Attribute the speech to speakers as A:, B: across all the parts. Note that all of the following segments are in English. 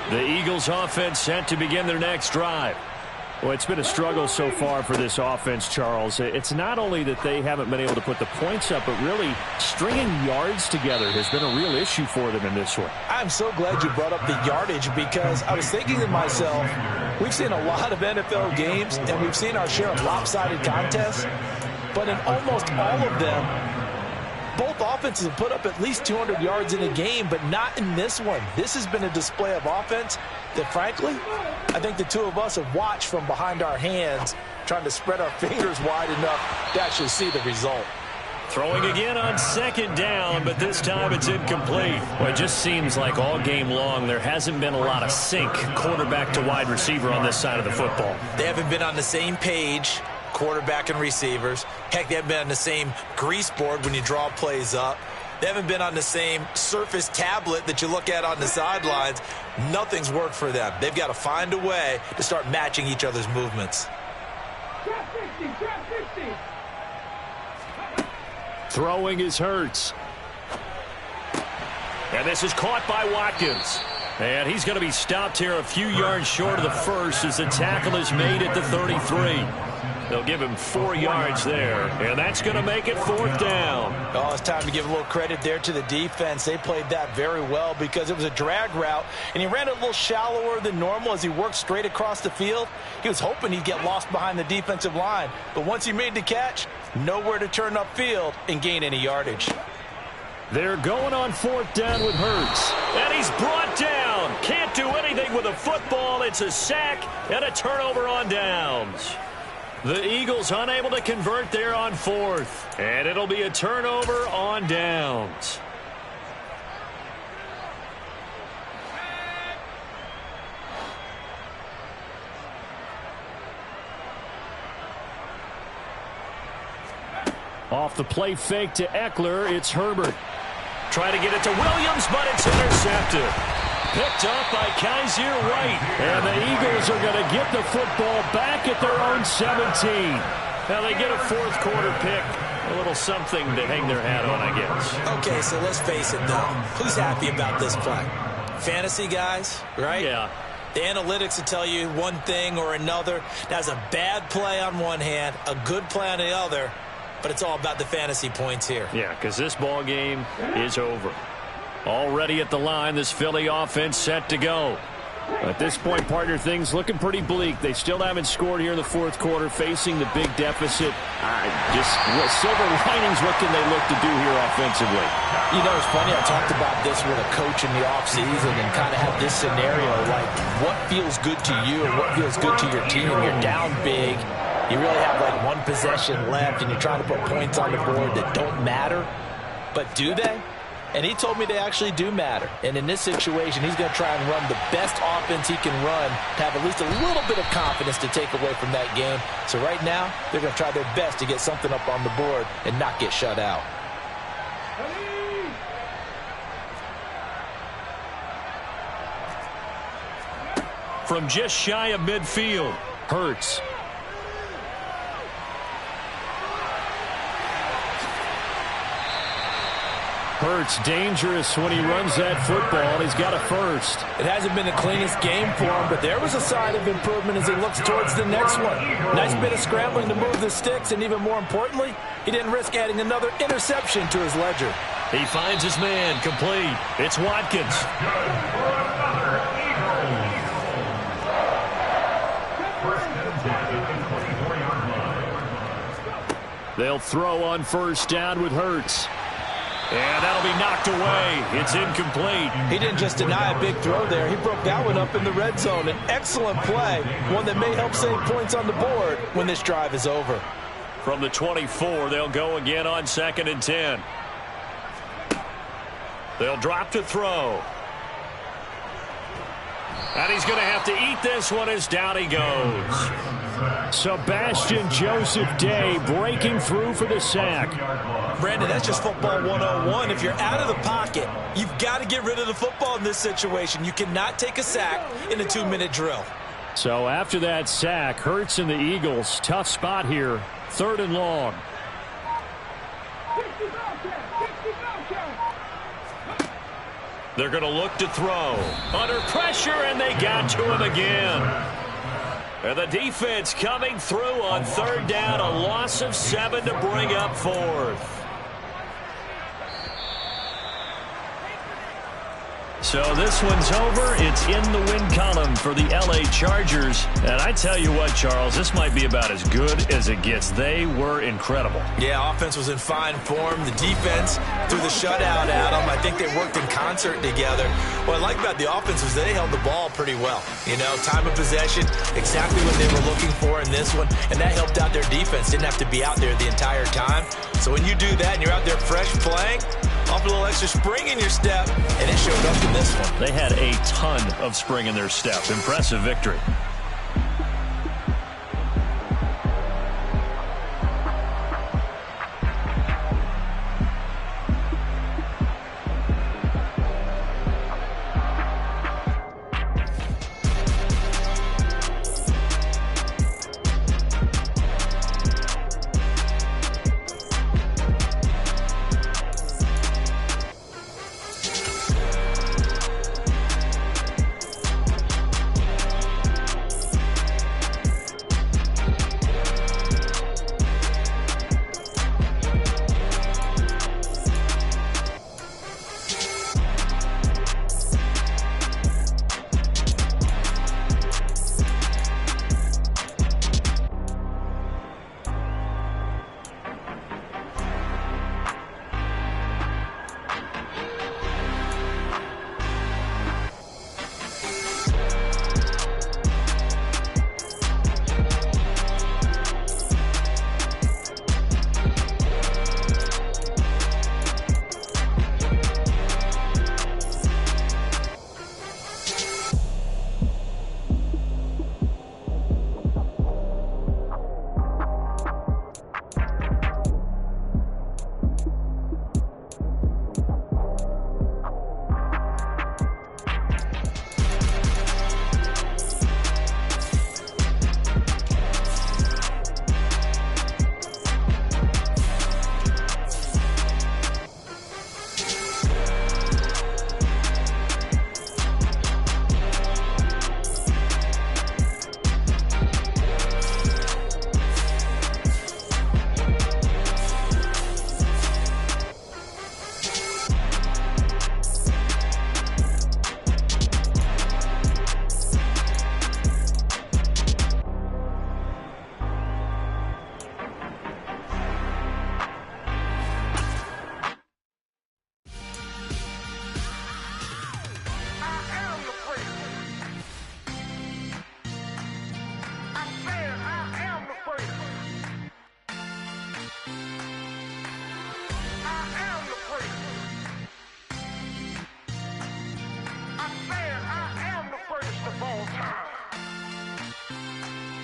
A: The Eagles offense set to begin their next drive. Well, it's been a struggle so far for this offense, Charles. It's not only that they haven't been able to put the points up, but really stringing yards together has been a real issue for them in this one.
B: I'm so glad you brought up the yardage, because I was thinking to myself, we've seen a lot of NFL games, and we've seen our share of lopsided contests, but in almost all of them, both offenses have put up at least 200 yards in a game, but not in this one. This has been a display of offense that, frankly, I think the two of us have watched from behind our hands, trying to spread our fingers wide enough to actually see the result.
A: Throwing again on second down, but this time it's incomplete. Well, it just seems like all game long there hasn't been a lot of sync quarterback to wide receiver on this side of the football.
B: They haven't been on the same page, quarterback and receivers. Heck, they haven't been on the same grease board when you draw plays up. They haven't been on the same Surface tablet that you look at on the sidelines. Nothing's worked for them. They've got to find a way to start matching each other's movements.
A: Throwing is Hurts. And this is caught by Watkins. And he's going to be stopped here a few yards short of the first as the tackle is made at the 33. They'll give him 4 yards there, and that's going to make it fourth down.
B: Oh, it's time to give a little credit there to the defense. They played that very well because it was a drag route, and he ran it a little shallower than normal as he worked straight across the field. He was hoping he'd get lost behind the defensive line, but once he made the catch, nowhere to turn upfield and gain any yardage.
A: They're going on fourth down with Hurts. And he's brought down. Can't do anything with a football. It's a sack and a turnover on downs. The Eagles unable to convert there on fourth. And it'll be a turnover on downs. Off the play fake to Eckler, it's Herbert. Try to get it to Williams, but it's intercepted. Picked up by Kaiser White. And the Eagles are going to get the football back at their own 17. Now they get a fourth quarter pick. A little something to hang their hat on, I guess.
B: Okay, so let's face it, though. Who's happy about this play? Fantasy guys, right?
A: Yeah.
B: The analytics will tell you one thing or another. That's a bad play on one hand, a good play on the other. But it's all about the fantasy points here.
A: Yeah, because this ball game is over. Already at the line, this Philly offense set to go. At this point, partner, things looking pretty bleak. They still haven't scored here in the fourth quarter, facing the big deficit. Silver linings, what can they look to do here offensively?
B: You know, it's funny, I talked about this with a coach in the offseason and kind of had this scenario, like what feels good to you and what feels good to your team. You're down big. You really have like one possession left, and you're trying to put points on the board that don't matter. But do they? And he told me they actually do matter. And in this situation, he's going to try and run the best offense he can run to have at least a little bit of confidence to take away from that game. So right now, they're going to try their best to get something up on the board and not get shut out.
A: From just shy of midfield, Hurts. Hurts dangerous when he runs that football. He's got a first.
B: It hasn't been the cleanest game for him, but there was a sign of improvement as he looks towards the next one. Nice bit of scrambling to move the sticks, and even more importantly, he didn't risk adding another interception to his ledger.
A: He finds his man complete. It's Watkins. They'll throw on first down with Hurts. And that'll be knocked away. It's incomplete.
B: He didn't just deny a big throw there. He broke that one up in the red zone. An excellent play, one that may help save points on the board when this drive is over.
A: From the 24, they'll go again on second and 10. They'll drop to throw. And he's going to have to eat this one as down he goes. Sebastian Joseph Day breaking through for the sack.
B: Brandon, that's just football 101. If you're out of the pocket, you've got to get rid of the football in this situation. You cannot take a sack in a 2-minute drill.
A: So after that sack, Hurts and the Eagles, tough spot here, 3rd and long. They're going to look to throw. Under pressure, and they got to him again. And the defense coming through on third down. A loss of 7 to bring up fourth. So this one's over. It's in the win column for the L.A. Chargers. And I tell you what, Charles, this might be about as good as it gets. They were incredible.
B: Yeah, offense was in fine form. The defense threw the shutout at them. I think they worked in concert together. What I like about the offense was they held the ball pretty well. You know, time of possession, exactly what they were looking for in this one. And that helped out their defense. Didn't have to be out there the entire time. So when you do that and you're out there fresh playing, off a little extra spring in your step, and it showed up in this one.
A: They had a ton of spring in their step. Impressive victory.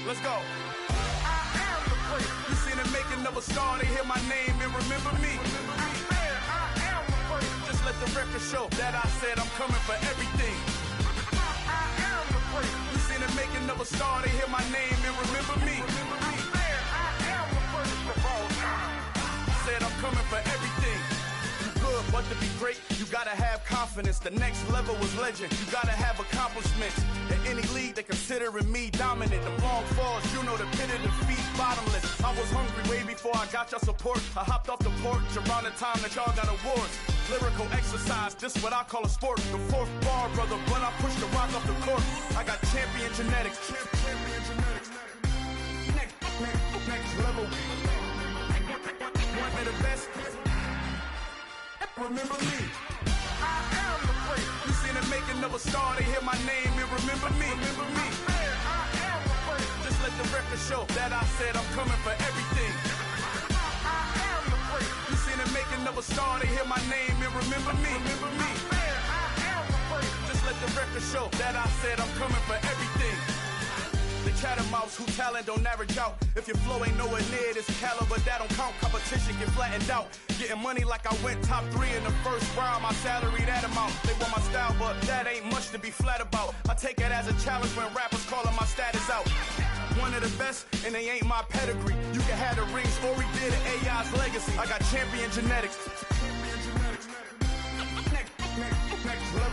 C: Let's go. I am the great. You seen the making of a star, they hear my name and remember me. I am the great. Just let the record show that I said I'm coming for everything. I am the great. You seen the making of a star, they hear my name and remember me. I am the greatest of all time. Said I'm coming for everything. Good, but to be great, you gotta have confidence. The next level was legend. You gotta have accomplishments. In any league, they considering me dominant. The long falls, you know the pit of defeat, bottomless. I was hungry way before I got your support. I hopped off the porch around the time that y'all got awards. Lyrical exercise, this what I call a sport. The fourth bar, brother, when I push the rock off the court. I got champion genetics. Champion genetics. Next level. One of the best. Remember me. I am the great. You seen the making of a star, they hear my name and remember me. Remember me. I am the great. Just let the record show that I said I'm coming for everything. I am the great. You seen the making of a star, they hear my name and remember me. Remember me. I am the great. Just let the record show that I said I'm coming for everything. The catamounts who talent don't average out. If your flow ain't nowhere near this caliber, that don't count. Competition get flattened out. Getting money like I went top 3 in the first round. My salary that amount. They want my style, but that ain't much to be flat about. I take it as a challenge when rappers calling my status out. One of the best, and they ain't my pedigree. You can have the rings, or we did an AI's legacy. I got champion genetics. Next level.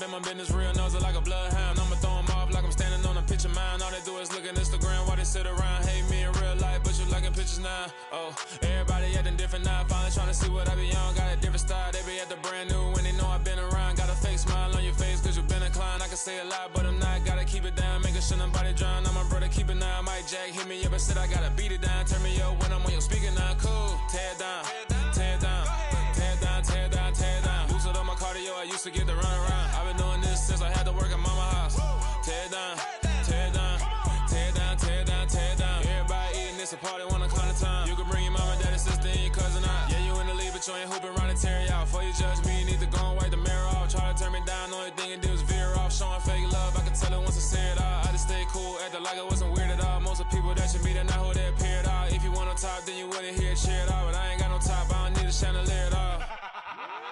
D: Step in my business, real nose like a bloodhound. I'ma throw 'em off like I'm standing on a picture mine. All they do is look at Instagram while they sit around. Hate me in real life, but you liking pictures now. Oh, everybody acting different now. Finally trying to see what I be on. Got a different style, they be at the brand new when they know I've been around. Got a fake smile on your face cause you been inclined. I can say a lot, but I'm not. Gotta keep it down, making sure nobody drown. I'm my brother, keep it now. Mike Jack hit me up and said I gotta beat it down. Turn me up when I'm on your speaker now. Cool, tear it down, tear it down, tear it down, tear it down, tear it down. Boosted up my cardio, I used to get the run around. I've been doing this since I had to work at mama house. Tear it down, tear it down, tear it down, tear it down, tear it down. Everybody eating this a party, one o'clock of time. You can bring your mama, daddy, sister, and your cousin out. Yeah, you in the league, but you ain't hooping around and tear you out. Before you judge me, you need to go and wipe the mirror off. Try to turn me down, only thing it do is veer off. Showing fake love, I can tell it once I say it all. I just stay cool, acting like it wasn't weird at all. Most of the people that you meet are not who they appear at all. If you want on top, then you wouldn't hear it cheer at all. But I ain't got no top, I don't need a chandelier at all.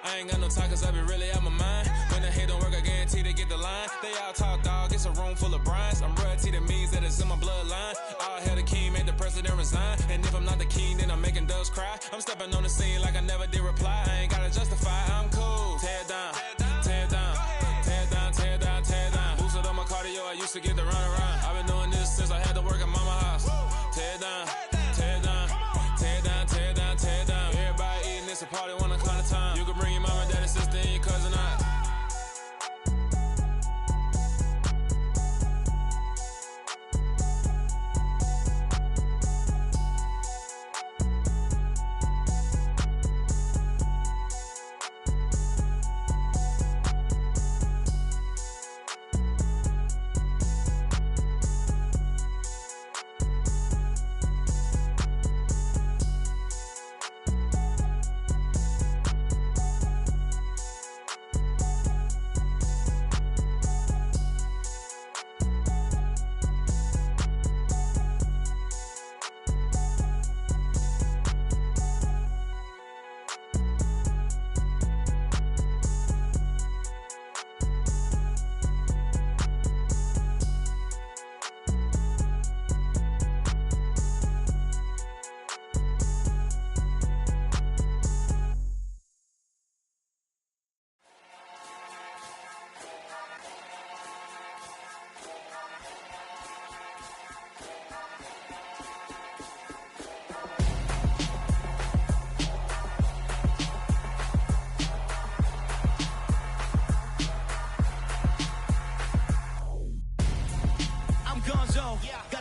D: I ain't got no talk cause I be really out my mind. When the hate don't work, I guarantee they get the line. They all talk dog, it's a room full of brinds. I'm royalty, that means that it's in my bloodline. All hell the king, made the president resign. And if I'm not the king, then I'm making doves cry. I'm stepping on the scene like I never did reply. I ain't gotta justify, I'm cool. Tear it down, tear it down, tear it down, tear it down, tear it down. Boosted up my cardio, I used to get the run around. I've been doing this since I had to work at mama house. Tear it down, tear it down, tear it down, tear it down, tear it down. Everybody eating this a party, 1 o'clock of time. You can bring your mama, daddy, sister, and your cousin out.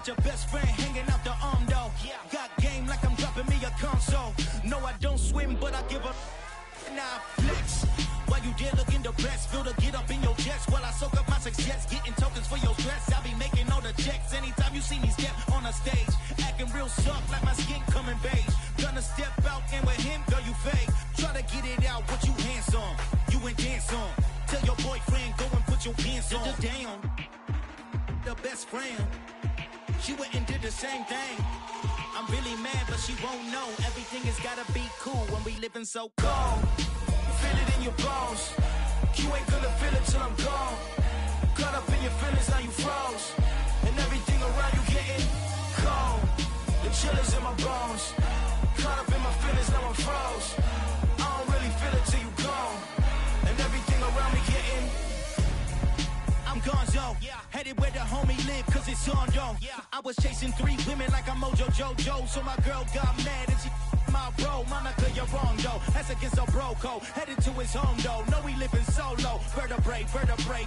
E: Your best friend hanging out the arm though. Got game like I'm dropping me a console. No, I don't swim, but I give a now flex. While you there looking depressed, feel the get up in your chest while I soak up my success, getting tokens for your stress. I'll be making all the checks anytime you see me step on a stage, acting real soft like my skin coming beige. Gonna step out and with him, girl, you fake. Try to get it out, what you handsome, you ain't dance on. Tell your boyfriend go and put your pants on. Down, the best friend. She went and did the same thing. I'm really mad, but she won't know. Everything has gotta be cool when we living so cold. Feel it in your bones. You ain't gonna feel it till I'm gone. Caught up in your feelings, now you froze. And everything around you getting cold. The chill is in my bones. Caught up in my feelings, now I'm froze. I don't really feel it till you gone. And everything around me getting I'm gonzo, headed where the homie live, cause it's on though. I was chasing 3 women like I'm Mojo Jojo, so my girl got mad and she my bro. Monica, you're wrong though, that's against a bro code. Headed to his home though, no we living solo. Vertebrae,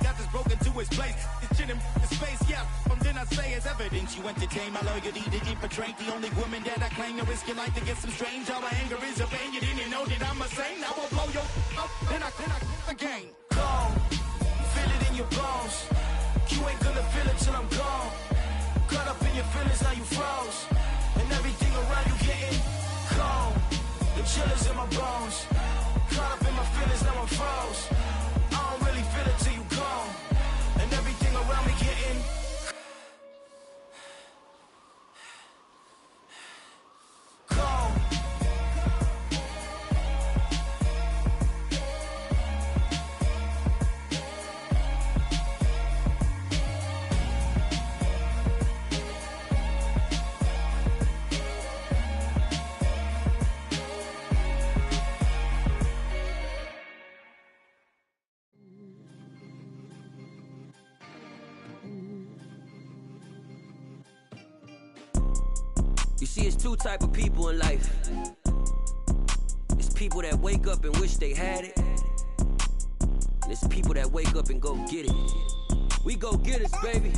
E: got this broken to his place. It's shit in space, from then I say it's evidence. You entertain my loyalty to infiltrate. The only woman that I claim to risk your life to get some strange. All my anger is a pain, you didn't know that I'm a saint. Now I'll blow your up, then I again. Cold. Feel it in your bones. You ain't gonna feel it till I'm gone. Caught up in your feelings, now you froze. And everything around you getting cold. The chill is in my bones. Caught up in my feelings, now I'm froze. I don't really feel it till you gone. And everything around me getting cold.
F: see, it's two type of people in life. It's people that wake up and wish they had it. And it's people that wake up and go get it. We go get it, baby.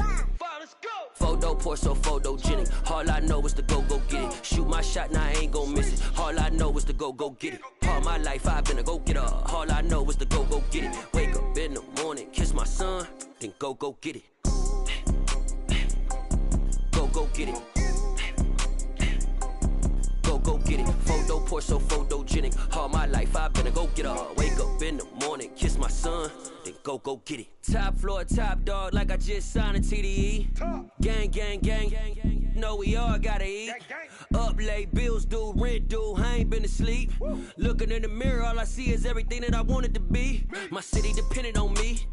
F: Photo poor, so photogenic. All I know is to go get it. Shoot my shot, now I ain't gon' miss it. All I know is to go get it. All my life I've been a go-getter. All I know is to go get it. Wake up in the morning, kiss my son, then go get it. Go get it. Go get it. Photo poor, so photogenic. All my life I've been a go-getter. Wake up in the morning, kiss my son, then go get it. Top floor, top dog, like I just signed a TDE. Gang, gang, gang. Know we all gotta eat. Up late, bills due, rent due, I ain't been asleep. Looking in the mirror, all I see is everything that I wanted to be. My city depended on me,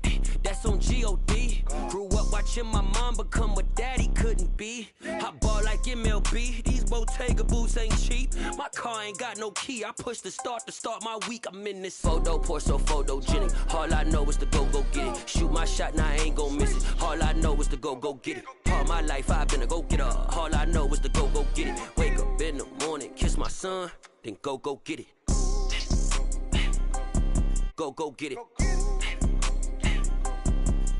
F: that's on G.O.D. Grew up watching my mom become what daddy couldn't be. I ball like MLB, these Bottega boots ain't cheap. My car ain't got no key, I push the start to start my week. I'm in this photo poor, so photogenic. All I know is to go get it. Shoot my shot, now I ain't gon' miss it. All I know is to go get it. All my life I've been a go-getter. All I know is to go get it. Wake up in the morning, kiss my son, then go get it. Go get it.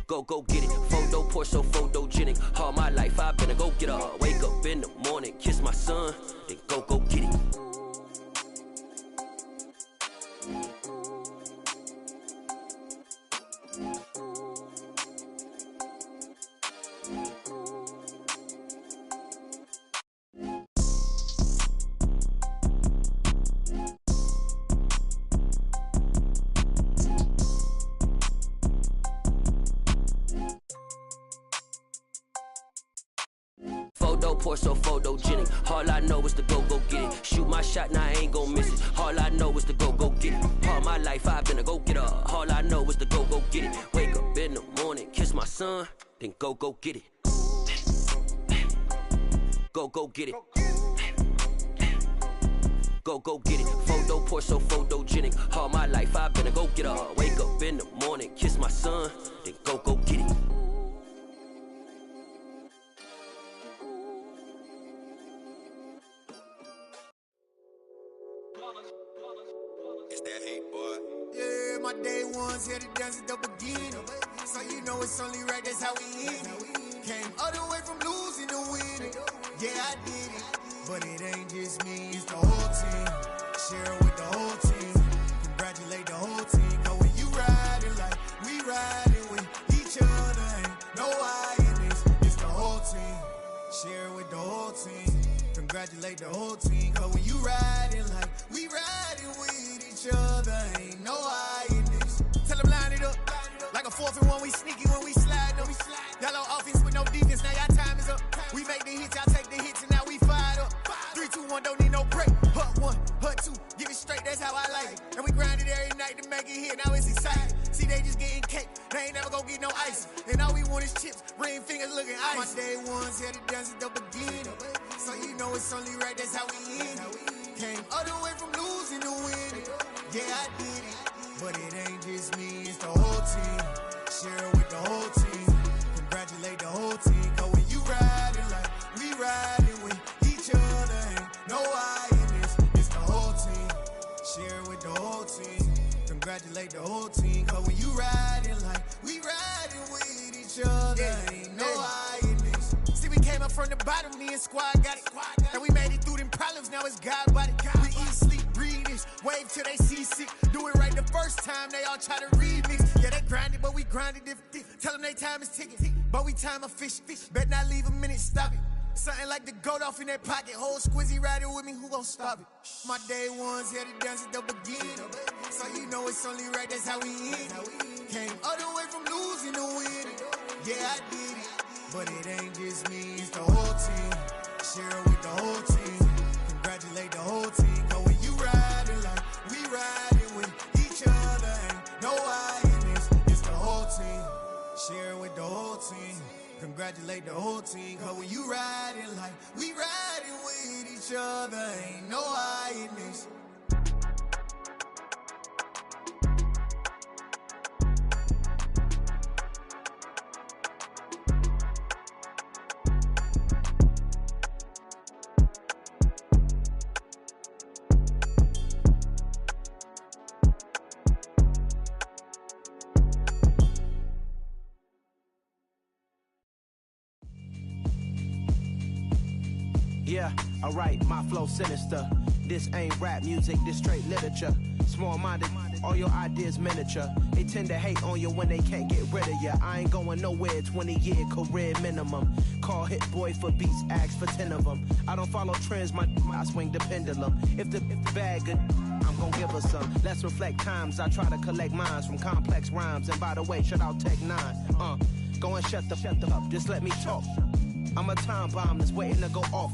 F: Go get it. Photo poor, so photogenic. All my life I've been a go-getter. Wake up in the morning, kiss my son, then go get it. Photo poor, so photogenic. All I know is to go get it. Shoot my shot, now I ain't gon' miss it. All I know is to go get it. All my life I've been a go-getter. All I know is to go get it. Wake up in the morning, kiss my son, then go get it. Go get it. Go get it. Photo poor, so photogenic. All my life I've been a go-getter. Wake up in the morning, kiss my son, then go get it.
G: It's that hate, boy.
E: Yeah, my day ones here to dance at the beginning. So you know it's only right, that's how we end it. Came all the way from losing to winning. Yeah, I did it. But it ain't just me, it's the whole team. Share it with the whole team. Congratulate the whole team. Cause when you riding like we riding with each other, ain't no I in this. It's the whole team. Share it with the whole team. Congratulate the whole team. Cause when you riding like we riding with each other, ain't no I in this. Tell them line it up. Like a 4th and 1, we sneaky when we slide them. Y'all on offense with no defense, now y'all time is up. We make the hits, y'all take the hits, and now we fired up. 3, 2, 1, don't need no break. Hut 1, hut 2, give it straight, that's how I like it. And we grind it every night to make it hit, now it's exciting. See, they just getting cake, they ain't never gonna get no ice. And all we want is chips, ring fingers looking ice. My day ones here to dance at the beginning. So you know it's only right, that's how we end it. Came all the way from losing to winning. Yeah, I did it. But it ain't just me, it's the whole team. Share it with the whole team. Congratulate the whole team. Cause when you riding like we riding with each other, ain't no I in this. It's the whole team. Share it with the whole team. Congratulate the whole team. Cause when you riding like we riding with each other, ain't no I in this. See, we came up from the bottom, me and squad got it. And we made it through them problems, now it's God body. We eat, sleep, breathe this. Wave till they see sick. Do it right the first time, they all try to remix. Yeah, they grinded, but we grinded different. Tell them they time is ticking, but we time a fish. Bet not leave a minute, stop it. Something like the goat off in their pocket. Whole squizzy riding with me, who gon' stop it? My day ones here to dance at the beginning. So you know it's only right, that's how we end it. Came all the way from losing to winning. Yeah, I did it. But it ain't just me, it's the whole team. Share it with the whole team. Congratulate the whole team. Cause when you riding like we riding with each other, ain't no I in this. It's the whole team. Share it with the whole team. Congratulate the whole team. Cause when you riding like we riding with each other, ain't no I in this.
H: Yeah, alright, my flow sinister. This ain't rap music, this straight literature. Small-minded, all your ideas miniature. They tend to hate on you when they can't get rid of you. I ain't going nowhere, 20-year career minimum. Call Hit Boy for beats, ask for 10 of them. I don't follow trends, I swing the pendulum. If the bag good, I'm gon' give her some. Let's reflect times, I try to collect minds from complex rhymes. And by the way, shout out Tech 9. Go and shut the up, just let me talk. I'm a time bomb that's waiting to go off.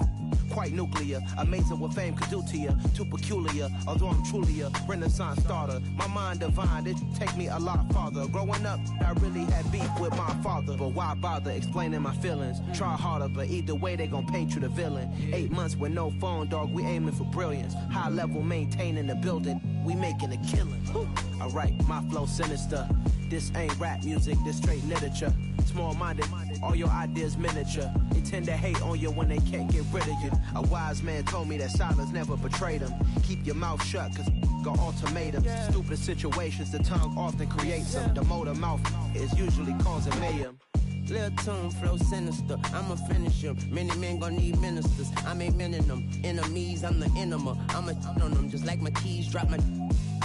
H: Quite nuclear, amazing what fame could do to you. Too peculiar, although I'm truly a renaissance starter. My mind divine, it take me a lot farther. Growing up, I really had beef with my father. But why bother explaining my feelings? Try harder, but either way they gon' paint you the villain. 8 months with no phone, dog, we aiming for brilliance. High level maintaining the building, we making a killing. Alright, my flow sinister. This ain't rap music, this straight literature. Small-minded, all your ideas miniature. They tend to hate on you when they can't get rid of you. A wise man told me that silence never betrayed him. Keep your mouth shut, cause got ultimatums. Stupid situations, the tongue often creates them. The motor mouth is usually causing mayhem.
I: Lil' tune, flow sinister, I'ma finish him. Many men gon' need ministers, I'm aiming them. Enemies, I'm the enema, I'ma on them. Just like my keys, drop my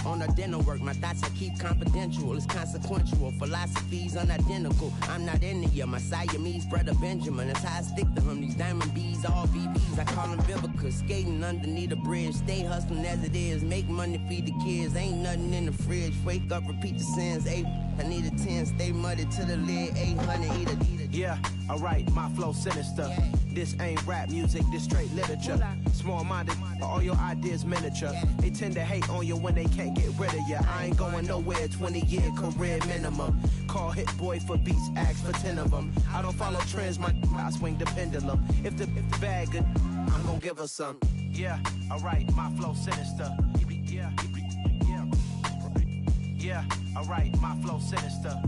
I: on a dinner work. My thoughts I keep confidential, it's consequential. Philosophies unidentical, I'm not into you. My Siamese brother Benjamin, that's how I stick to him. These diamond bees, all BBs, I call them Vivica. Skating underneath a bridge, stay hustling as it is. Make money, feed the kids, ain't nothing in the fridge. Wake up, repeat the sins, I need a 10, stay muddy to the lid, 800, eat a.
H: Yeah, alright, my flow sinister. This ain't rap music, this straight literature. Small-minded, all your ideas miniature. They tend to hate on you when they can't get rid of you. I ain't going nowhere, 20-year career minimum. Call Hit Boy for beats, ask for 10 of them. I don't follow trends, I swing the pendulum. If the bag good, I'm gon' give her some. Yeah, alright, my flow sinister. Yeah, alright, my flow sinister.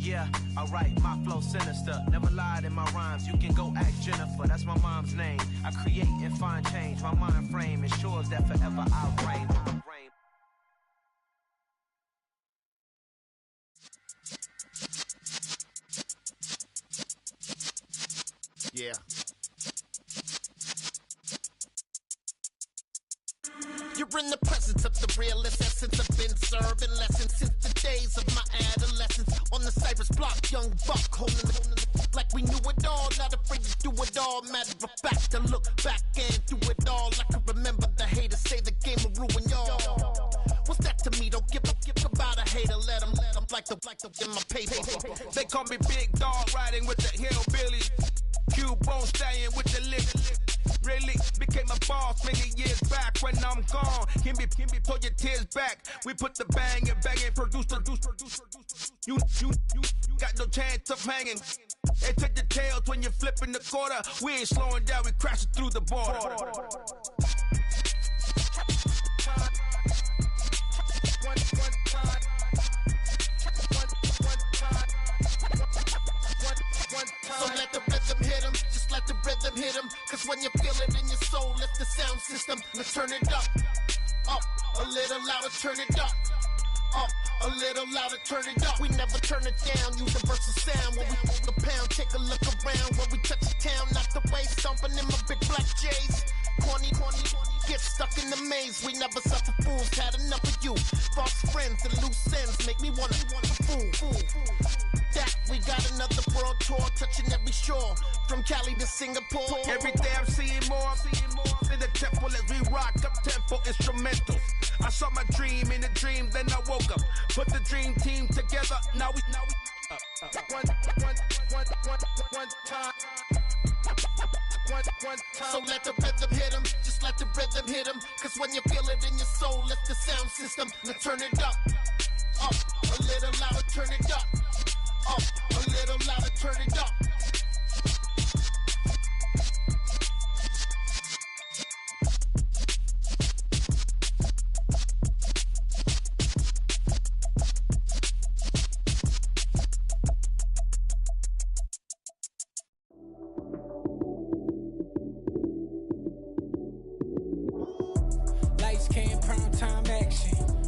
H: Yeah, alright, my flow sinister. Never lied in my rhymes, you can go ask Jennifer. That's my mom's name. I create and find change. My mind frame ensures that forever I'll reign.
J: Yeah. You're in the presence of the realest essence. I've been serving lessons since the days of my adolescence. On the Cypress block, young buck holding it like we knew it all. Not afraid to do it all. Matter of fact, to look back and do it all. I can remember the haters say the game will ruin y'all. What's that to me? Don't give about a hater. Let them like the in my paper.
K: They call me Big Dog, riding with the hillbilly. Q-Bone stallion with the lip. Really became a boss many years back. When I'm gone, can be pull your tears back. We put the bang and produce. You got no chance of hanging. They take the tails when you're flipping the quarter. We ain't slowing down, we crashing through the border.
J: So let the rhythm hit him, just let the rhythm hit him. Cause when you feel it in your soul, lift the sound system. Let's turn it up, a little louder, turn it up, a little louder, turn it up. We never turn it down, universal sound. When we hold the pound, take a look around. When we touch the town, knock the way, stomping in my big black J's. Corny, get stuck in the maze. We never suffer fools, had enough of you. False friends and loose ends make me wanna fool. That we got another world tour, touching every shore, from Cali to Singapore.
K: Every day I'm seeing more in the temple as we rock up tempo instrumentals. I saw my dream in a dream, then I woke up. Put the dream team together. Now we one time.
J: So let the rhythm hit him, just let the rhythm hit him. Cause when you feel it in your soul, lift the sound system. Now turn it up, a little louder, turn it up, a little louder, turn it up.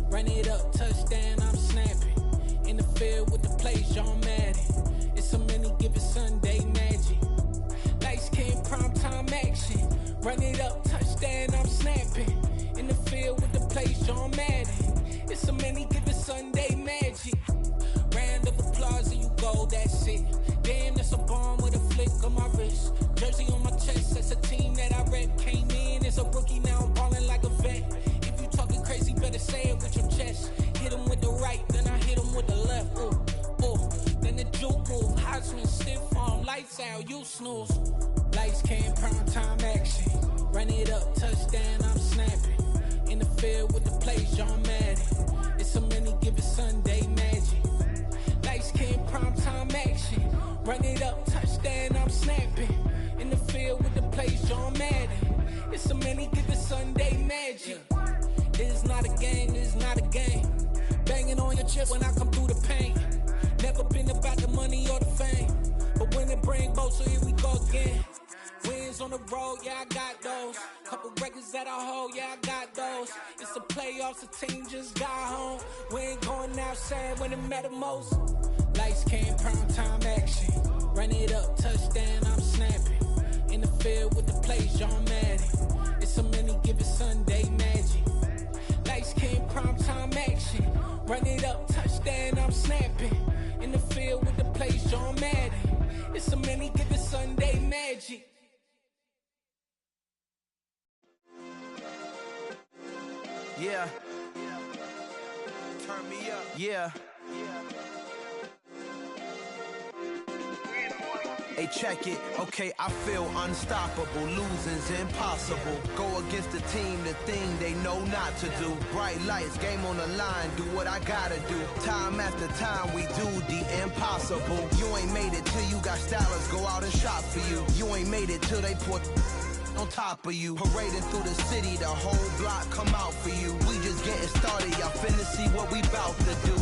L: Run it up, touchdown, I'm snapping. In the field with the plays, John Madden. It's so many given Sunday magic. Run it up, touchdown, I'm snapping. In the field with the play, John Madden. It's a many given Sunday magic. Round of applause and you go, that's it. Damn, that's a bomb with a flick on my wrist. Jersey on my chest, that's a team that I rep. Came in as a rookie, now I'm ballin' like a vet. If you talking crazy, better say it with your chest. Hit him with the right, then I hit him with the left. Ooh, ooh. Then the juke move, Heisman stiff arm, lights out, you snooze. Lights came, prime time action. Run it up, touchdown, I'm snapping. In the field with the play, John Madden. It's a many given Sunday magic. Lights came, prime time action. Run it up, touchdown, I'm snapping. In the field with the play, John Madden. It's a many given Sunday magic. It is not a game, it is not a game. Banging on your chest when I come through the pain. Never been about the money or the fame. But when it bring both, so here we go again. Wins on the road, yeah, I got those. Couple records that I hold, yeah, I got those. It's the playoffs, the team just got home. We ain't going outside when it matter most. Lights came, prime time action. Run it up, touchdown, I'm snapping. In the field with the play, John Madden. It's a many given Sunday magic. Lights came, prime time action. Run it up, touchdown, I'm snapping. In the field with the play, John Madden. It's a many given Sunday magic.
H: Yeah. Turn me up. Yeah. Hey, check it. Okay, I feel unstoppable. Losing's impossible. Go against the team, the thing they know not to do. Bright lights, game on the line, do what I gotta do. Time after time, we do the impossible. You ain't made it till you got stylers go out and shop for you. You ain't made it till they put on top of you. Parading through the city, the whole block come out for you. We just getting started, y'all finna see what we bout to do.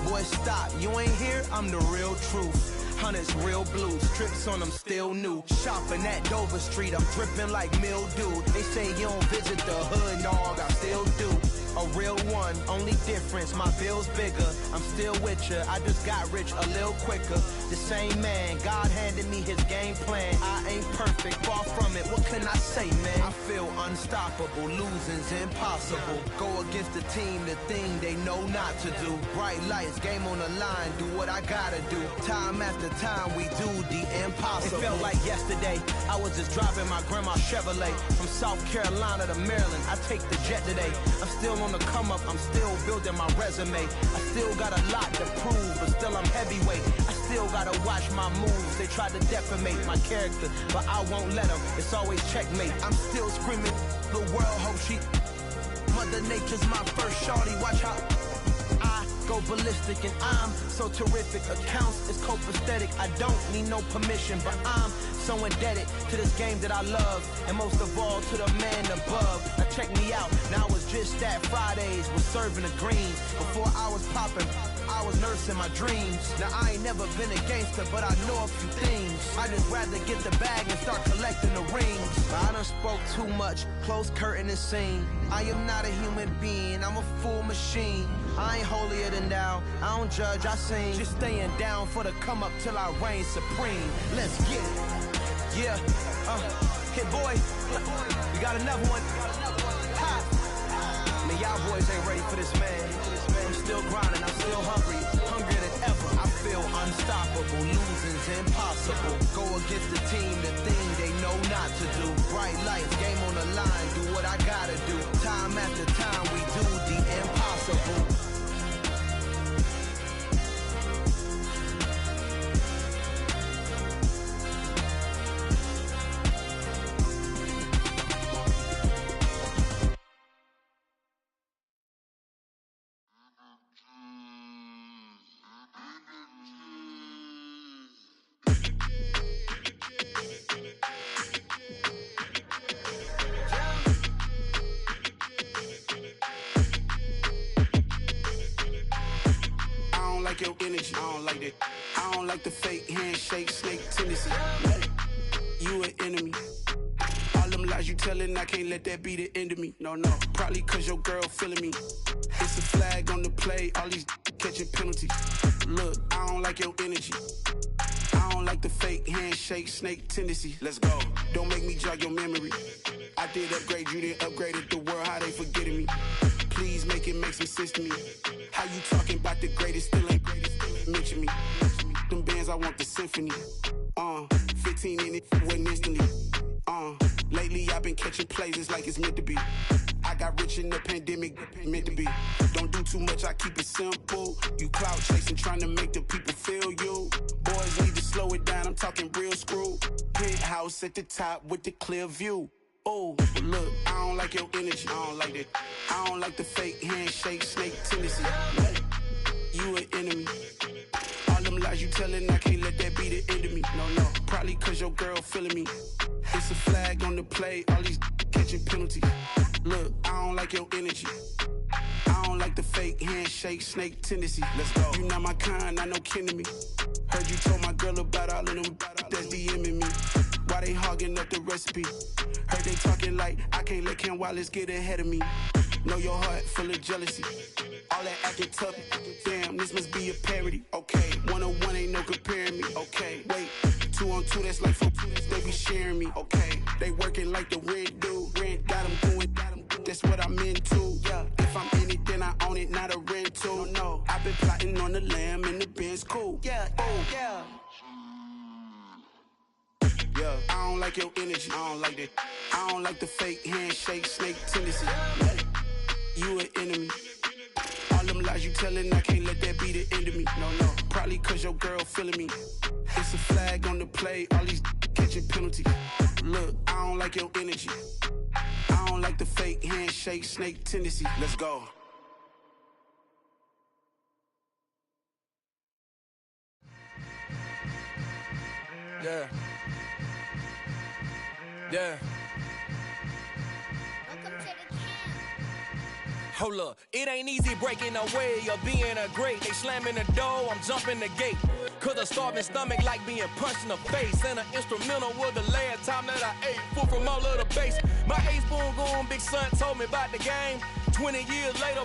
H: Boy, stop, you ain't here, I'm the real truth. Hunters, real blues, strips on them still new. Shopping at Dover Street, I'm dripping like mildew. They say you don't visit the hood, dog, I still do. A real one, only difference, my bill's bigger. I'm still with ya, I just got rich a little quicker. The same man, God handed me his game plan. I ain't perfect, far from it, what can I say, man? I feel unstoppable, losing's impossible. Go against the team, the thing they know not to do. Bright lights, game on the line, do what I gotta do. Time after time, we do the impossible. It felt like yesterday, I was just driving my grandma's Chevrolet. From South Carolina to Maryland, I take the jet today. I'm still on the come up, I'm still building my resume. I still got a lot to prove, but still I'm heavyweight. I still gotta watch my moves. They tried to defamate my character, but I won't let them. It's always checkmate. I'm still screaming, the world hope she. Mother Nature's my first shorty, watch how I go ballistic, and I'm so terrific. Accounts is copacetic, I don't need no permission, but I'm so indebted to this game that I love, and most of all to the man above. Now check me out, now it's just that Fridays was serving the greens. Before I was popping, I was nursing my dreams. Now I ain't never been a gangster, but I know a few things. I just rather get the bag and start collecting the rings. I done spoke too much, close curtain and scene. I am not a human being, I'm a full machine. I ain't holier than thou, I don't judge, I sing. Just staying down for the come up till I reign supreme. Let's get it. Yeah, hit boy, we got another one. Ha. Man, y'all boys ain't ready for this, man. I'm still grinding, I'm still hungry, hungrier than ever. I feel unstoppable, losing's impossible. Go against the team, the thing they know not to do. Bright lights, game on the line, do what I gotta do. Time after time, we do the impossible.
M: Your energy, I don't like that. I don't like the fake handshake, snake tendency. You an enemy. All them lies you telling, I can't let that be the end of me. No, probably cause your girl feeling me. It's a flag on the play, all these catching penalties. Look, I don't like your energy. I I don't like the fake handshake, snake tendency. Let's go. Don't make me jog your memory. I did upgrade, you didn't upgrade it. The world, how they forgetting me. Please make it make some sense to me. How you talking about the greatest, still ain't greatest, still ain't mention me. Them bands, I want the symphony. 15 in it, wasn't instantly. Lately I've been catching plays, it's like it's meant to be. I got rich in the pandemic, meant to be. Don't do too much, I keep it simple. You clout chasing, trying to make the people feel you. Boys need to slow it down, I'm talking real screw. Penthouse at the top with the clear view. Oh, look, I don't like your energy, I don't like that. I don't like the fake handshake, snake tendency. You an enemy. All them lies you telling, I can't let that be the end of me. No, probably cause your girl feeling me. It's a flag on the play, all these catching penalties. Look, I don't like your energy. I don't like the fake handshake, snake tendency. Let's go. You not my kind, I know kin to me. Heard you told my girl about all of them that's DMing me. Why they hogging up the recipe? Heard they talking like I can't let Ken Wallace get ahead of me. Know your heart full of jealousy. All that acting tough, damn, this must be a parody. Okay, 1-on-1 ain't no comparing me. Okay, wait, 2-on-2, that's like 4-2, they be sharing me. Okay, they working like the rent do. Rent got them doing, that's what I'm into. Yeah, if I'm in it, then I own it, not a rental. No, I've been plotting on the lamb and the Benz cool. Yeah, oh, yeah. Yeah, I don't like your energy, I don't like that. I don't like the fake handshake, snake tendency. You an enemy. All them lies you telling, I can't let that be the end of me. No, probably cause your girl feeling me. It's a flag on the play, all these catching penalties. Look, I don't like your energy. I don't like the fake handshake, snake tendency. Let's go.
N: Yeah. Yeah. Hold up, it ain't easy breaking away or being a great. They slamming the door, I'm jumping the gate. Cause a starving stomach like being punched in the face. And an instrumental was the last time that I ate. Food from all of the base. My ace boom goon, big son told me about the game. 20 years later,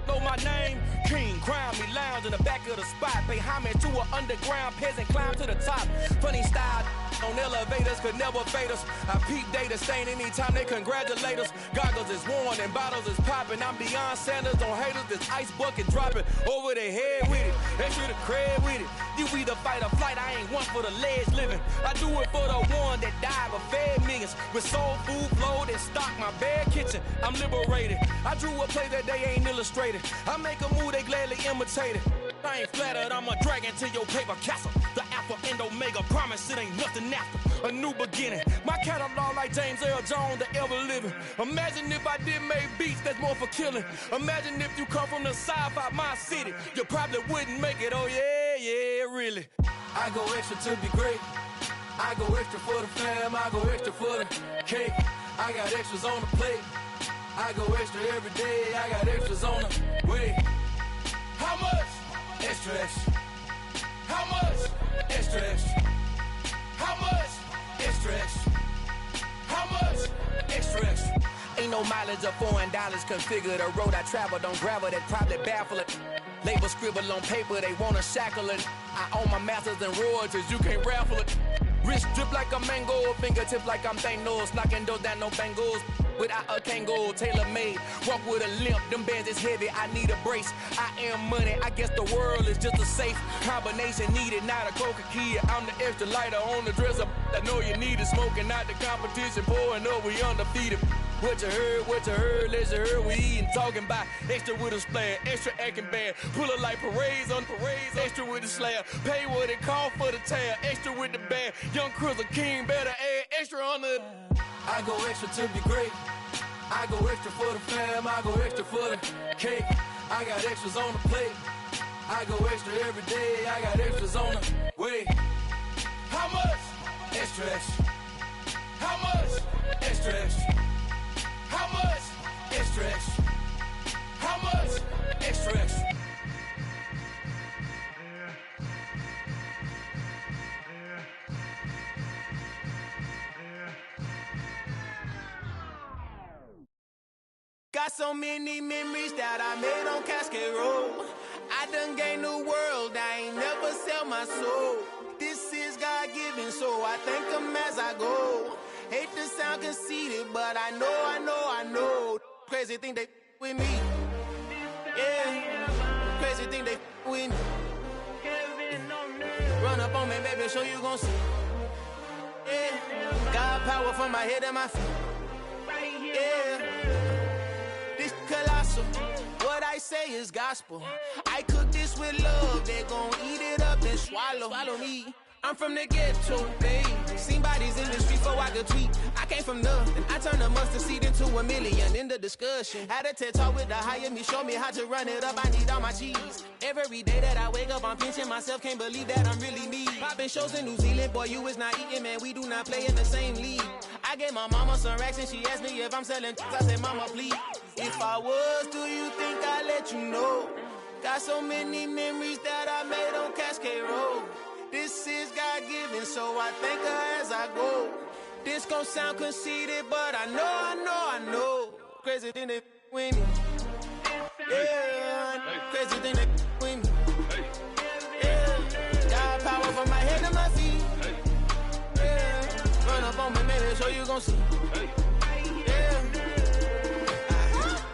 N: know my name. King, crown me, lounge in the back of the spot. Pay homage to an underground peasant, climb to the top. Funny style on elevators could never fade us. I peep data stain anytime they congratulate us. Goggles is worn and bottles is popping. I'm Deion Sanders on haters, this ice bucket dropping over their head with it. They should have cred with it. You either fight or flight, I ain't one for the ledge living. I do it for the one that died but fed millions. With soul food flowed and stocked my bad kitchen. I'm liberated. I drew a play that they ain't illustrated. I make a move, they gladly imitate it. I ain't flattered, I'm a dragon to your paper castle. The Alpha and Omega, promise it ain't nothing after. A new beginning. My catalog like James Earl Jones, the ever living. Imagine if I did make beats that's more for killing. Imagine if you come from the sci-fi, my city. You probably wouldn't make it, oh yeah, really.
O: I go extra to be great. I go extra for the fam, I go extra for the cake. I got extras on the plate. I go extra every day, I got extras on the way. How much? Extra, extra. How much? Extra, extra. How much? Extra, extra. How much? Extra, extra.
N: Ain't no mileage of $4 configure the road I travel. Don't gravel that probably baffle it. Label scribble on paper, they wanna shackle it. I own my masters and royalties, you can't raffle it. Wrist drip like a mango, fingertips like I'm Thanos. Knocking doors down, no bangles. Without a Kangol, tailor-made. Walk with a limp, them bands is heavy, I need a brace. I am money, I guess the world is just a safe combination needed, not a coca key. I'm the extra lighter on the dresser. I know you need it, smoking out the competition, pouring up, we undefeated. What you heard, let's hear we eatin', talking about extra with a splash, extra acting bad, pull it like parades on parades, extra with the slab, pay what it cost for the tab, extra with the bag, young Chris a king, better add extra on the.
O: I go extra to be great. I go extra for the fam, I go extra for the cake. I got extras on the plate. I go extra every day, I got extras on the way. How much? Extra, extra. How much? Extra, extra. How much? Extra, extra. How much? Extra, extra.
E: Got so many memories that I made on Cascade Road. I done gained the world, I ain't never sell my soul. This is
H: so I thank him as I go. Hate to sound conceited, but I know. Crazy thing they with me. Yeah, crazy thing they with me. Run up on me, baby, show you gon' see. Yeah, God power from my head and my feet. Yeah, this colossal. What I say is gospel. I cook this with love. They gon' eat it up and swallow me. I'm from the ghetto, babe. Seen bodies in the street before I could tweet. I came from nothing. I turned a mustard seed into a million. In the discussion, had a TED talk with the higher me. Show me how to run it up. I need all my cheese. Every day that I wake up, I'm pinching myself. Can't believe that I'm really me. Popping shows in New Zealand, boy, you is not eating, man. We do not play in the same league. I gave my mama some racks and she asked me if I'm selling. I said, mama, please. If I was, do you think I'd let you know? Got so many memories that I made on Cascade Road. This is God-given, so I thank her as I go. This gon' sound conceited, but I know. Crazy thing they with me. Yeah, crazy thing they with me. Yeah, God power from my head to my feet. Yeah, run up on me, maybe so you gon' see. Yeah.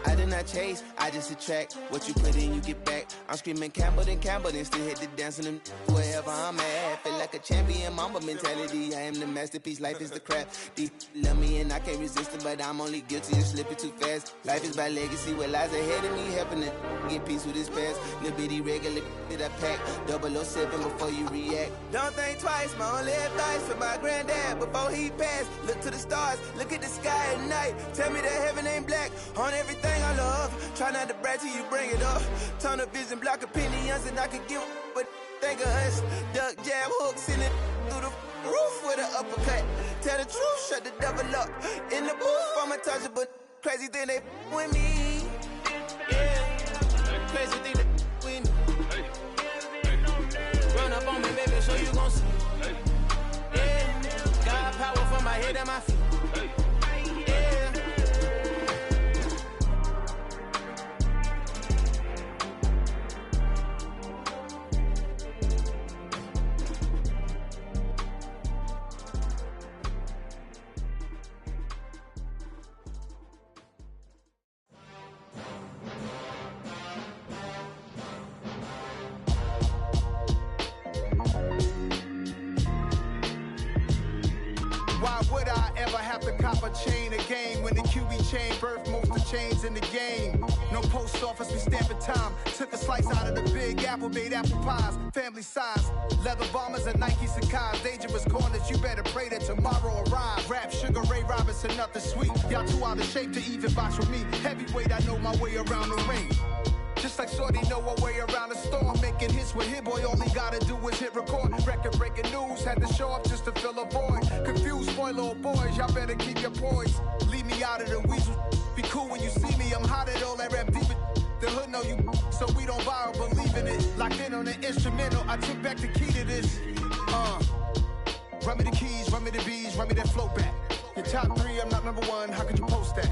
H: I did not chase, I just attract. What you put in, you get back. I'm screaming Campbell, then still hit the dance and wherever I'm at. Feel like a champion, mamba mentality. I am the masterpiece, life is the crap. Deep love me and I can't resist it, but I'm only guilty of slipping too fast. Life is by legacy, what lies ahead of me, helping to get peace with his past. Little bitty regular that I pack, 007 before you react. Don't think twice, my only advice for my granddad before he passed. Look to the stars, look at the sky at night. Tell me that heaven ain't black on everything I love. Try not to brag till you bring it up. Turn the vision, block opinions, and I could give but think of us. Duck, jab, hooks in it through the roof with an uppercut. Tell the truth, shut the devil up. In the booth, I'm untouchable. Crazy thing they with me. Yeah, crazy thing they with me. Run up on me, baby, so you gon' see. Yeah, God power from my head and my feet. Yeah.
P: Why would I ever have to cop a chain again when the QB chain birthed most of chains in the game? No post office, we stamping time. Took a slice out of the Big Apple, made apple pies, family size. Leather bombers and Nike Sacai's. Dangerous corners, you better pray that tomorrow arrive. Rap, Sugar Ray Robinson, nothing sweet. Y'all too out of shape to even box with me. Heavyweight, I know my way around the ring. Just like Shorty know her way around the storm. Making hits with Hit Boy, all he gotta do is hit record. Record-breaking news, had to show up just to fill a void. Confused, spoiled little boys, y'all better keep your poise. Leave me out of the weasel. Be cool when you see me, I'm hot at all that rap deep. The hood know you, so we don't borrow, believe in it. Locked in on the instrumental, I took back the key to this. Run me the keys, run me the bees, run me that flow back. Your top 3, I'm not number 1, how could you post that?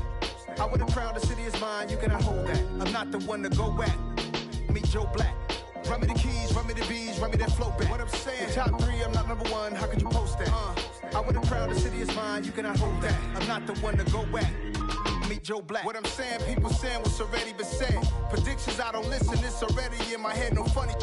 P: I would have crowned the city is mine, you cannot hold that. I'm not the one to go back. Meet Joe Black. Run me the keys, run me the bees, run me that flow back. What I'm saying, your top 3, I'm not number 1, how could you post that? I would have crowned the city is mine, you cannot hold that. I'm not the one to go back. Meet Joe Black. What I'm saying, people saying what's already been said. Predictions, I don't listen, it's already in my head, no funny.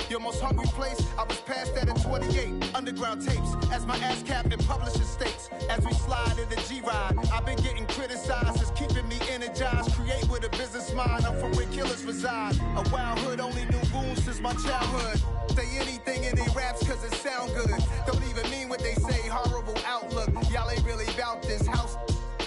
P: Your most hungry place, I was past that at 28. Underground tapes, as my ass capped in publishing states. As we slide in the G-Ride, I've been getting criticized, it's keeping me energized. Create with a business mind, I'm from where killers reside. A wild hood, only knew goons since my childhood. Say anything in their raps cause it sound good. Don't even mean what they say, horrible outlook. Y'all ain't really about this house.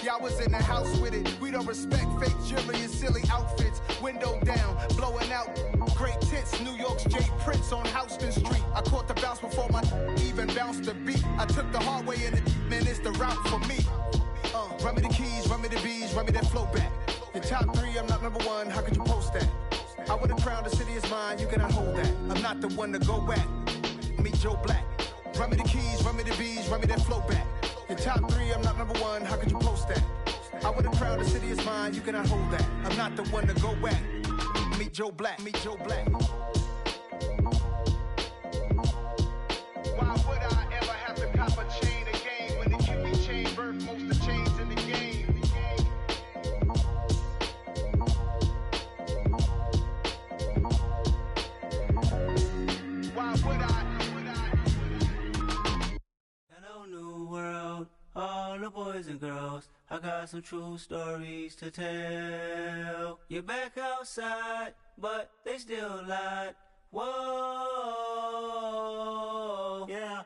P: Y'all was in the house with it. We don't respect fake jewelry and silly outfits. Window down, blowing out great tits. New York's Jay Prince on Houston Street. I caught the bounce before my even bounced the beat. I took the hard way in it, man, it's the route for me. Run me the keys, run me the bees, run me that flow back. Your top 3, I'm not number 1, how could you post that? I would have crowned the city is mine, you cannot hold that. I'm not the one to go back. Meet Joe Black. Run me the keys, run me the bees, run me that flow back. Your top 3, I'm not number 1, how could you post that? I would have crowned the city is mine, you cannot hold that. I'm not the one to go back. Meet Joe Black, meet Joe Black. Why would I ever have to cop a
Q: lost. I got some true stories to tell. You're back outside, but they still lied. Whoa, yeah.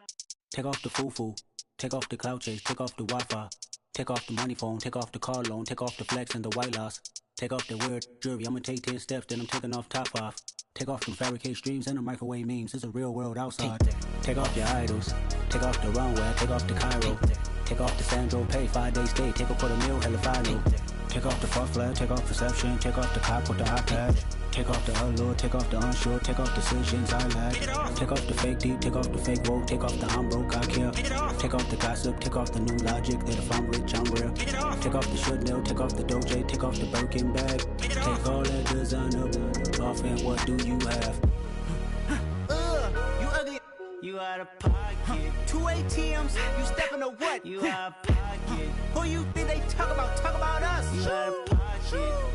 Q: Take off the foo-foo, take off the cloud chase, take off the Wi-Fi, take off the money phone, take off the car loan, take off the flex and the white loss. Take off the weird jewelry, I'ma take 10 steps, then I'm taking off top off. Take off them fabricated streams and the microwave memes, it's a real world outside. Take off your idols, take off the runway, take off the Cairo. Take off the Sandro pay, 5-day stay, take off for the meal, hella final. Take off the fuck flag, take off perception, take off the cop with the iPad. Take off the allure, take off the unsure, take off decisions I lack. Take off the fake deep, take off the fake woke, take off the I'm broke, I care. Take off the gossip, take off the new logic, that if I'm rich, I'm real. Take off the Chanel, take off the Doja, take off the Birkin bag. Take all that designer off and what do you have?
I: You ugly.
Q: You out of pocket.
I: 2 ATMs, you stepping to what?
Q: You out of pocket.
I: Who you think they talk about? Talk about us.
Q: You out of pocket.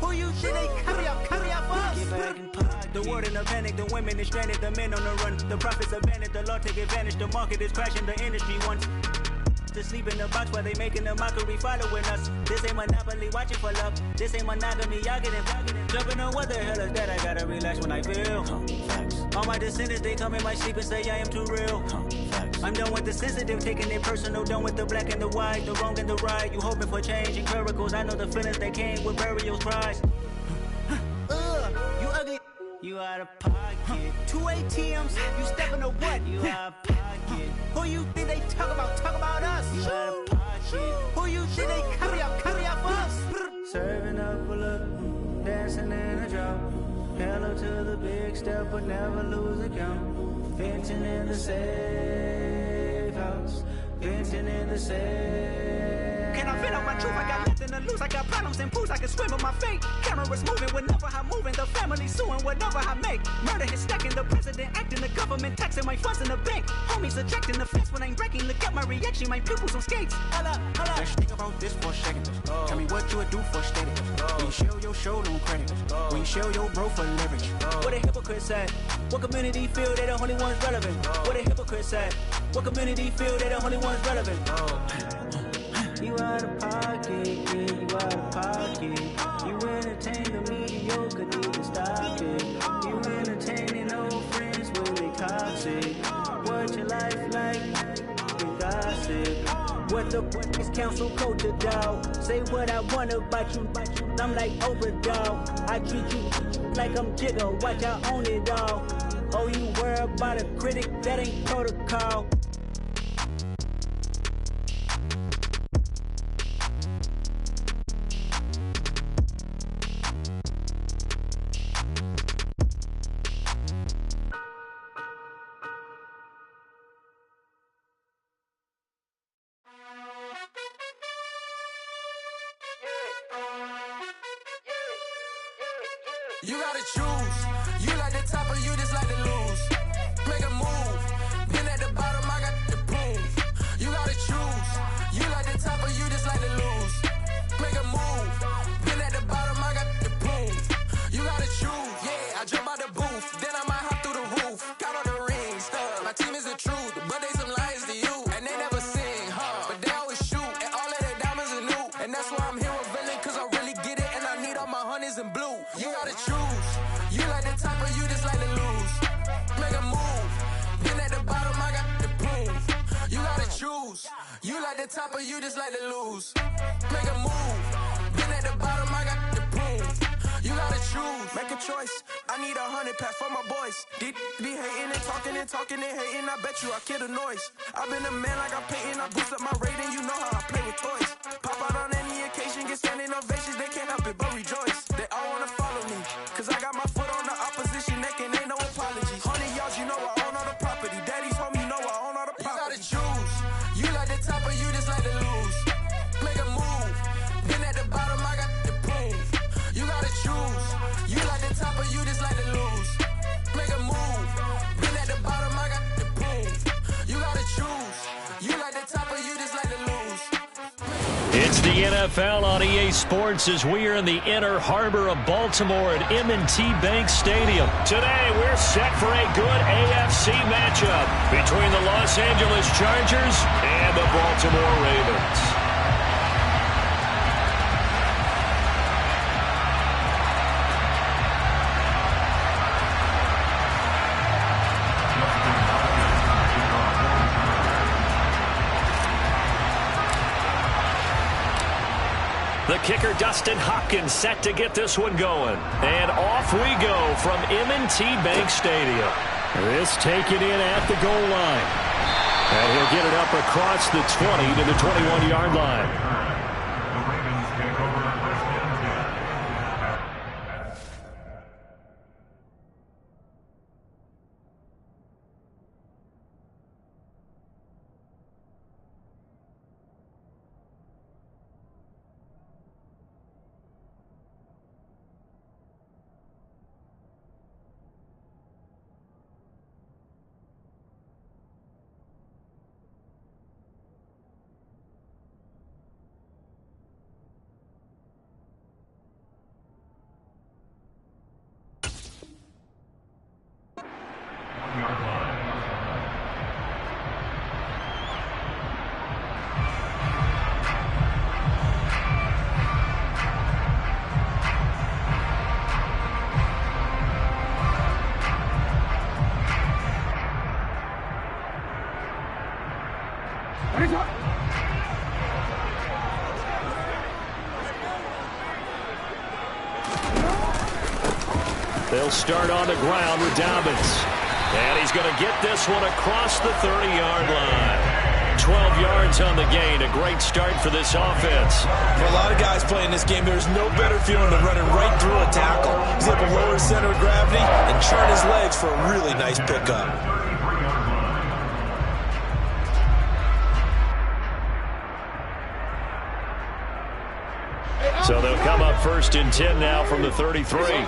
I: Who you think they carry out for us?
Q: Get back in pocket.
I: The world in a panic, the women is stranded, the men on the run. The profits abandoned, the law take advantage. The market is crashing, the industry wants to sleep in the box while they making a mockery following us. This ain't Monopoly, watching for love. This ain't monogamy, y'all getting jumping on what the hell is that? I gotta relax when I feel. All my descendants, they come in my sleep and say I am too real. I'm done with the sensitive, taking it personal. Done with the black and the white, the wrong and the right. You hoping for change and miracles. I know the feelings that came with burial cries. You ugly.
Q: You out of pocket.
I: 2 ATMs, you stepping to what?
Q: You out of pocket.
I: Who you think they talk about? Talk about us.
Q: You out of pocket.
I: Who you think they carry out for us?
Q: Serving up a look, dancing in a drop. Hello to the big step, but never lose a count. Venting in the safe house. Venting in the safe.
I: Can I vent out my truth? I got nothing to lose. I got problems and pools. I can swim with my fate. Cameras moving whenever I'm moving. The family suing whatever I make. Murder is stacking. The president acting. The government taxing my funds in the bank. Homies ejecting the fence when I'm breaking. Look at my reaction. My pupils on skates. Holla, holla.
R: Let's think about this for a second. Tell me what you would do for steady. When you show your show, no credit. When you show your bro for leverage.
I: What a hypocrite said. What community feel they the only ones relevant? What a hypocrite said. What community feel they the only ones relevant?
Q: You out of pocket, yeah, you out of pocket. You entertain the mediocre, need to stop it. You entertaining old friends when they toxic. What your life like? You gossip.
I: What the is council culture, dog? Say what I want about you, I'm like overdog. I treat you like I'm Jigga, watch I own it all. Oh, you worry about a critic, that ain't protocol.
O: You gotta choose. You like the top or you just like to lose. Make a move. Been at the bottom, I got the proof. You gotta choose. You like the top or you just like to lose. Make a move. Been at the bottom, I got the proof. You gotta choose. Yeah, I jump out the booth. Then I might hop through the roof. Count all the rings. My team is the truth, but they some liars to you. And they never sing, but they always shoot. And all of their diamonds are new. And that's why I'm here with villain, cause I really get it. And I need all my honeys in blue. You gotta choose. You like the top or you just like to lose. Make a move. Been at the bottom, I got the proof. You gotta choose. You like the top or you just like to lose. Make a move. Been at the bottom, I got the proof. You gotta choose. Make a choice. I need 100 pack for my boys. Be hating and talking and talking and hating. I bet you I kill the noise. I've been a man like I'm Peyton. I boost up my rating. You know how I play with toys. Pop out on any occasion, get standing ovations. They can't help it but rejoice. They all wanna follow me, cause I got my foot on the opposition neck and ain't no apologies. 100 yards, you know I own all the property. Daddy's home, you know I own all the property. You gotta choose. You like the top or you just like to lose. Make a move. Been at the bottom, I got the proof. You gotta choose. You like the top or you just like to lose. Make a move. Been at the bottom, I got the proof. You gotta choose. You like the top or you just like to lose.
A: It's the NFL on EA Sports as we are in the Inner Harbor of Baltimore at M&T Bank Stadium. Today, we're set for a good AFC matchup between the Los Angeles Chargers and the Baltimore Ravens. The kicker, Dustin Hopkins, set to get this one going. And off we go from M&T Bank Stadium. This taken in at the goal line. And he'll get it up across the 20 to the 21-yard line. They'll start on the ground with Dobbins. And he's going to get this one across the 30-yard line. 12 yards on the gain. A great start for this offense.
B: For a lot of guys playing this game, there's no better feeling than running right through a tackle. He's able to lower his center of gravity and turn his legs for a really nice pickup.
A: So they'll come up 1st and 10 now from the 33.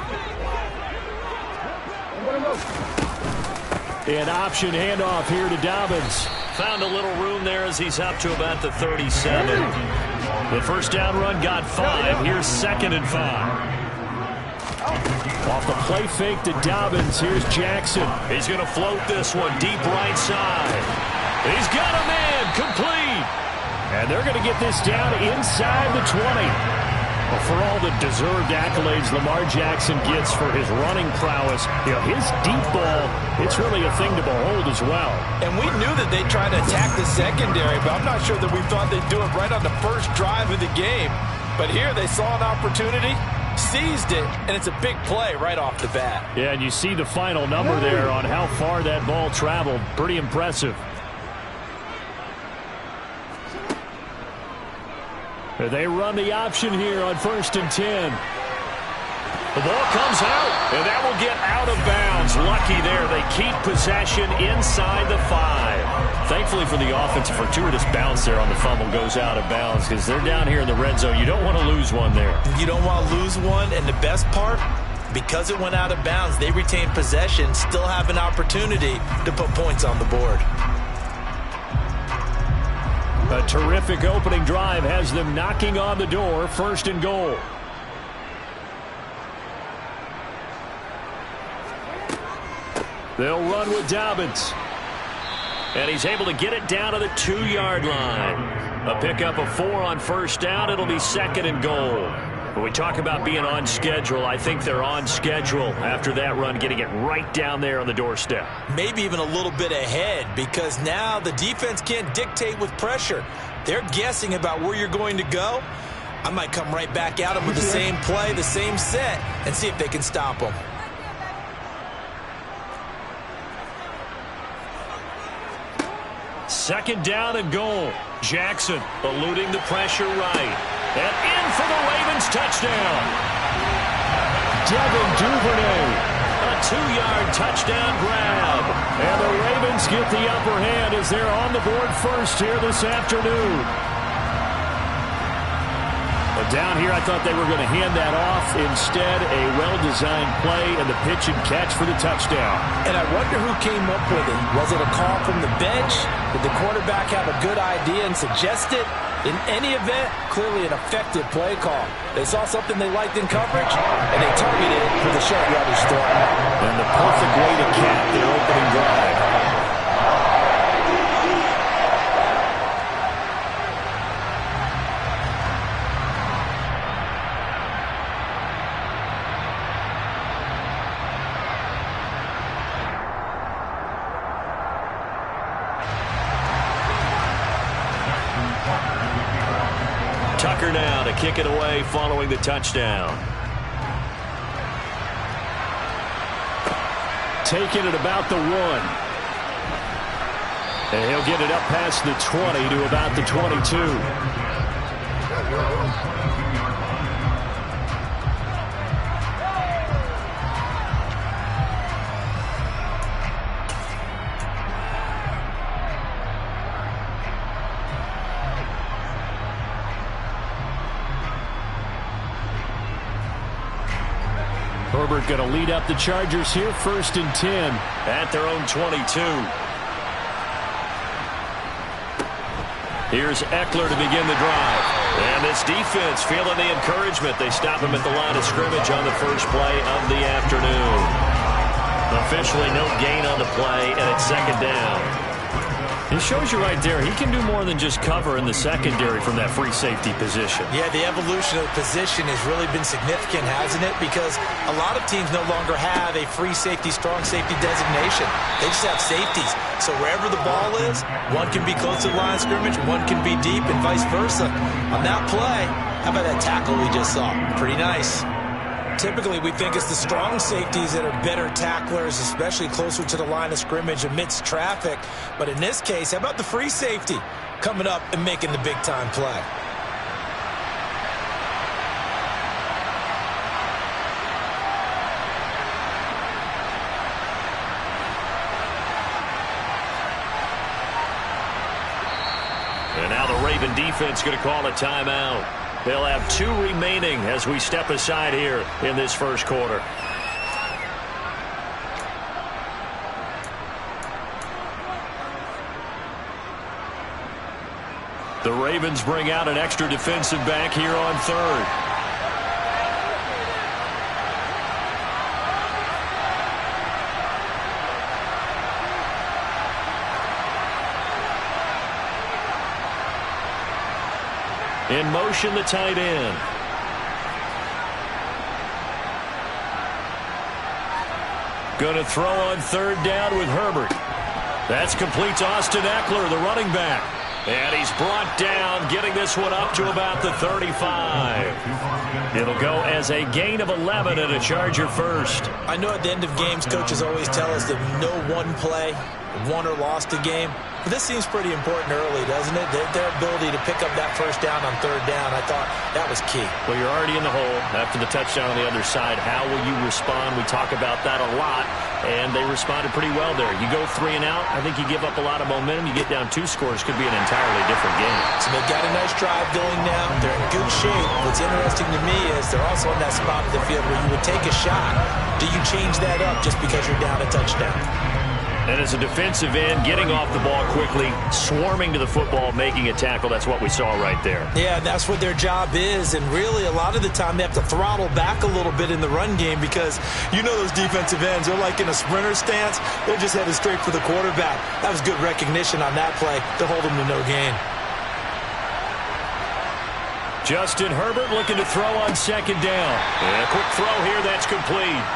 A: An option handoff here to Dobbins. Found a little room there as he's up to about the 37. The first down run got 5. Here's 2nd and 5. Off the play fake to Dobbins. Here's Jackson. He's going to float this one deep right side. He's got a man complete. And they're going to get this down inside the 20. Well, for all the deserved accolades Lamar Jackson gets for his running prowess, his deep ball, it's really a thing to behold as well.
B: And we knew that they'd try to attack the secondary, but I'm not sure that we thought they'd do it right on the first drive of the game. But here they saw an opportunity, seized it, and it's a big play right off the bat.
A: Yeah, and you see the final number there on how far that ball traveled. Pretty impressive. They run the option here on 1st and 10. The ball comes out, and that will get out of bounds. Lucky there. They keep possession inside the 5. Thankfully for the offense, a fortuitous bounce there on the fumble goes out of bounds because they're down here in the red zone. You don't want to lose one there.
B: You don't want to lose one, and the best part, because it went out of bounds, they retain possession, still have an opportunity to put points on the board.
A: A terrific opening drive has them knocking on the door. 1st and goal. They'll run with Dobbins. And he's able to get it down to the 2-yard line. A pickup of 4 on 1st down. It'll be 2nd and goal. When we talk about being on schedule, I think they're on schedule after that run, getting it right down there on the doorstep.
B: Maybe even a little bit ahead, because now the defense can't dictate with pressure. They're guessing about where you're going to go. I might come right back at them with the same play, the same set, and see if they can stop them.
A: Second down and goal. Jackson eluding the pressure right. And in for the Ravens touchdown. Devin Duvernay. A 2-yard touchdown grab. And the Ravens get the upper hand as they're on the board first here this afternoon. But down here, I thought they were going to hand that off. Instead, a well-designed play and the pitch and catch for the touchdown.
B: And I wonder who came up with it. Was it a call from the bench? Did the quarterback have a good idea and suggest it? In any event, clearly an effective play call. They saw something they liked in coverage, and they targeted it for the short yardage throw.
A: And the perfect way to cap their opening drive. Tucker now to kick it away following the touchdown. Taking it about the 1. And he'll get it up past the 20 to about the 22. Herbert going to lead up the Chargers here, 1st and 10 at their own 22. Here's Eckler to begin the drive. And this defense feeling the encouragement. They stop him at the line of scrimmage on the first play of the afternoon. Officially no gain on the play, and it's 2nd down. It shows you right there, he can do more than just cover in the secondary from that free safety position.
B: Yeah, the evolution of the position has really been significant, hasn't it? Because a lot of teams no longer have a free safety, strong safety designation. They just have safeties. So wherever the ball is, one can be close to the line of scrimmage, one can be deep, and vice versa. On that play, how about that tackle we just saw? Pretty nice. Typically, we think it's the strong safeties that are better tacklers, especially closer to the line of scrimmage amidst traffic. But in this case, how about the free safety coming up and making the big-time play?
A: And now the Raven defense going to call a timeout. They'll have 2 remaining as we step aside here in this first quarter. The Ravens bring out an extra defensive back here on 3rd. In motion, the tight end. Going to throw on 3rd down with Herbert. That's complete to Austin Eckler, the running back. And he's brought down, getting this one up to about the 35. It'll go as a gain of 11 and a Charger first.
B: I know at the end of games, coaches always tell us that no one play won or lost a game. But this seems pretty important early, doesn't it? Their ability to pick up that first down on 3rd down, I thought that was key.
A: Well, you're already in the hole after the touchdown on the other side. How will you respond? We talk about that a lot, and they responded pretty well there. You go 3 and out, I think you give up a lot of momentum. You get down 2 scores, could be an entirely different game.
B: So they've got a nice drive going now. They're in good shape. What's interesting to me is they're also in that spot of the field where you would take a shot. Do you change that up just because you're down a touchdown?
A: And as a defensive end, getting off the ball quickly, swarming to the football, making a tackle, that's what we saw right there.
B: Yeah, that's what their job is. And really, a lot of the time, they have to throttle back a little bit in the run game because you know those defensive ends, they're like in a sprinter stance. They're just headed straight for the quarterback. That was good recognition on that play to hold them to no gain.
A: Justin Herbert looking to throw on 2nd down. And a quick throw here, that's complete.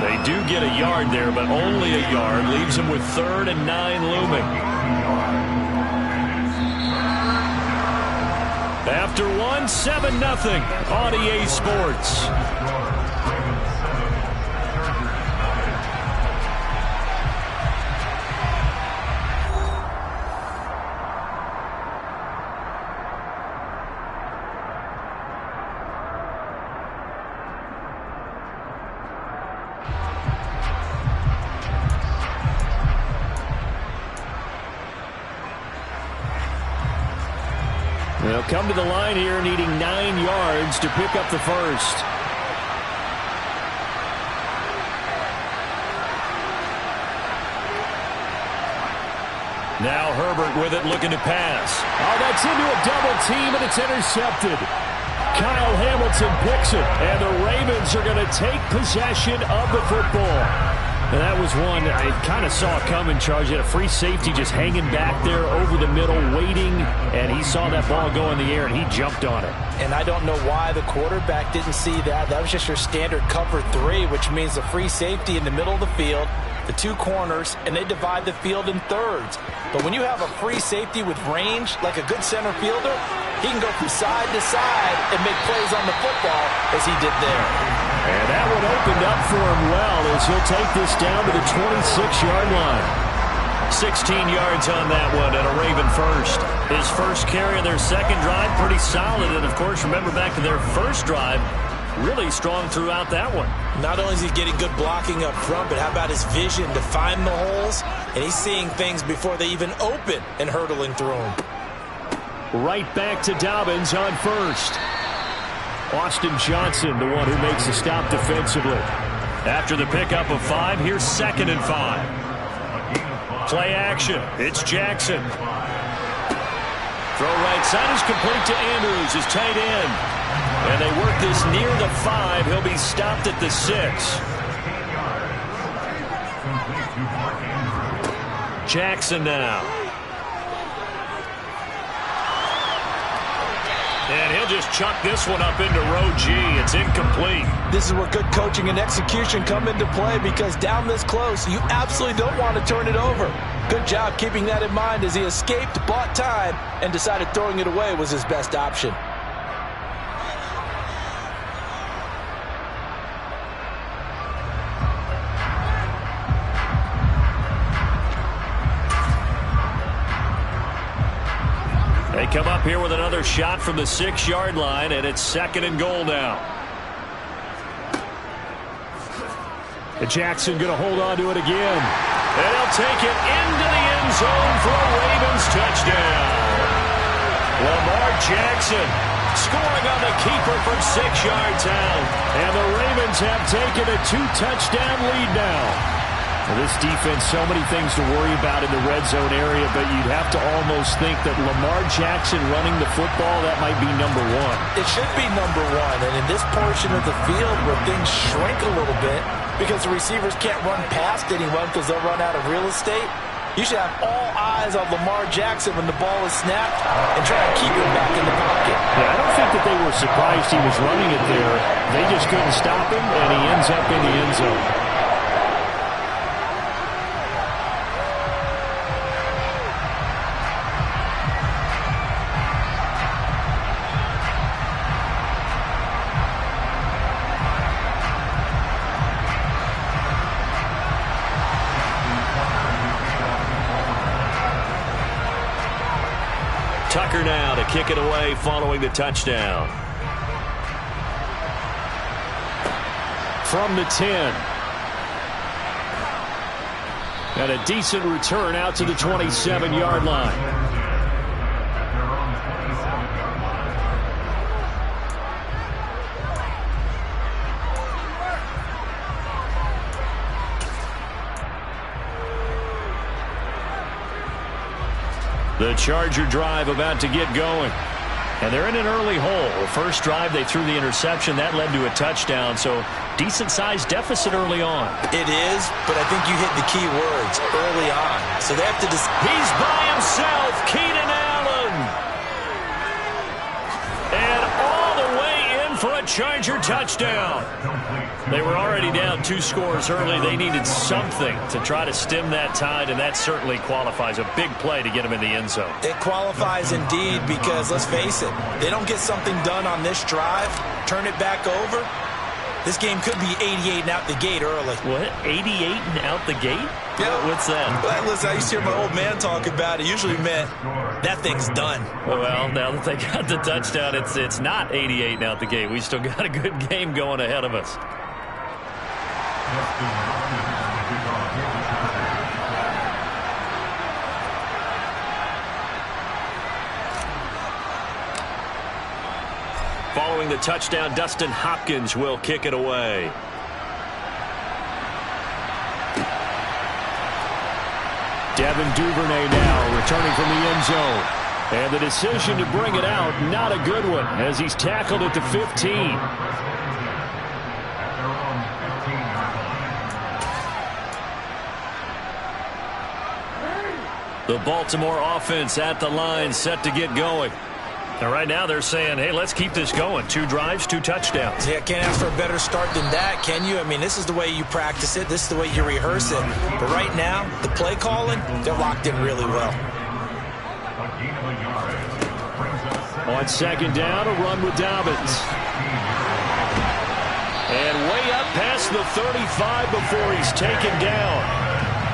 A: They do get a yard there, but only a yard. Leaves them with 3rd and 9 looming. After 1, 7-0 on EA Sports. They'll come to the line here needing 9 yards to pick up the first. Now Herbert with it, looking to pass. Oh, that's into a double team, and it's intercepted. Kyle Hamilton picks it, and the Ravens are going to take possession of the football. And that was one I kind of saw coming, Charles. You had a free safety just hanging back there over the middle, waiting, and he saw that ball go in the air, and he jumped on it.
B: And I don't know why the quarterback didn't see that. That was just your standard cover 3, which means the free safety in the middle of the field, the 2 corners, and they divide the field in thirds. But when you have a free safety with range, like a good center fielder, He can go from side to side and make plays on the football as he did there.
A: And that one opened up for him well as he'll take this down to the 26-yard line. 16 yards on that one and a Raven first. His first carry of their second drive, pretty solid. And, of course, remember back to their first drive, really strong throughout that one.
B: Not only is he getting good blocking up front, but how about his vision to find the holes? And he's seeing things before they even open and hurdling through them.
A: Right back to Dobbins on first. Austin Johnson, the one who makes the stop defensively. After the pickup of 5, here's 2nd and 5. Play action. It's Jackson. Throw right side is complete to Andrews, his tight end. And they work this near the 5. He'll be stopped at the 6. Jackson now. And he'll just chuck this one up into row G. It's incomplete.
B: This is where good coaching and execution come into play, because down this close, you absolutely don't want to turn it over. Good job keeping that in mind as he escaped, bought time, and decided throwing it away was his best option.
A: They come up here with another shot from the 6-yard line, and it's 2nd and goal now. Jackson going to hold on to it again. And he'll take it into the end zone for a Ravens touchdown. Lamar Jackson scoring on the keeper from 6 yards out. And the Ravens have taken a 2-touchdown lead now. This defense, so many things to worry about in the red zone area, but you'd have to almost think that Lamar Jackson running the football, that might be number 1.
B: It should be number 1, and in this portion of the field where things shrink a little bit because the receivers can't run past anyone because they'll run out of real estate, you should have all eyes on Lamar Jackson when the ball is snapped and try to keep him back in the pocket.
A: Yeah, I don't think that they were surprised he was running it there. They just couldn't stop him, and he ends up in the end zone. Tucker now to kick it away following the touchdown. From the 10. And a decent return out to the 27-yard line. The Charger drive about to get going. And they're in an early hole. The first drive, they threw the interception. That led to a touchdown. So decent-sized deficit early on.
B: It is, but I think you hit the key words early on. So they have to
A: he's by himself, Keenan Allen. And all the way in for a Charger touchdown. They were already down 2 scores early. They needed something to try to stem that tide, and that certainly qualifies. A big play to get them in the end zone.
B: It qualifies indeed because, let's face it, they don't get something done on this drive, turn it back over, this game could be 88 and out the gate early.
A: What? 88 and out the gate?
B: Yeah.
A: What's that?
B: Well, listen, I used to hear my old man talk about it. Usually meant that thing's done.
A: Well, now that they got the touchdown, it's not 88 and out the gate. We still got a good game going ahead of us. Following the touchdown, Dustin Hopkins will kick it away. Devin Duvernay now returning from the end zone. And the decision to bring it out, not a good one, as he's tackled at the 15. The Baltimore offense at the line, set to get going. And right now they're saying, hey, let's keep this going. 2 drives, 2 touchdowns.
B: Yeah, can't ask for a better start than that, can you? I mean, this is the way you practice it. This is the way you rehearse it. But right now, the play calling, they're locked in really well.
A: On second down, a run with Dobbins. And way up past the 35 before he's taken down.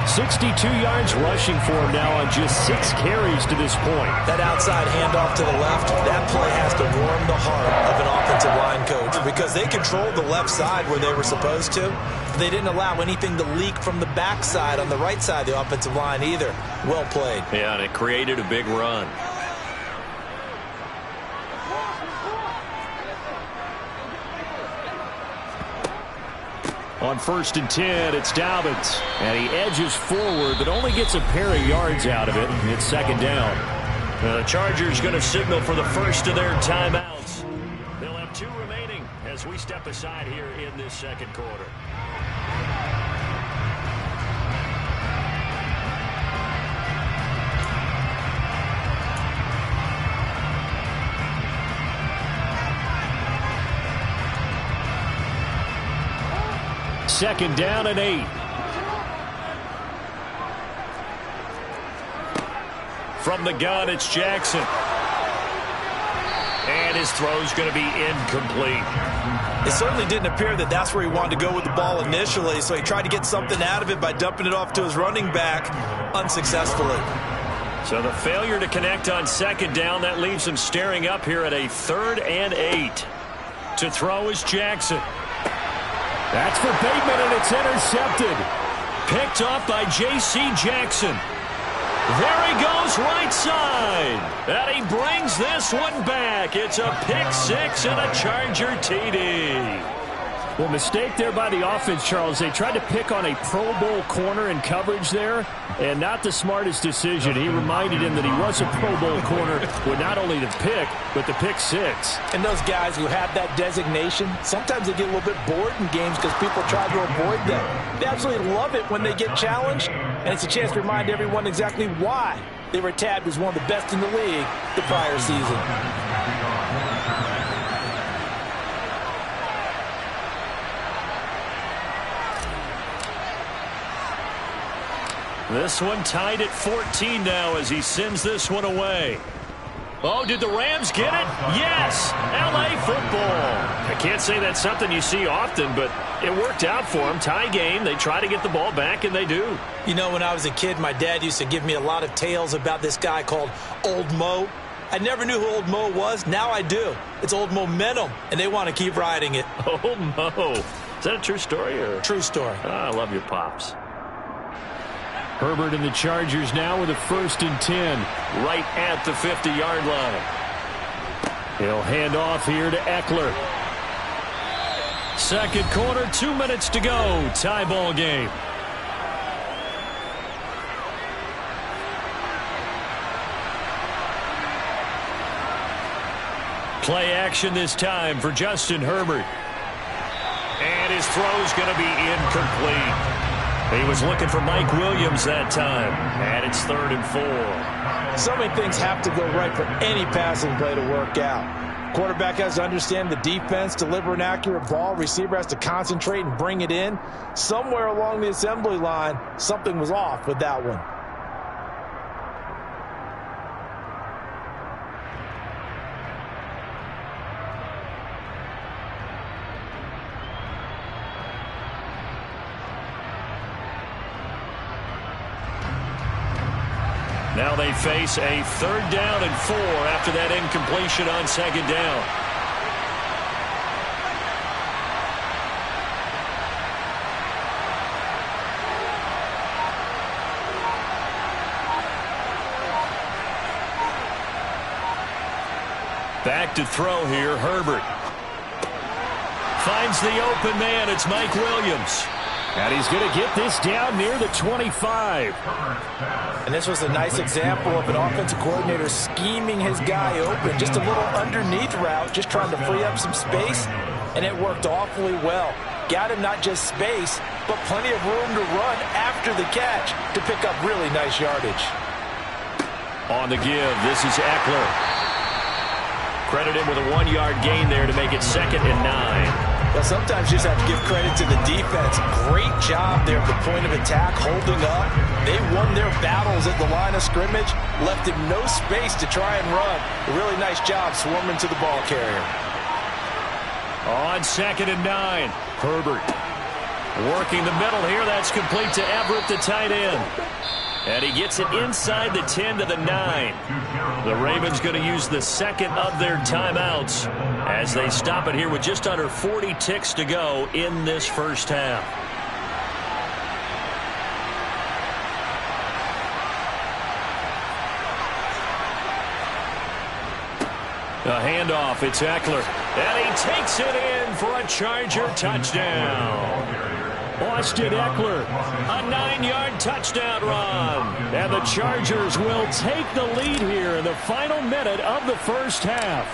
A: 62 yards rushing for him now on just 6 carries to this point.
B: That outside handoff to the left, that play has to warm the heart of an offensive line coach because they controlled the left side where they were supposed to. They didn't allow anything to leak from the backside on the right side of the offensive line either. Well played.
A: Yeah, and it created a big run. On 1st and 10, it's Dobbins. And he edges forward, but only gets a pair of yards out of it. It's second down. The Chargers going to signal for the first of their timeouts. They'll have 2 remaining as we step aside here in this second quarter. Second down and 8. From the gun, it's Jackson. And his throw's going to be incomplete.
B: It certainly didn't appear that that's where he wanted to go with the ball initially, so he tried to get something out of it by dumping it off to his running back unsuccessfully.
A: So the failure to connect on second down, that leaves him staring up here at a 3rd and 8. To throw is Jackson. That's for Bateman, and it's intercepted. Picked off by J.C. Jackson. There he goes, right side. And he brings this one back. It's a pick 6 and a Charger TD. Well, mistake there by the offense, Charles. They tried to pick on a Pro Bowl corner in coverage there, and not the smartest decision. He reminded him that he was a Pro Bowl corner with not only the pick, but the pick 6.
B: And those guys who have that designation, sometimes they get a little bit bored in games because people try to avoid them. They absolutely love it when they get challenged, and it's a chance to remind everyone exactly why they were tabbed as one of the best in the league the prior season.
A: This one tied at 14 now as he sends this one away. Oh, did the Rams get it? Yes! L.A. football. I can't say that's something you see often, but it worked out for them. Tie game. They try to get the ball back, and they do.
B: You know, when I was a kid, my dad used to give me a lot of tales about this guy called Old Mo. I never knew who Old Mo was. Now I do. It's Old Momentum, and they want to keep riding it.
A: Old Mo. Is that a true story? Or?
B: True story.
A: Oh, I love your pops. Herbert and the Chargers now with a 1st and 10 right at the 50-yard line. He'll hand off here to Eckler. Second quarter, 2 minutes to go. Tie ball game. Play action this time for Justin Herbert. And his throw's going to be incomplete. He was looking for Mike Williams that time. And it's 3rd and 4.
B: So many things have to go right for any passing play to work out. Quarterback has to understand the defense, deliver an accurate ball. Receiver has to concentrate and bring it in. Somewhere along the assembly line, something was off with that one.
A: Now they face a 3rd down and 4 after that incompletion on second down. Back to throw here, Herbert. Finds the open man, it's Mike Williams. And he's going to get this down near the 25.
B: And this was a nice example of an offensive coordinator scheming his guy open. Just a little underneath route, just trying to free up some space. And it worked awfully well. Got him not just space, but plenty of room to run after the catch to pick up really nice yardage.
A: On the give, this is Eckler. Credit him with a 1-yard gain there to make it 2nd and 9.
B: Well, sometimes you just have to give credit to the defense. Great job there at the point of attack, holding up. They won their battles at the line of scrimmage, left him no space to try and run. A really nice job swarming to the ball carrier.
A: On 2nd and 9, Herbert working the middle here. That's complete to Everett, the tight end. And he gets it inside the 10 to the 9. The Ravens going to use the second of their timeouts as they stop it here with just under 40 ticks to go in this first half. A handoff, it's Eckler. And he takes it in for a Charger touchdown. Austin Eckler, a 9-yard touchdown run. And the Chargers will take the lead here in the final minute of the first half.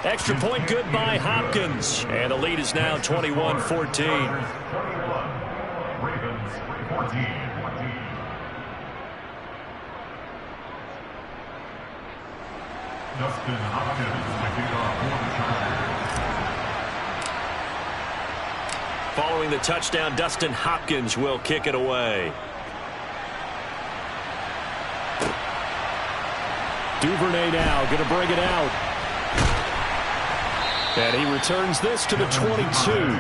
A: Extra point good by Hopkins. And the lead is now 21-14.
S: Ravens 14. Dustin Hopkins, the kickoff for the Chargers.
A: Following the touchdown, Dustin Hopkins will kick it away. Duvernay now going to bring it out. And he returns this to the 22.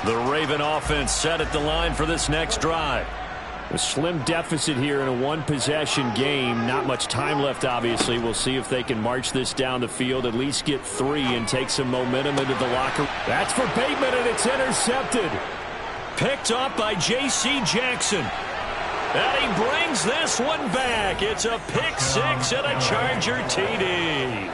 A: The Raven offense set at the line for this next drive. A slim deficit here in a one-possession game. Not much time left, obviously. We'll see if they can march this down the field, at least get 3 and take some momentum into the locker. That's for Bateman, and it's intercepted. Picked up by J.C. Jackson. And he brings this one back. It's a pick 6 and a Charger TD.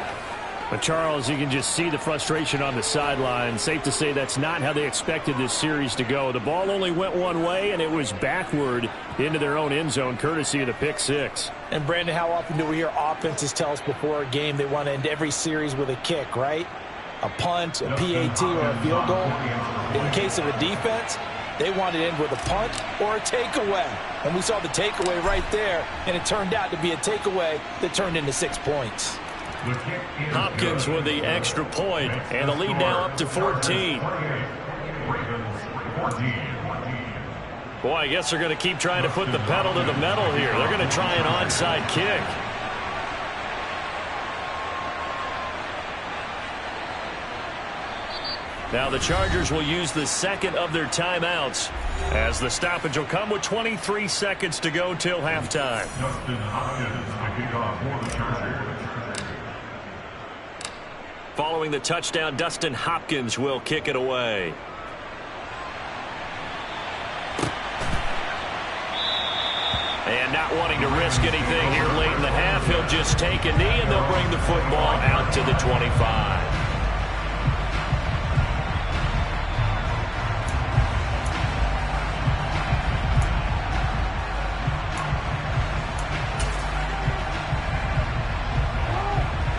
A: But Charles, you can just see the frustration on the sideline. Safe to say that's not how they expected this series to go. The ball only went one way, and it was backward into their own end zone, courtesy of the pick 6.
B: And, Brandon, how often do we hear offenses tell us before a game they want to end every series with a kick, right? A punt, a PAT, or a field goal. In case of a defense, they want to end with a punt or a takeaway. And we saw the takeaway right there, and it turned out to be a takeaway that turned into 6 points.
A: Hopkins with the extra point, and the lead now up to 14. Boy, I guess they're going to keep trying to put the pedal to the metal here. They're going to try an onside kick. Now the Chargers will use the second of their timeouts as the stoppage will come with 23 seconds to go till halftime.
S: Dustin Hopkins, the kickoff for the Chargers.
A: Following the touchdown, Dustin Hopkins will kick it away. And not wanting to risk anything here late in the half, he'll just take a knee and they'll bring the football out to the 25.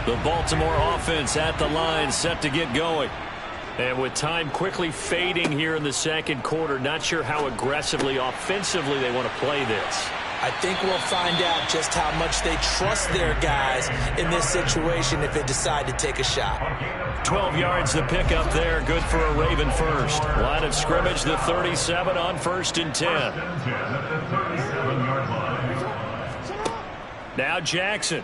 A: The Baltimore offense at the line, set to get going. And with time quickly fading here in the second quarter, not sure how aggressively, offensively they want to play this.
B: I think we'll find out just how much they trust their guys in this situation if they decide to take a shot.
A: 12 yards to pick up there, good for a Raven first. Line of scrimmage, the 37 on 1st and 10. Now Jackson.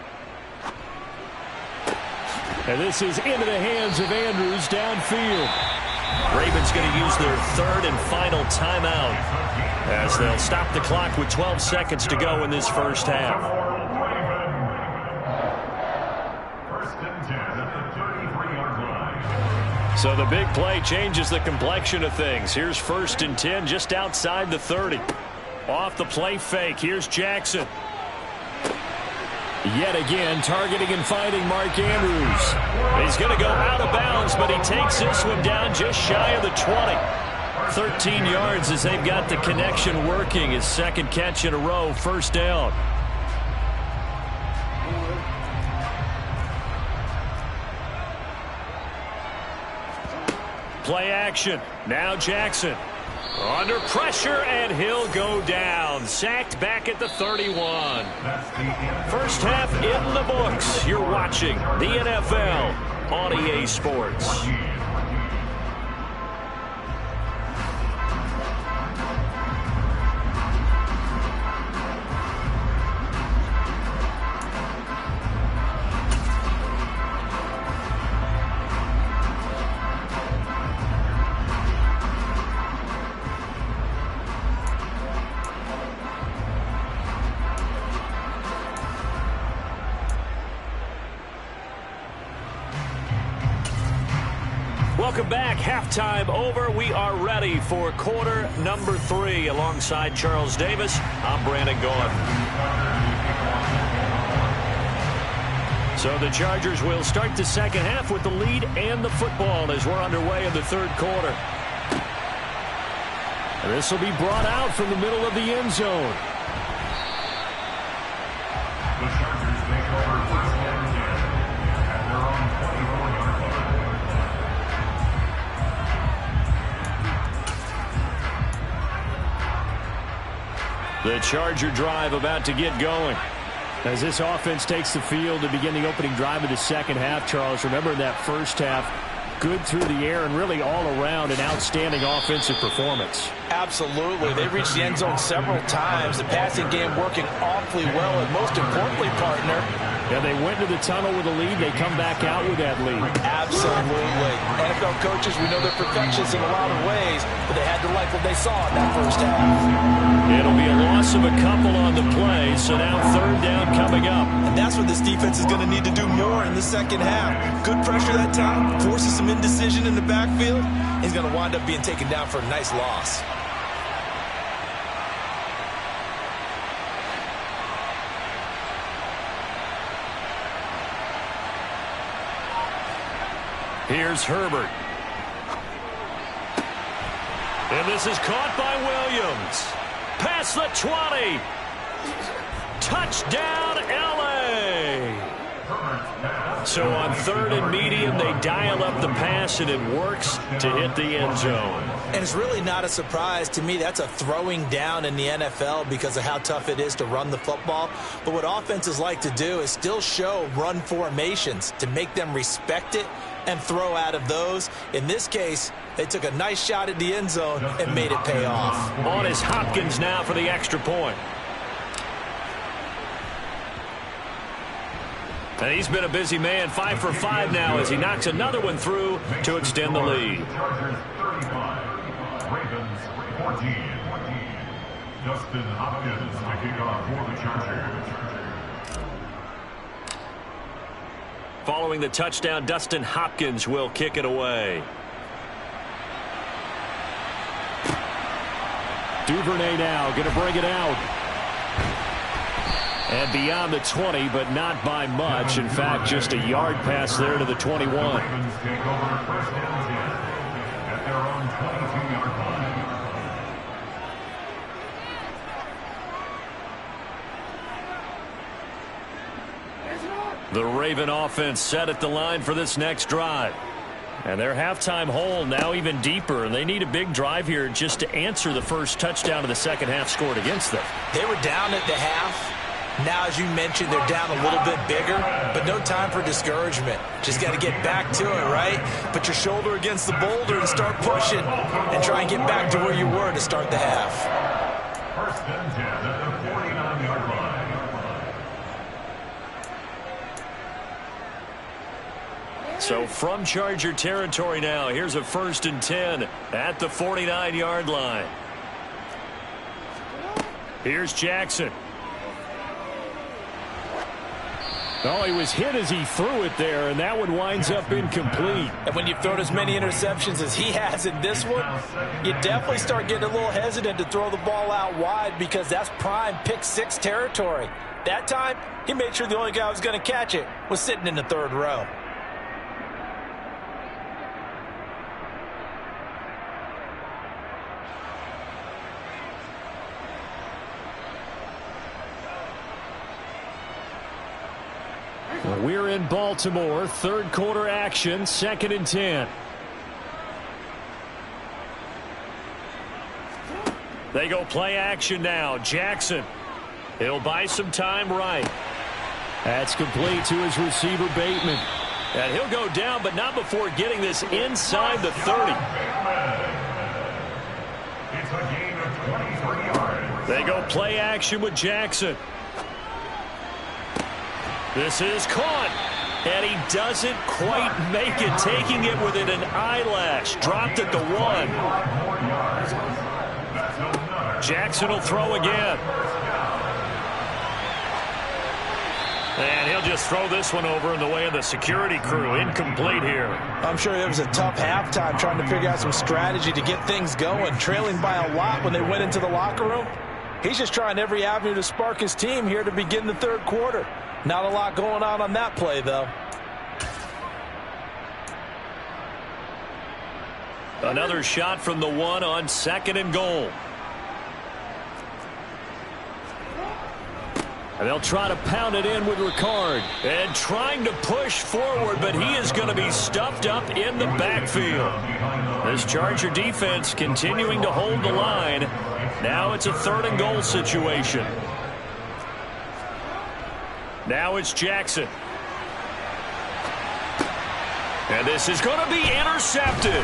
A: And this is into the hands of Andrews downfield. Ravens going to use their third and final timeout as they'll stop the clock with 12 seconds to go in this first half. So the big play changes the complexion of things. Here's 1st and 10 just outside the 30. Off the play fake. Here's Jackson. Yet again, targeting and finding Mark Andrews. He's going to go out of bounds, but he takes this one down just shy of the 20. 13 yards as they've got the connection working. His second catch in a row, first down. Play action. Now Jackson. Under pressure, and he'll go down. Sacked back at the 31. First half in the books. You're watching the NFL on EA Sports. Welcome back. Halftime over. We are ready for quarter number 3. Alongside Charles Davis, I'm Brandon Gaudin. So the Chargers will start the second half with the lead and the football as we're underway in the third quarter. And this will be brought out from the middle of the end zone.
S: The Chargers take over first and 10 at their own 24-yard line.
A: The Charger drive about to get going. As this offense takes the field to begin the opening drive of the second half, Charles, remember in that first half, good through the air and really all around an outstanding offensive performance.
B: Absolutely. They reached the end zone several times. The passing game working awfully well, and most importantly, partner,
A: yeah, they went to the tunnel with a lead. They come back out with that lead.
B: Absolutely. NFL coaches, we know they're perfectionists in a lot of ways, but they had to like what they saw in that first half.
A: It'll be a loss of a couple on the play, so now third down coming up.
T: And that's what this defense is going to need to do more in the second half. Good pressure that time, forces some indecision in the backfield. He's going to wind up being taken down for a nice loss.
A: Here's Herbert. And this is caught by Williams. Past the 20. Touchdown, L.A. So on third and medium, they dial up the pass, and it works to hit the end zone.
B: And it's really not a surprise to me. That's a throwing down in the NFL because of how tough it is to run the football. But what offenses like to do is still show run formations to make them respect it and throw out of those. In this case, they took a nice shot at the end zone and made it pay off.
A: On is Hopkins now for the extra point. And he's been a busy man, 5 for 5 now as he knocks another one through to extend the lead.
S: Chargers 35, Ravens 14. Dustin Hopkins to kick off for the Chargers.
A: Following the touchdown, Dustin Hopkins will kick it away. Duvernay now going to bring it out. And beyond the 20, but not by much. In fact, just a yard pass there to the 21.
S: The Ravens take over first and 10 at their own 22-yard line.
A: The Raven offense set at the line for this next drive. And their halftime hole now even deeper. And they need a big drive here just to answer the first touchdown of the second half scored against them.
B: They were down at the half. Now, as you mentioned, they're down a little bit bigger, but no time for discouragement. Just got to get back to it, right? Put your shoulder against the boulder and start pushing and try and get back to where you were to start the half.
S: First and 10 at the 49-yard line.
A: So from Charger territory now, here's a first and 10 at the 49-yard line. Here's Jackson. Oh, he was hit as he threw it there, and that one winds up incomplete.
B: And when you've thrown as many interceptions as he has in this one, you definitely start getting a little hesitant to throw the ball out wide because that's prime pick six territory. That time, he made sure the only guy who was going to catch it was sitting in the third row.
A: We're in Baltimore, third quarter action, second and 10. They go play action now. Jackson. He'll buy some time right. That's complete to his receiver, Bateman. And he'll go down, but not before getting this inside the 30.
S: It's a gain of 23 yards.
A: They go play action with Jackson. This is caught. And he doesn't quite make it, taking it within an eyelash. Dropped at the 1. Jackson will throw again. And he'll just throw this one over in the way of the security crew. Incomplete here.
T: I'm sure it was a tough halftime trying to figure out some strategy to get things going. Trailing by a lot when they went into the locker room. He's just trying every avenue to spark his team here to begin the third quarter. Not a lot going on that play, though.
A: Another shot from the 1 on 2nd and goal. And they'll try to pound it in with Ricard. And trying to push forward, but he is going to be stuffed up in the backfield. This Charger defense continuing to hold the line. Now it's a 3rd and goal situation. Now it's Jackson. And this is going to be intercepted.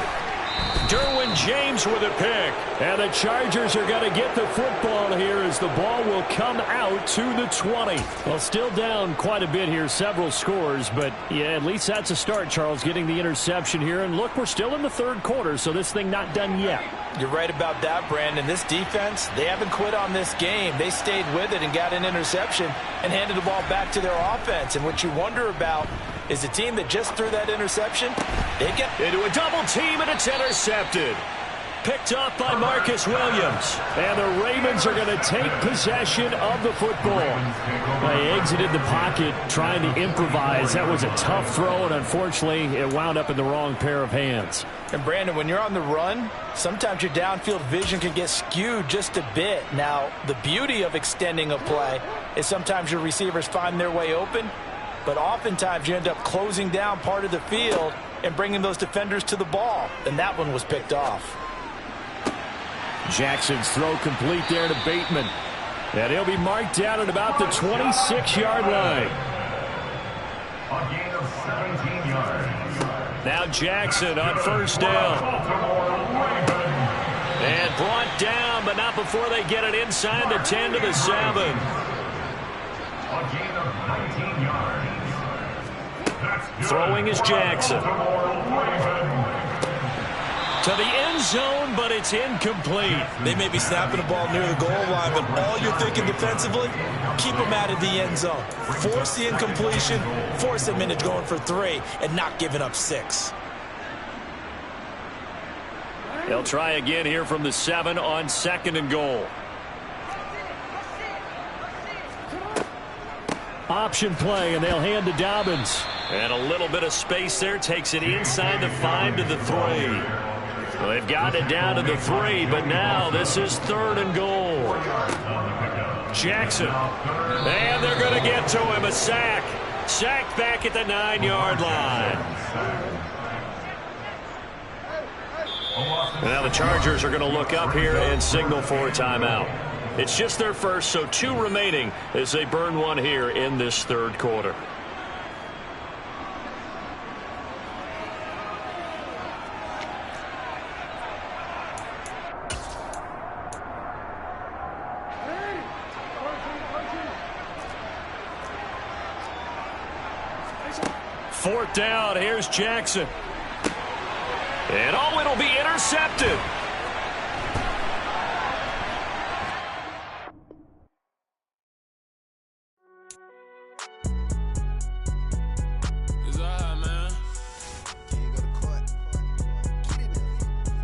A: Derwin James with a pick. And the Chargers are going to get the football here as the ball will come out to the 20. Well, still down quite a bit here, several scores. But, yeah, at least that's a start, Charles, getting the interception here. And, look, we're still in the 3rd quarter, so this thing not done yet.
T: You're right about that, Brandon. This defense, they haven't quit on this game. They stayed with it and got an interception and handed the ball back to their offense. And what you wonder about is the team that just threw that interception, they get
A: into a double team, and it's intercepted. Picked up by Marcus Williams. And the Ravens are going to take possession of the football. They exited the pocket trying to improvise. That was a tough throw, and unfortunately, it wound up in the wrong pair of hands.
T: And, Brandon, when you're on the run, sometimes your downfield vision can get skewed just a bit. Now, the beauty of extending a play is sometimes your receivers find their way open, but oftentimes you end up closing down part of the field and bringing those defenders to the ball. And that one was picked off.
A: Jackson's throw complete there to Bateman. And he'll be marked down at about the 26-yard line.
S: A gain of 17 yards.
A: Now Jackson on 1st down. And brought down, but not before they get it inside the 10 to the 7.
S: A gain of 19 yards.
A: Throwing is Jackson. To the end zone, but it's incomplete.
T: They may be snapping the ball near the goal line, but all you're thinking defensively, keep them out of the end zone. Force the incompletion, force them into going for 3, and not giving up 6.
A: They'll try again here from the 7 on 2nd and goal. Option play, and they'll hand to Dobbins. And a little bit of space there, takes it inside the 5 to the 3. Well, they've got it down to the 3, but now this is 3rd and goal. Jackson. And they're going to get to him. A sack. Sacked back at the 9-yard line. Now the Chargers are going to look up here and signal for a timeout. It's just their first, so 2 remaining as they burn one here in this 3rd quarter. Fourth down, here's Jackson. And oh, it'll be intercepted.
O: It's alright, man.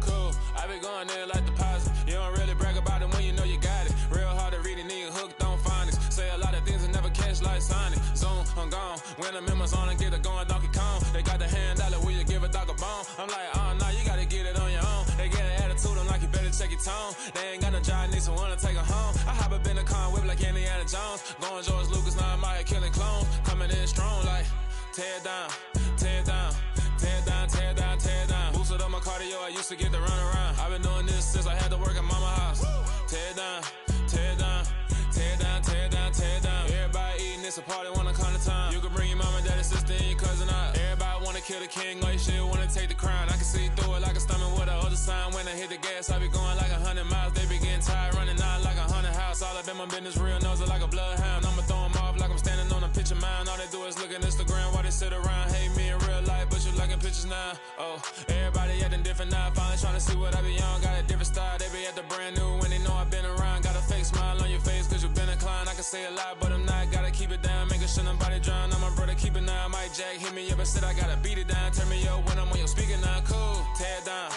O: Cool. I be going there like deposit. You don't really brag about it when you know you got it. Real hard to read a nigga hooked, don't find it. Say a lot of things and never catch like sign it. Zone, I'm gone. When the members on and get it going, Donkey Kong. They got the hand dollar, will you give a dog a bone? I'm like, oh, no, you gotta get it on your own. They get an attitude, I'm like, you better check your tone. They ain't got no job, need someone to take her home. I hop up in a car, whip like Indiana Jones. Going George Lucas, now I'm out here killing clones. Coming in strong like, tear down, tear down, tear down, tear down, tear down. Boosted up my cardio, I used to get to run around. I've been doing this since I had to work at mama house. Tear
D: down, tear down, tear down, tear down, tear down. Everybody eating, it's a party, wanna come to time. You can bring your mama, daddy, sister, and your cousin out. Everybody wanna kill the king, all you shit wanna take the crown. I can see through it like a stomach with a other sign. When I hit the gas, I be going like 100 miles. They be getting tired, running out like 100 house. All up in my business, real nose like a bloodhound. I'ma throw them off like I'm standing on a picture mound. All they do is look at Instagram while they sit around. Hate me in real life, but you liking pictures now. Oh, everybody acting different now. Finally trying to see what I be on. Got a different style, they be at the brand new when they know I've been around. Got a fake smile on your face cause you been inclined. I can say a lot, but I'm not. Gotta keep it down, making sure nobody drown. I'm my brother, keep it now. Mike Jack hit me up and said I gotta beat it down. Turn me up when I'm on your speaker now. Cool, tear down,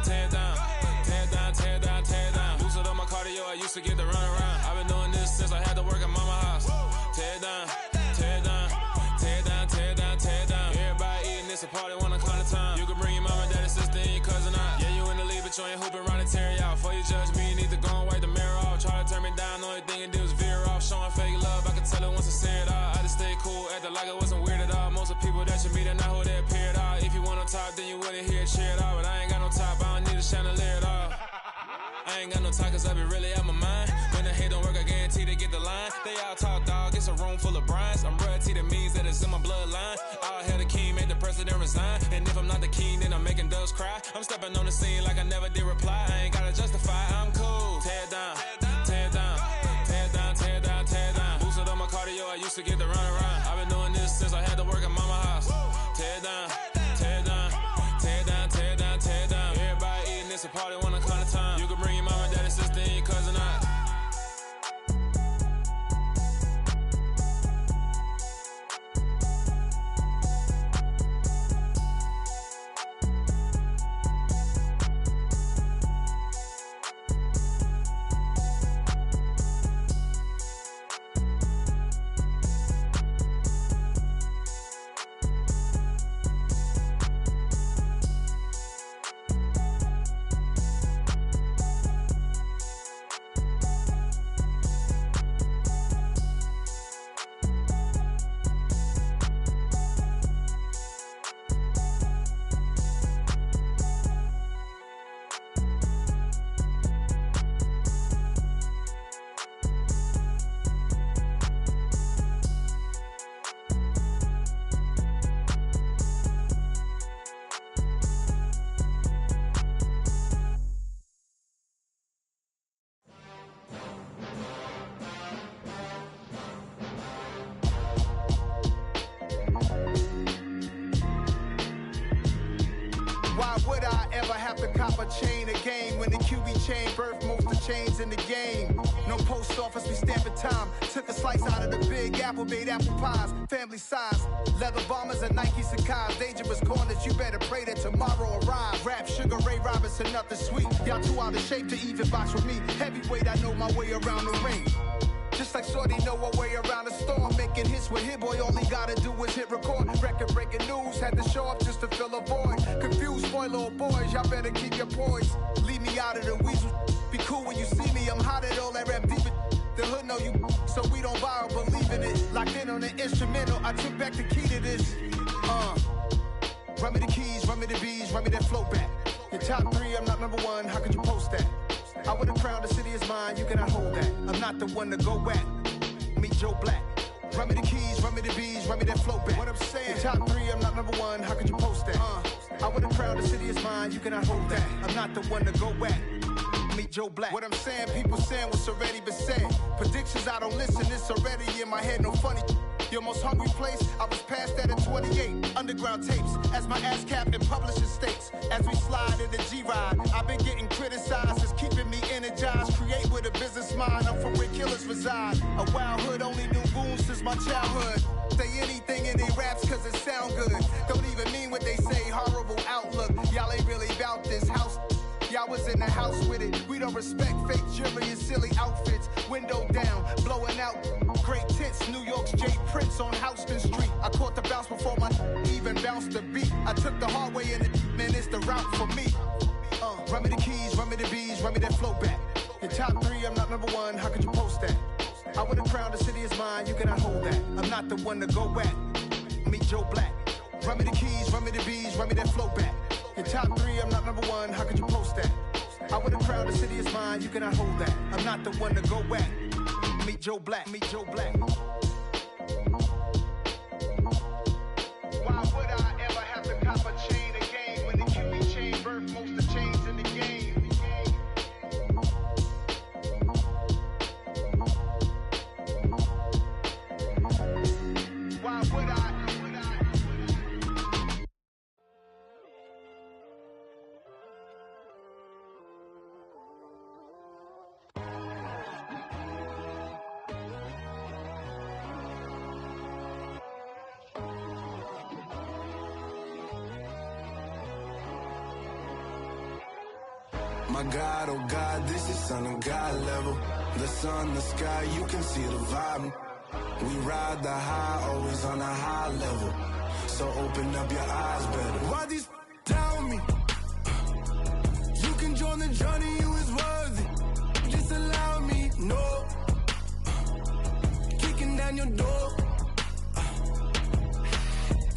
D: tear down, tear down, tear down, tear down. Boosted up my cardio, I used to get the run around. I've been doing this since I had to work at mama house. Tear down, tear down, tear down, tear down, tear down. Everybody eating, it's a party, wanna climb the time. You can bring your mama, daddy, sister, and your cousin out. Yeah, you in the lead, but you ain't hooping around and tear you out. Before you judge me, you need to go and wipe the mirror off. Try to turn me down, the only thing you do is veer off. Showing fake love, I can tell it once I say it all. I just stay cool, acting like it wasn't weird at all. Most of the people that you meet are not who they appear at all. If you want on top, then you wouldn't hear it cheer at all. But I ain't got no top, I don't need a chandelier at all. I ain't got no talk cause I be really out my mind. When the hate don't work, I guarantee they get the line. They all talk dog, it's a room full of brines. I'm royalty, that means that it's in my bloodline. All hell the king, made the president resign. And if I'm not the king, then I'm making doves cry. I'm stepping on the scene like I never did reply. I ain't gotta justify, I'm cool. Tear down, tear down, tear down, tear down, tear down. Boosted up my cardio, I used to get the run around. I've been doing this since I had to work at mama house. Tear down, tear down, tear down, tear down, tear down. Everybody eating, it's a party, wanna come to time. You can bring your mama, daddy, sister, and your cousin out.
P: Why would I ever have to cop a chain again when the QB chain birthed most of chains in the game? No post office, we stamping time. Took a slice out of the big apple, made apple pies, family size. Leather bombers and Nike Sacai's. Dangerous corners, you better pray that tomorrow arrives. Rap, Sugar Ray Robinson, nothing sweet. Y'all too out of shape to even box with me. Heavyweight, I know my way around the ring. Just like Shorty know her way around the storm. Making hits with Hit Boy, all he gotta do is hit record. Record breaking news, had to show up just to fill a void. Confused boy, little boys, y'all better keep your poise. Leave me out of the weasel. Be cool when you see me, I'm hot at all that rap deep. The hood know you, so we don't borrow, believe in it. Locked in on the instrumental, I took back the key to this. Run me the keys, run me the bees, run me that flow back. Your top three, I'm not number one, how could you post that? I would've crowned the city is mine, you cannot hold that. I'm not the one to go at. Meet Joe Black. Run me the keys, run me the bees, run me that flow back. What I'm saying, your top three, I'm not number one, how could you post that? I would've crowned the city is mine, you cannot hold that. I'm not the one to go at. Meet Joe Black. What I'm saying, people saying what's already been said. Predictions, I don't listen, it's already in my head, no funny. Your most hungry place, I was past that at 28. Underground tapes, as my ass captain publishing states. As we slide in the G-Ride, I've been getting criticized, it's keeping me energized. Create with a business mind, I'm from where killers reside. A wild hood, only knew goons since my childhood. Say anything in they raps cause it sound good. Don't even mean what they say, horrible outlook. Y'all ain't really about this house. Y'all was in the house with it. We don't respect fake jewelry and silly outfits. Window down, blowing out great tits. New York's J. Prince on Houston Street. I caught the bounce before my even bounced the beat. I took the hard way in it, man, it's the route for me. Run me the keys, run me the bees, run me that flow back. Your top three, I'm not number one, how could you post that? I would've crowned the city is mine, you cannot hold that. I'm not the one to go at. Meet Joe Black. Run me the keys, run me the bees, run me that flow back. Your top three, I'm not number one, how could you post that? I would have crowd, the city is mine, you cannot hold that. I'm not the one to go at. Meet Joe Black, meet Joe Black. Why would I ever have to cop a chain again when the QB chain birthed most of the chains in the game? Why would I?
C: My God, oh God, this is Son of God level. The sun, the sky, you can see the vibe. We ride the high, always on a high level. So open up your eyes better. Why these tell me? You can join the journey, you is worthy. Just allow me, no. Kicking down your door.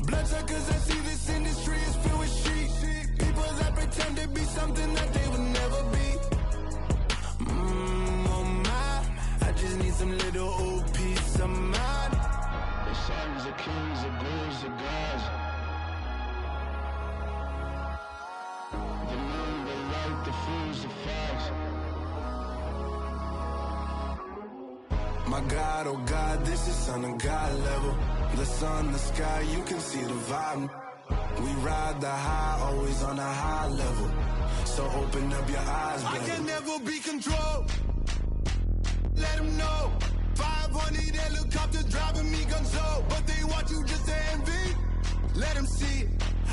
C: Bloodsuckers, I see this industry is filled with sheep. People that pretend to be something that they would never be. Oh my, I just need some little old peace of mind. The sons of kings, the bulls, the gods. The moon, the light, the fools, the facts. My God, oh God, this is Son of God level. The sun, the sky, you can see the vibe. We ride the high, always on a high level. So open up your eyes, baby. I can never be controlled. Let them know. 500 helicopters driving me gunso. But they want you just to envy. Let them see it.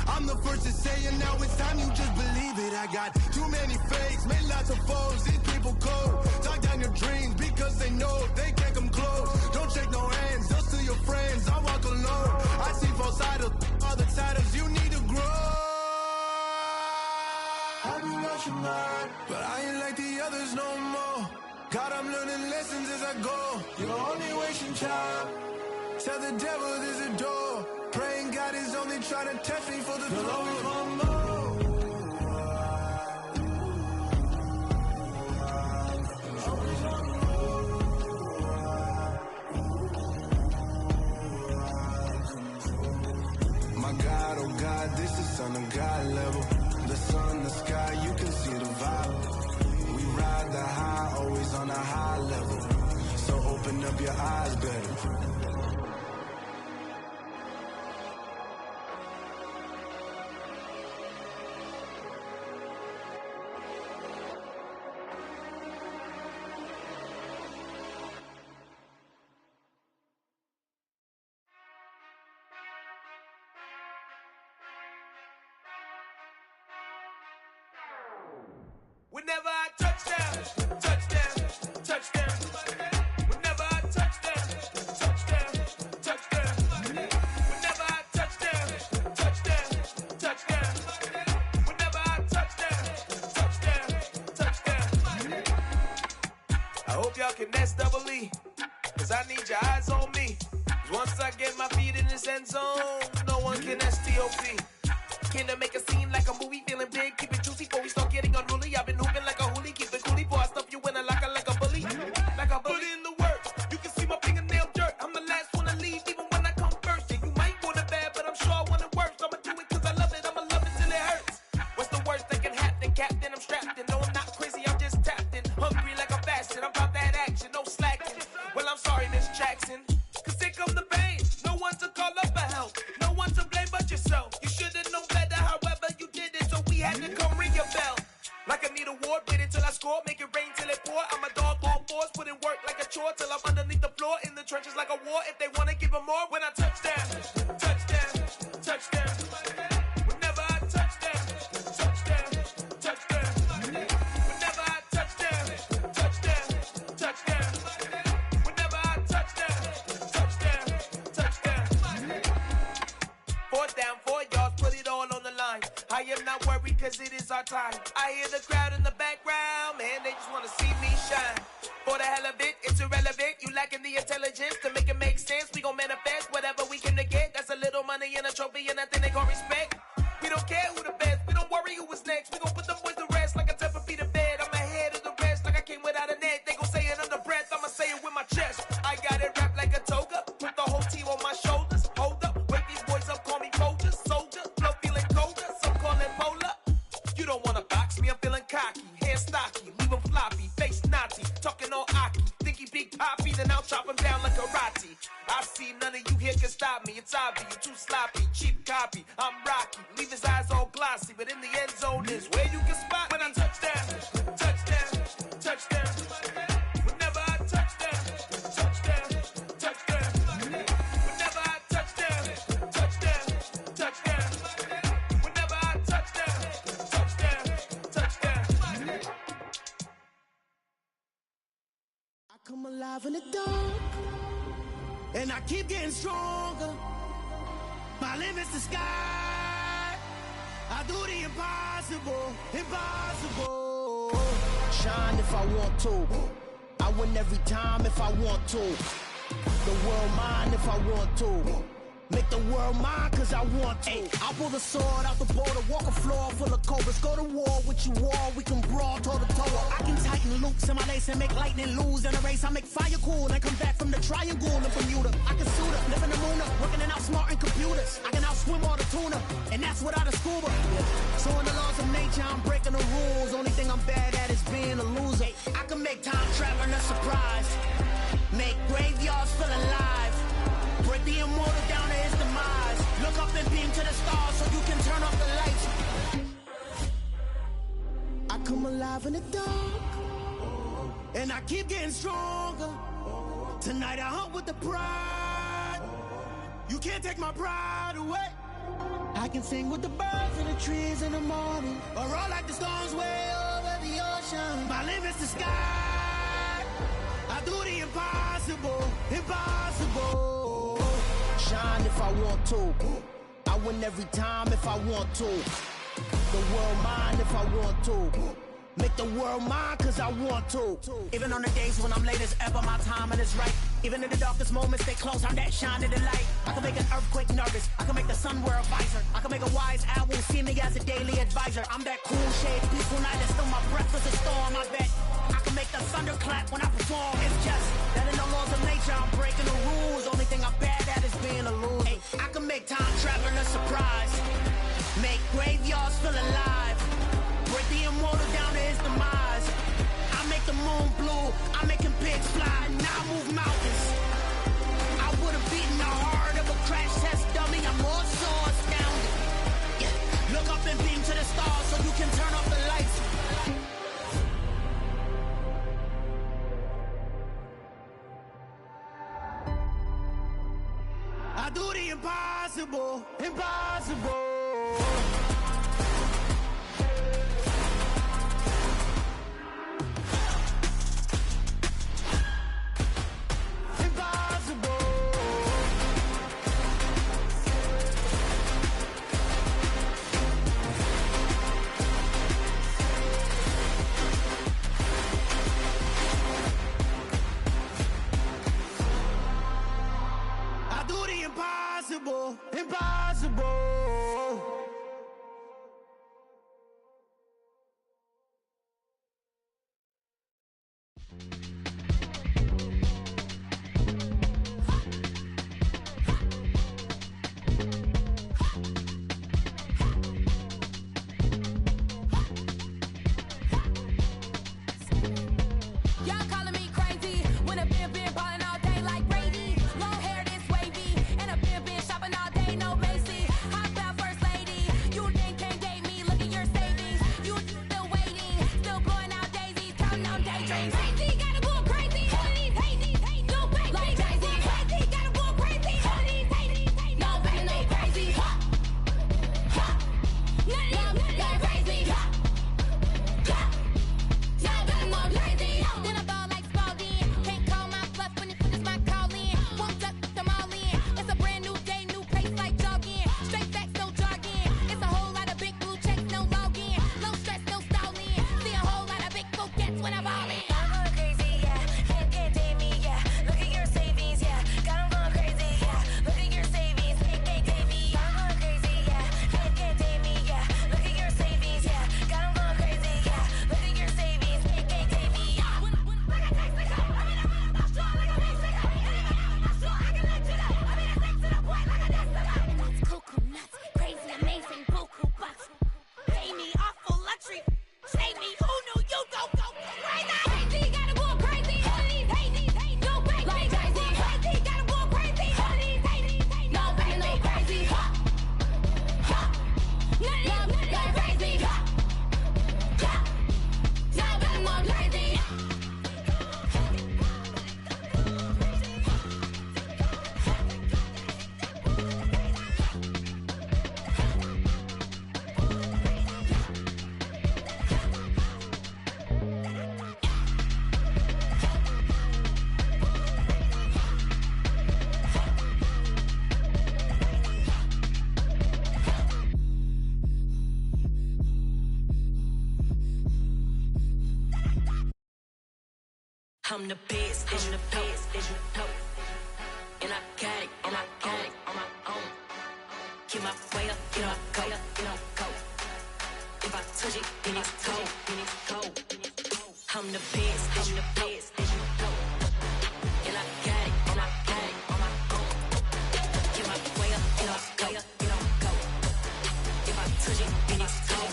C: I'm the first to say it, now it's time you just believe it. I got too many fakes, made lots of foes. These people cold. Talk down your dreams because they know they can't come close. Don't shake no hands, those to your friends. I walk alone. I see false idols, other titles. You need to grow. I've been watching mine, but I ain't like the others no more. God, I'm learning lessons as I go. You're only wasting time. Tell the devil there's a door. Praying God is only trying to test me for the throne. Always want more. My God, oh God, this is Son of God level. The sun, the sky, you can see the vibe. We ride the high, always on a high level. So open up your eyes better.
O: Whenever I touch down, touchdown, touchdown. Whenever I touch down, touchdown, touchdown. Whenever I touch down, touchdown, touchdown. Whenever I touch down, touchdown, touchdown. I hope y'all can nest double E, cause I need your eyes on me. Cause once I get my feet in this end zone, no one can STOP. Can I make a scene like a movie, feeling big, keep it juicy before we start getting unruly. I've been hooping like a hoolie, keep it coolie before I stuff you in a locker like a bully. Like a bully in the work, you can see my fingernail dirt. I'm the last one to leave, even when I come first. Yeah, you might want it bad, but I'm sure I want it worse. I'ma do it cause I love it, I'ma love it till it hurts. What's the worst that can happen, Captain? I'm strapped in, no I'm not crazy, I'm just tapped in. Hungry like a bastard, I'm about that action, no slacking. Well, I'm sorry, Miss Jackson, cause here come the pain. No one to call up for help, no one to blame but yourself. You should've known better, however you did it, so we had to come ring your bell. Like I need a award, wait until I score, make it rain till it pour. I'm a dog on force, put in work like a chore till I'm underneath the floor, in the trenches like a war. If they wanna give them more, when I touch down, touchdown, touchdown. Whenever I touch down, touchdown, touchdown. Whenever I touch down, touchdown, touchdown. Whenever I touch down, touchdown, touchdown. 4th down, 4 yards, put it all on the line. I am not worried cause it is our time. I hear the crowd in the background, man, they just wanna see me shine. For the hell of it, it's irrelevant. You lacking the intelligence to make it make sense. We gon' manifest whatever we came to get. That's a little money and a trophy and nothing they gon' respect. We don't care who the best, we don't worry who was next. We gon' put the boys to rest like a Tempur-Pedic bed.
U: Big Poppy, then I'll chop him down like karate. I see none of you here can stop me. It's obvious, you too sloppy, cheap copy. I'm Rocky, leave his eyes all glossy, but in the end zone is where you can spot when I touch down, touchdown, touchdown. Whenever I touch down, touchdown, touchdown. Whenever I touch down, touchdown, touchdown. Whenever I touch down, touchdown, touchdown.
E: I come alive in the dark, and I keep getting stronger. My limit's the sky. I do the impossible, impossible. Shine if I want to. I win every time if I want to. The world mine if I want to. Make the world mine cause I want to. I'll pull the sword out the border, walk a floor full of cobras. Go to war with you all, we can brawl toe to toe. I can tighten loops in my lace and make lightning lose in a race. I make fire cool and come back from the triangle in Bermuda. I can suit up, live in the moon up, working and outsmarting computers. I can outswim all the tuna, and that's without a scuba. So in the laws of nature, I'm breaking the rules. Only thing I'm bad at is being a loser. I can make time traveling a surprise, make graveyards feel alive. Break the immortal down to his demise. Look up and beam to the stars so you can turn off the lights. I come alive in the dark, and I keep getting stronger. Tonight I hunt with the pride. You can't take my pride away. I can sing with the birds and the trees in the morning, or roll like the storms way over the ocean. My limit's the sky. I do the impossible, impossible. Shine if I want to. I win every time if I want to. The world mine if I want to. Make the world mine cause I want to. Even on the days when I'm late as ever, my timing is right. Even in the darkest moments, stay close, I'm that shining the light. I can make an earthquake nervous, I can make the sun wear a visor. I can make a wise owl see me as a daily advisor. I'm that cool shade, peaceful night, that's still my breath is a storm, I bet. I can make the thunder clap when I perform. It's just that in the laws of nature, I'm breaking the rules. Only thing I'm bad at is being a loser. Hey, I can make time traveling a surprise, make graveyards feel alive. Break the immortal down to his demise. I make the moon blue, I'm making pigs fly, now I move mountains. I would've beaten the heart of a crash test dummy, I'm more so astounded. Yeah. Look up and beam to the stars so you can turn off the lights. I do the impossible, impossible. Impossible, impossible.
V: Y'all calling me crazy when a been ballin' all day like Brady. Long hair this wavy, and a been shopping all day, no baby. I'm the best, I'm the best, and I got it, on my own. Get my way up, get my go. If I touch it, then it's cold. I'm the best, and I got it, on my own. Get my way up, get my go. If I touch it, then it's cold.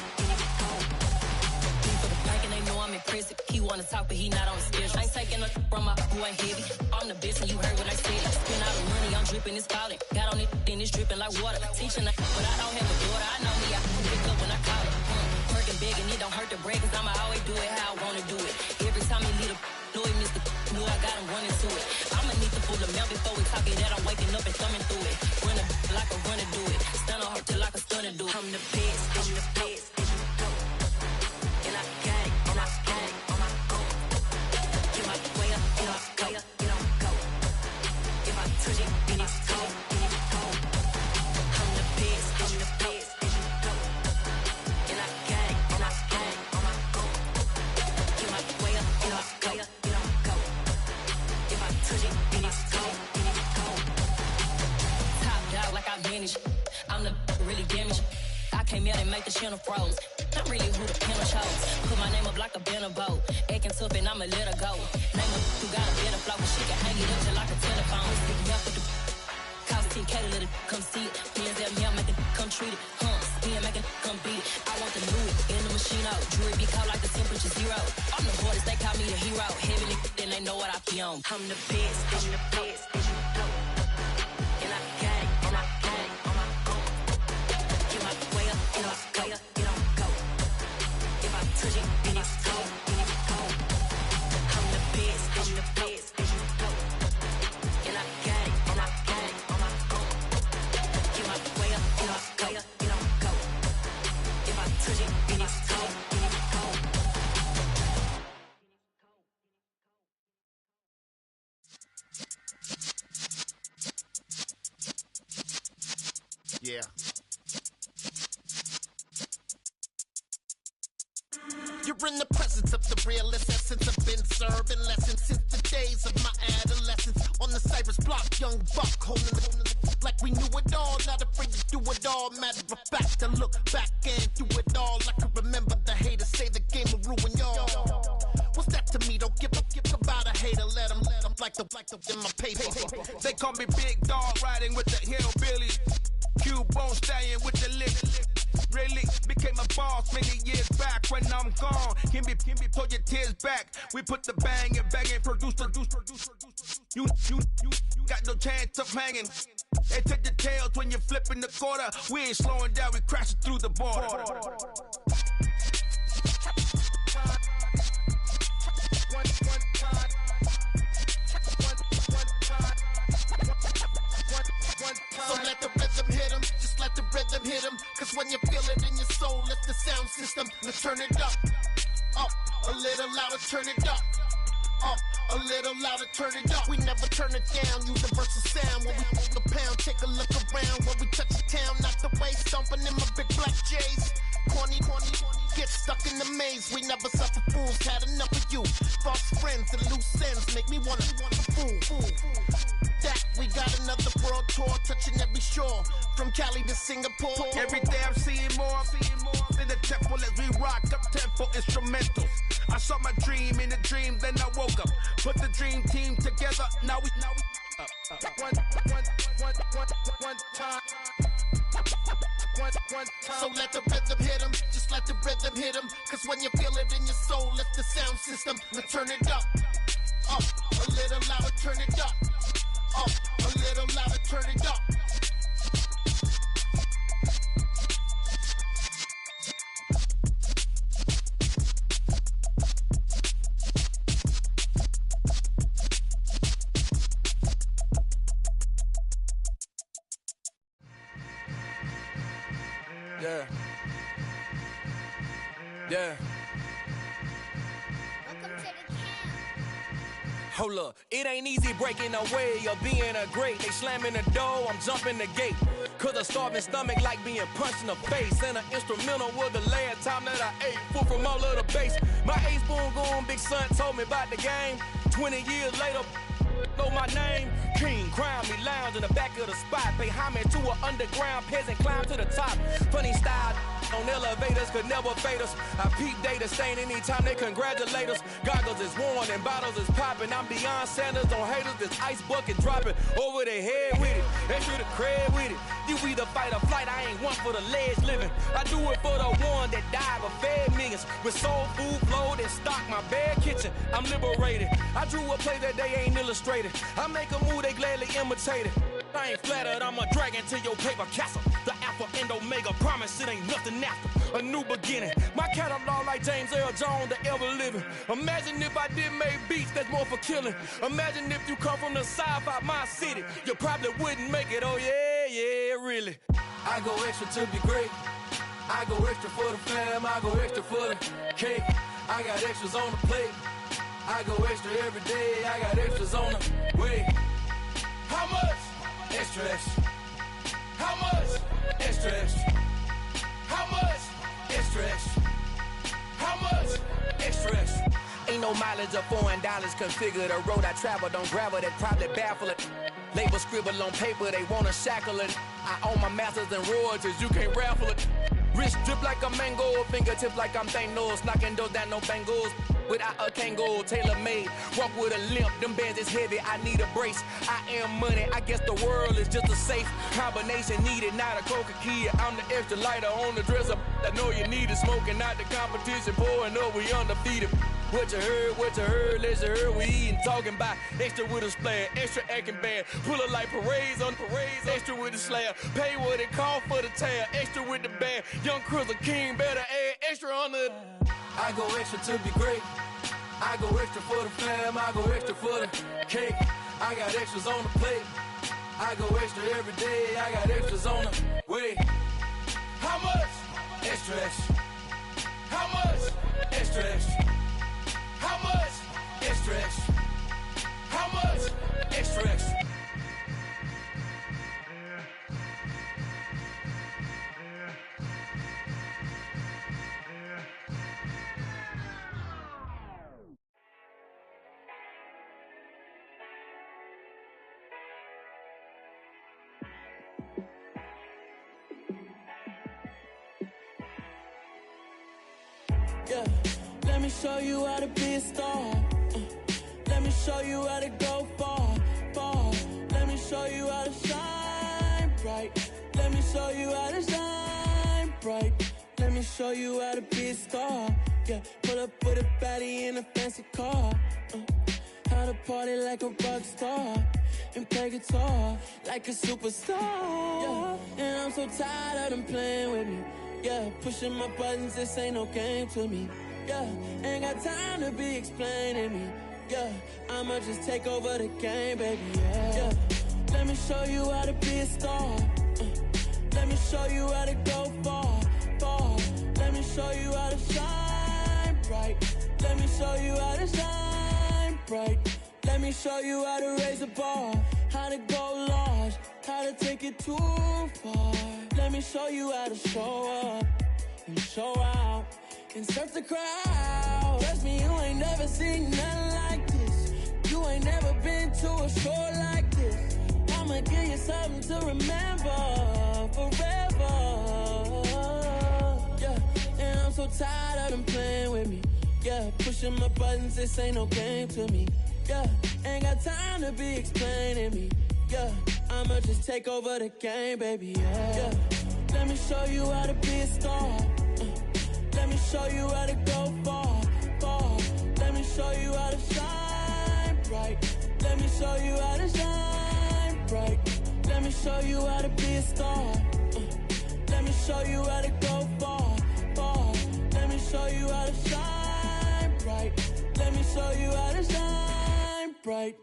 V: For the bank and they know I'm impressive. He wanna talk, but he not on the schedule. I ain't taking no from my boy heavy. I'm the best, and you heard what I said. Spend all the money, I'm dripping, it's falling. Got on it, then it's dripping like water. Teaching her, but I don't have a daughter. I know me, I can pick up when I call it. Working big, and it don't hurt the break, cause I'ma always do it how I wanna do it. Every time he leave know he missed the know I got him running to it. I'ma need to pull the mail before we talk it that I'm waking up and thumbing through it. Run a like a runner do it. Stun on her till like a stunner do it. I'm the best, and I got it, on my own. Get my way up, get my go. If I touch it, then it's cold. I'm the best, and I got it, on my own. Get my way up, get my go. If I touch it, then it's cold. Top dog like I vanished. I'm the really damaged. I came out and make the channel froze. I'm really who the panel chose. Put my name up like a banner boat. Acting tough and I'ma let her go. Name her who got a better flow. She can hang it up just like a telephone. Stick me up with the cost 10K to let it come see it. Hands at me, I make it come treat it. Spin, make it come beat it. I want the Louis in the machine out. Jewelry be cold like the temperature zero. I'm the boys, they call me the hero. Heavy then they know what I be on. I'm the best, and I got it, on my own. Get my way up, get my go. If I touch it, then it's cold. I'm the best, and I got it, on my own. Get my way up, get my go. If I touch it, then it's cold.
J: Yeah. You're in the presence of the realest essence. I've been serving lessons since the days of my adolescence. On the Cypress block, young buck holding the like we knew it all, not afraid to do it all. Matter of fact, I look back and do it all. I can remember the haters say the game will ruin y'all. What's that to me? Don't give about a hater. Let them like the in my paper.
G: They call me Big Dog, riding with the hillbillies. Cube-bone stallion with the lick. Really became a boss many years back. When I'm gone, can be pull your tears back. We put the bang and produce. You got no chance of hanging. They take the tails when you're flipping the quarter. We ain't slowing down, we crashing through the border.
J: So let the rhythm hit him, just let the rhythm hit him. Cause when you feel it in your soul, lift the sound system. Now turn it up, a little louder, turn it up. A little louder, turn it up. We never turn it down, universal sound. When we move the pound, take a look around. When we touch the town, not the way, stomping in my big black J's. Corny, get stuck in the maze. We never suffer fools, had enough of you. False friends and loose ends make me wanna fool. That we got another world tour, touching every shore, from Cali to Singapore.
G: Every day I'm seeing more in the temple as we rock up tempo instrumentals. I saw my dream in a dream, then I woke up. Put the dream team together, now we
J: One time. So let the rhythm hit him, just let the rhythm hit him. Cause when you feel it in your soul, lift the sound system. Now turn it up, a little louder, turn it up. A little louder, turn it up.
N: Yeah. Hold up, it ain't easy breaking away or being a great. They slamming the door, I'm jumping the gate. Cause a starving stomach like being punched in the face. And an instrumental was the last time that I ate. Full from all of the bass. My ace boom goon, big son told me about the game. 20 years later, know my name. King, crown me, lounge in the back of the spot. Pay homage to an underground peasant, climb to the top. Funny style on elevators could never fade us. I peep data stain anytime they congratulate us. Goggles is worn and bottles is popping. I'm beyond Sanders on haters, this ice bucket dropping over their head with it. Extra the cred with it. You either fight or flight, I ain't one for the ledge living. I do it for the one that died but fed millions. With soul food flowed and stock my bare kitchen. I'm liberated. I drew a play that they ain't illustrated. I make a move, they gladly imitate it. I ain't flattered, I'm a dragon to your paper castle. The Alpha and Omega, promise it ain't nothing after. A new beginning. My catalog like James Earl Jones, the ever living. Imagine if I did make beats that's more for killing. Imagine if you come from the south out my city. You probably wouldn't make it, oh yeah, really.
O: I go extra to be great. I go extra for the fam, I go extra for the cake. I got extras on the plate. I go extra every day, I got extras on the way. How much? Extra, extra. How much? Extra, extra. How much? Extra, extra. How much? Extra, extra.
N: Ain't no mileage of $4 configure the road I travel. Don't gravel, that probably baffle it. Label scribble on paper, they wanna shackle it. I own my masters and royalties, you can't raffle it. Wrist drip like a mango, fingertips like I'm Thanos. Knocking those down, no bangles. Without a Kangol, tailor-made. Walk with a limp, them bands is heavy, I need a brace. I am money, I guess the world is just a safe combination needed, not a Coca-Cola. I'm the extra lighter on the dresser. I know you need it, smoking out the competition, pouring up, we undefeated. What you heard, let's you heard, we eating, talking about extra with a splash, extra acting bad. Pull it like parades on parades, extra with the slab. Pay what it cost for the tab, extra with the band. Young Chris a king, better add extra on the...
O: I go extra to be great. I go extra for the fam, I go extra for the cake. I got extras on the plate. I go extra every day, I got extras on the way. How much? Extra, extra. How much? Extra, extra. How much? Extra, extra. How much? Extra, extra.
K: Yeah, let me show you how to be a star. Let me show you how to go far, far. Let me show you how to shine bright. Let me show you how to shine bright. Let me show you how to be a star. Yeah, pull up with a baddie in a fancy car. How to party like a rock star and play guitar like a superstar. Yeah, and I'm so tired of them playing with me. Yeah, pushing my buttons, this ain't no game to me. Yeah, ain't got time to be explaining me. Yeah, I'ma just take over the game, baby. Yeah, let me show you how to be a star. Let me show you how to go far, far. Let me show you how to shine bright. Let me show you how to shine bright. Let me show you how to raise a bar, how to go large, how to take it too far. Let me show you how to show up and show out and surf the crowd. Trust me, you ain't never seen nothing like this. You ain't never been to a show like this. I'ma give you something to remember forever. Yeah, and I'm so tired of them playing with me. Yeah, pushing my buttons, this ain't no game to me. Yeah, ain't got time to be explaining me. Yeah, I'ma just take over the game, baby. Yeah, let me show you how to be a star. Let me show you how to go far, far. Let me show you how to shine bright. Let me show you how to shine bright. Let me show you how to be a star. Let me show you how to go far, far. Let me show you how to shine bright. Let me show you how to shine bright.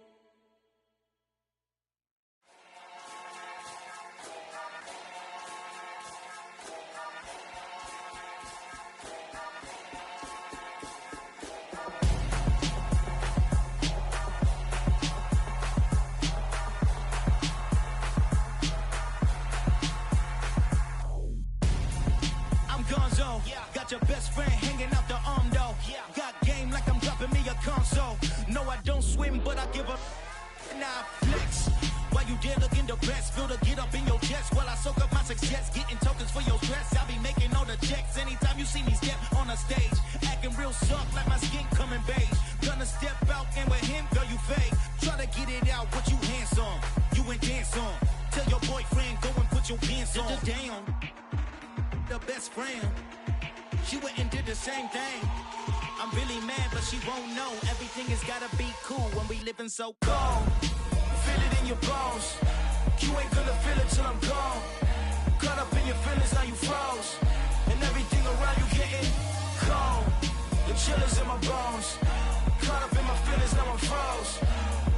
E: Got your best friend hanging out the arm though. Got game like I'm dropping me a console. No, I don't swim, give a now flex. While you there looking the best, feel to get up in your chest while I soak up my success, getting tokens for your stress. I be making all the checks anytime you see me step on a stage, acting real soft like my skin coming beige. Gonna step out and with him, girl, you fake. Try to get it out, what you handsome, you ain't dance on. Tell your boyfriend, go and put your pants on. Down, the best friend, she went and did the same thing. I'm really mad, but she won't know. Everything has gotta be cool when we living so cold. Feel it in your bones. You ain't gonna feel it till I'm gone. Caught up in your feelings, now you froze. And everything around you getting cold. The chill is in my bones. Caught up in my feelings, now I'm froze.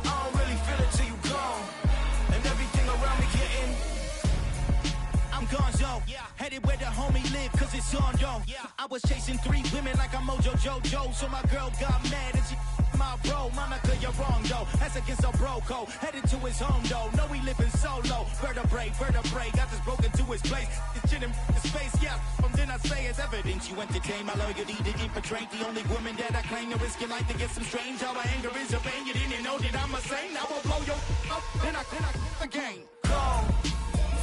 E: I don't really feel it till you gone. And everything around me getting I'm gonzo, headed where the homie live, cause it's on though. I was chasing 3 women like I'm Mojo Jojo, so my girl got mad and she my bro. Monica, you're wrong though, that's against a bro code. Headed to his home though, know we living solo. Vertebrae, got this broken to his place. It's chin in his face, yeah. From then I say it's evidence you entertain my loyalty to infiltrate. The only woman that I claim to risk your life to get some strange. How my anger is a pain, you didn't know that I'm a saint. I will blow your up, then I again. Gone.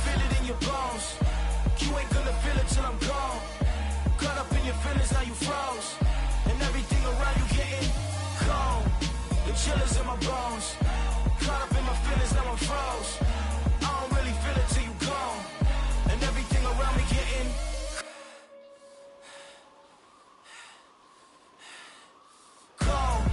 E: Feel it in your bones. You ain't gonna feel it till I'm gone. Caught up in your feelings, now you froze. And everything around you getting cold. The chill is in my bones. Caught up in my feelings, now I'm froze. I don't really feel it till you gone. And everything around me getting cold.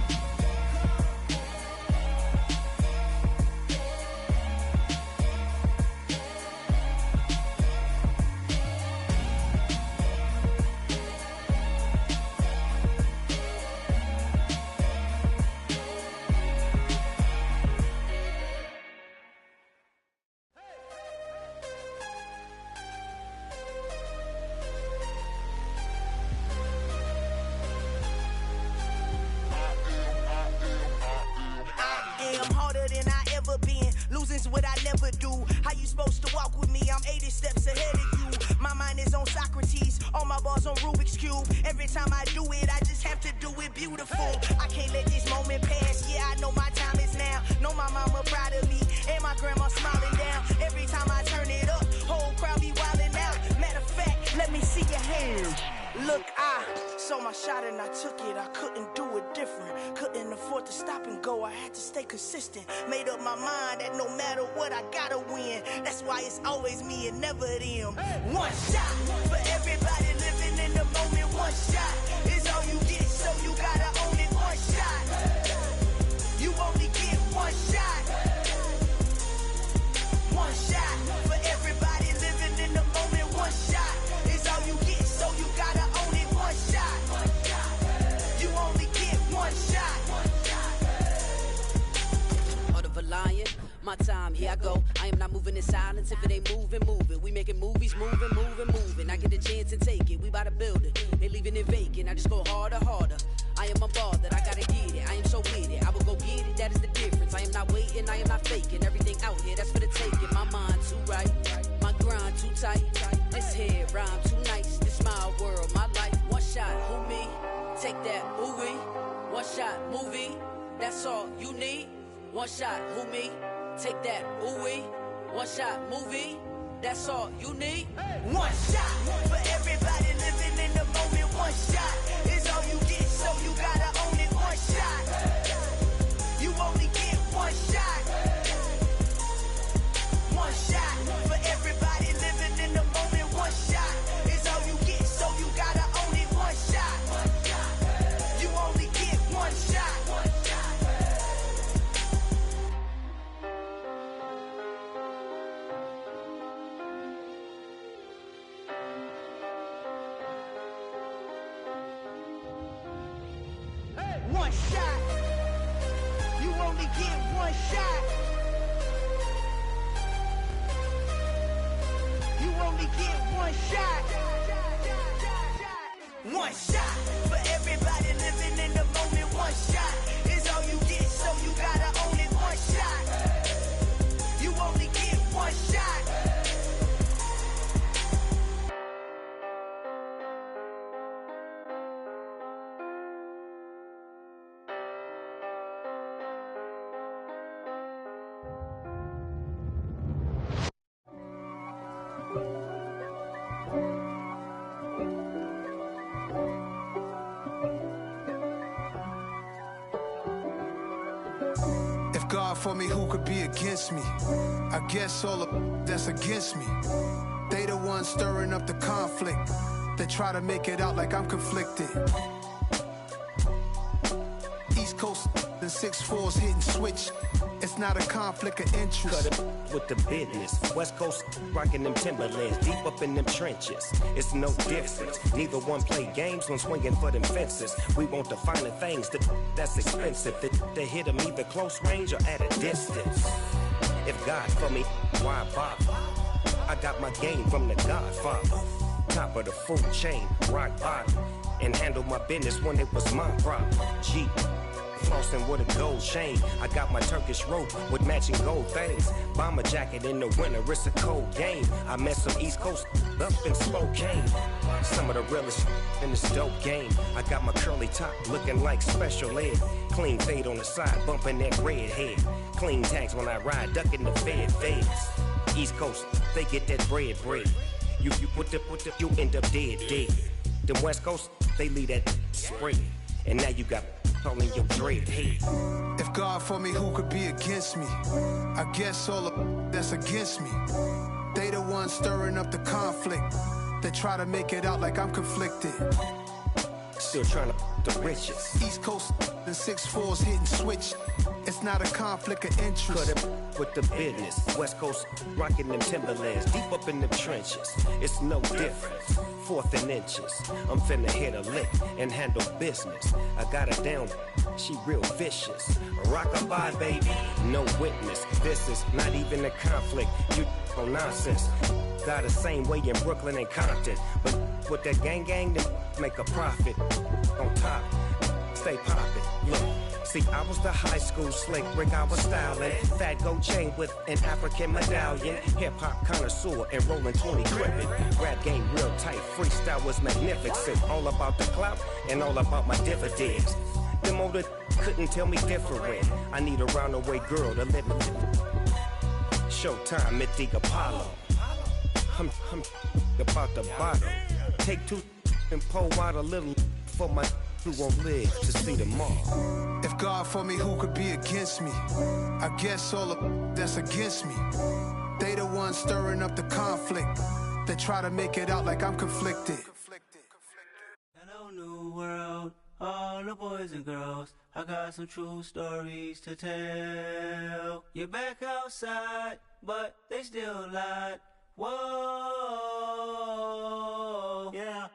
F: What I never do. How you supposed to walk with me? I'm 80 steps ahead of you. My mind is on Socrates, all my bars on Rubik's Cube. Every time I do it, I just have to do it beautiful. I can't let this moment pass. Yeah, I know my time is now. Know my mama proud of me, and my grandma smiling down. Every time I turn it up, whole crowd be wilding out. Matter of fact, let me see your hands. Look, I saw my shot and I took it. I couldn't do it different. Couldn't afford to stop and go. I had to stay consistent. Made up my mind that no matter what, I gotta win. That's why it's always me and never them. One shot for everybody living in the moment. One shot is all you get, so you gotta own it. One shot. You only get one shot. One shot for everybody living in the moment. One shot is all you get, so you gotta own it. One shot. You only get one shot.
L: Heart of a lion, my time, here I go. I am not moving in silence. If it ain't moving, moving. We making movies, moving, moving, moving. I get a chance and take it. We bout to build it. They leaving it vacant. I just go harder, harder. I am a ball that I gotta get it. I am so with it. I will go get it. That is the difference. I am not waiting. I am not faking. Everything out here, that's for the taking. My mind too right. My grind too tight. This head rhyme too nice. This my world, my life. One shot, who me? Take that, ooh-wee. One shot, movie. That's all you need. One shot, who me? Take that, ooh-wee. One shot, movie. That's all you need.
F: One shot for everybody living in the moment. One shot is all you get, so you gotta own it. One shot. You only get one shot. One shot for everybody living in the moment. One shot is all you get, so you gotta own it. One shot. You only get one shot. One shot. You only get one shot. You only get one shot. One shot for everybody living in the moment. One shot is all you get, so you gotta own it. One shot. You only get one shot.
P: God for me, who could be against me? I guess all the that's against me. They the ones stirring up the conflict. They try to make it out like I'm conflicted. East Coast and 6'4's hitting switch. It's not a conflict of interest.
H: Cut it with the business. West Coast rocking them Timberlands, deep up in them trenches. It's no difference. Neither one play games when swinging for them fences. We want the finer things that's expensive. They hit them either close range or at a distance. If God for me, why bother? I got my game from the Godfather. Top of the food chain, rock bottom. And handle my business when it was my problem. G. Flossing with a gold chain. I got my Turkish rope with matching gold things. Bomber jacket in the winter, it's a cold game. I met some East Coast up in Spokane. Some of the realest in this dope game. I got my curly top looking like special ed. Clean fade on the side, bumping that red head. Clean tags when I ride, ducking the feds. East Coast, they get that bread. You put the, you end up dead. Them West Coast, they leave that spread. And now you got all in your dread head.
P: If God for me, who could be against me? I guess all the that's against me. They the ones stirring up the conflict. They try to make it out like I'm conflicted.
H: Still trying to the riches.
P: East Coast and 6'4's hitting switch. It's not a conflict of interest.
H: Cut it with the business. West Coast rocking them Timberlands, deep up in them trenches. It's no difference. 4th and inches. I'm finna hit a lick and handle business. I got her down, she real vicious. Rock-a-bye, baby, no witness. This is not even a conflict. You on nonsense. Got the same way in Brooklyn and Compton. But with that gang, then make a profit. On top, stay poppin'. Look. See, I was the high school slick Rick, I was styling. Fat gold chain with an African medallion. Hip-hop connoisseur and rolling 20 crippin'. Rap game real tight, freestyle was magnificent. All about the clout and all about my dividends. Them older couldn't tell me different. I need a roundaway girl to live in. Showtime at the Apollo. I'm about the bottom. Take 2 and pour out a little for my who won't live to see tomorrow.
P: If God for me, who could be against me? I guess all the that's against me. They the ones stirring up the conflict. They try to make it out like I'm conflicted.
R: Hello, new world, all the boys and girls. I got some true stories to tell. You're back outside, but they still lied. Whoa, yeah.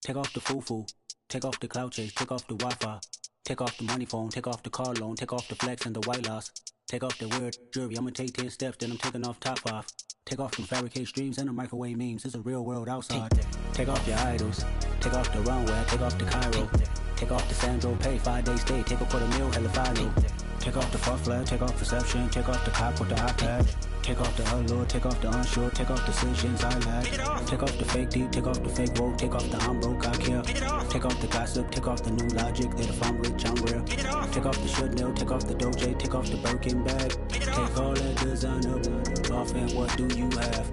Q: Take off the foo-foo. Take off the cloud chase, take off the Wi-Fi. Take off the money phone, take off the car loan, take off the flex and the white loss. Take off the weird jewelry, I'ma take 10 steps, then I'm taking off top 5. Take off the fabricated streams and the microwave memes, it's a real world outside. Take off your idols, take off the runway, take off the Cairo. Take off the Sandro pay, 5-day stay, take a $250,000, hella follow. Take off the far flag, take off perception, take off the cop with the iPad. Take off the allure, take off the unsure, take off decisions I lack. Take off the fake deep, take off the fake woke, take off the I'm broke, I care. Take off the gossip, take off the new logic that if I'm rich, I'm real. Take off the Chanel, take off the Doja, take off the Birkin bag. Take all that designer off and what do you have?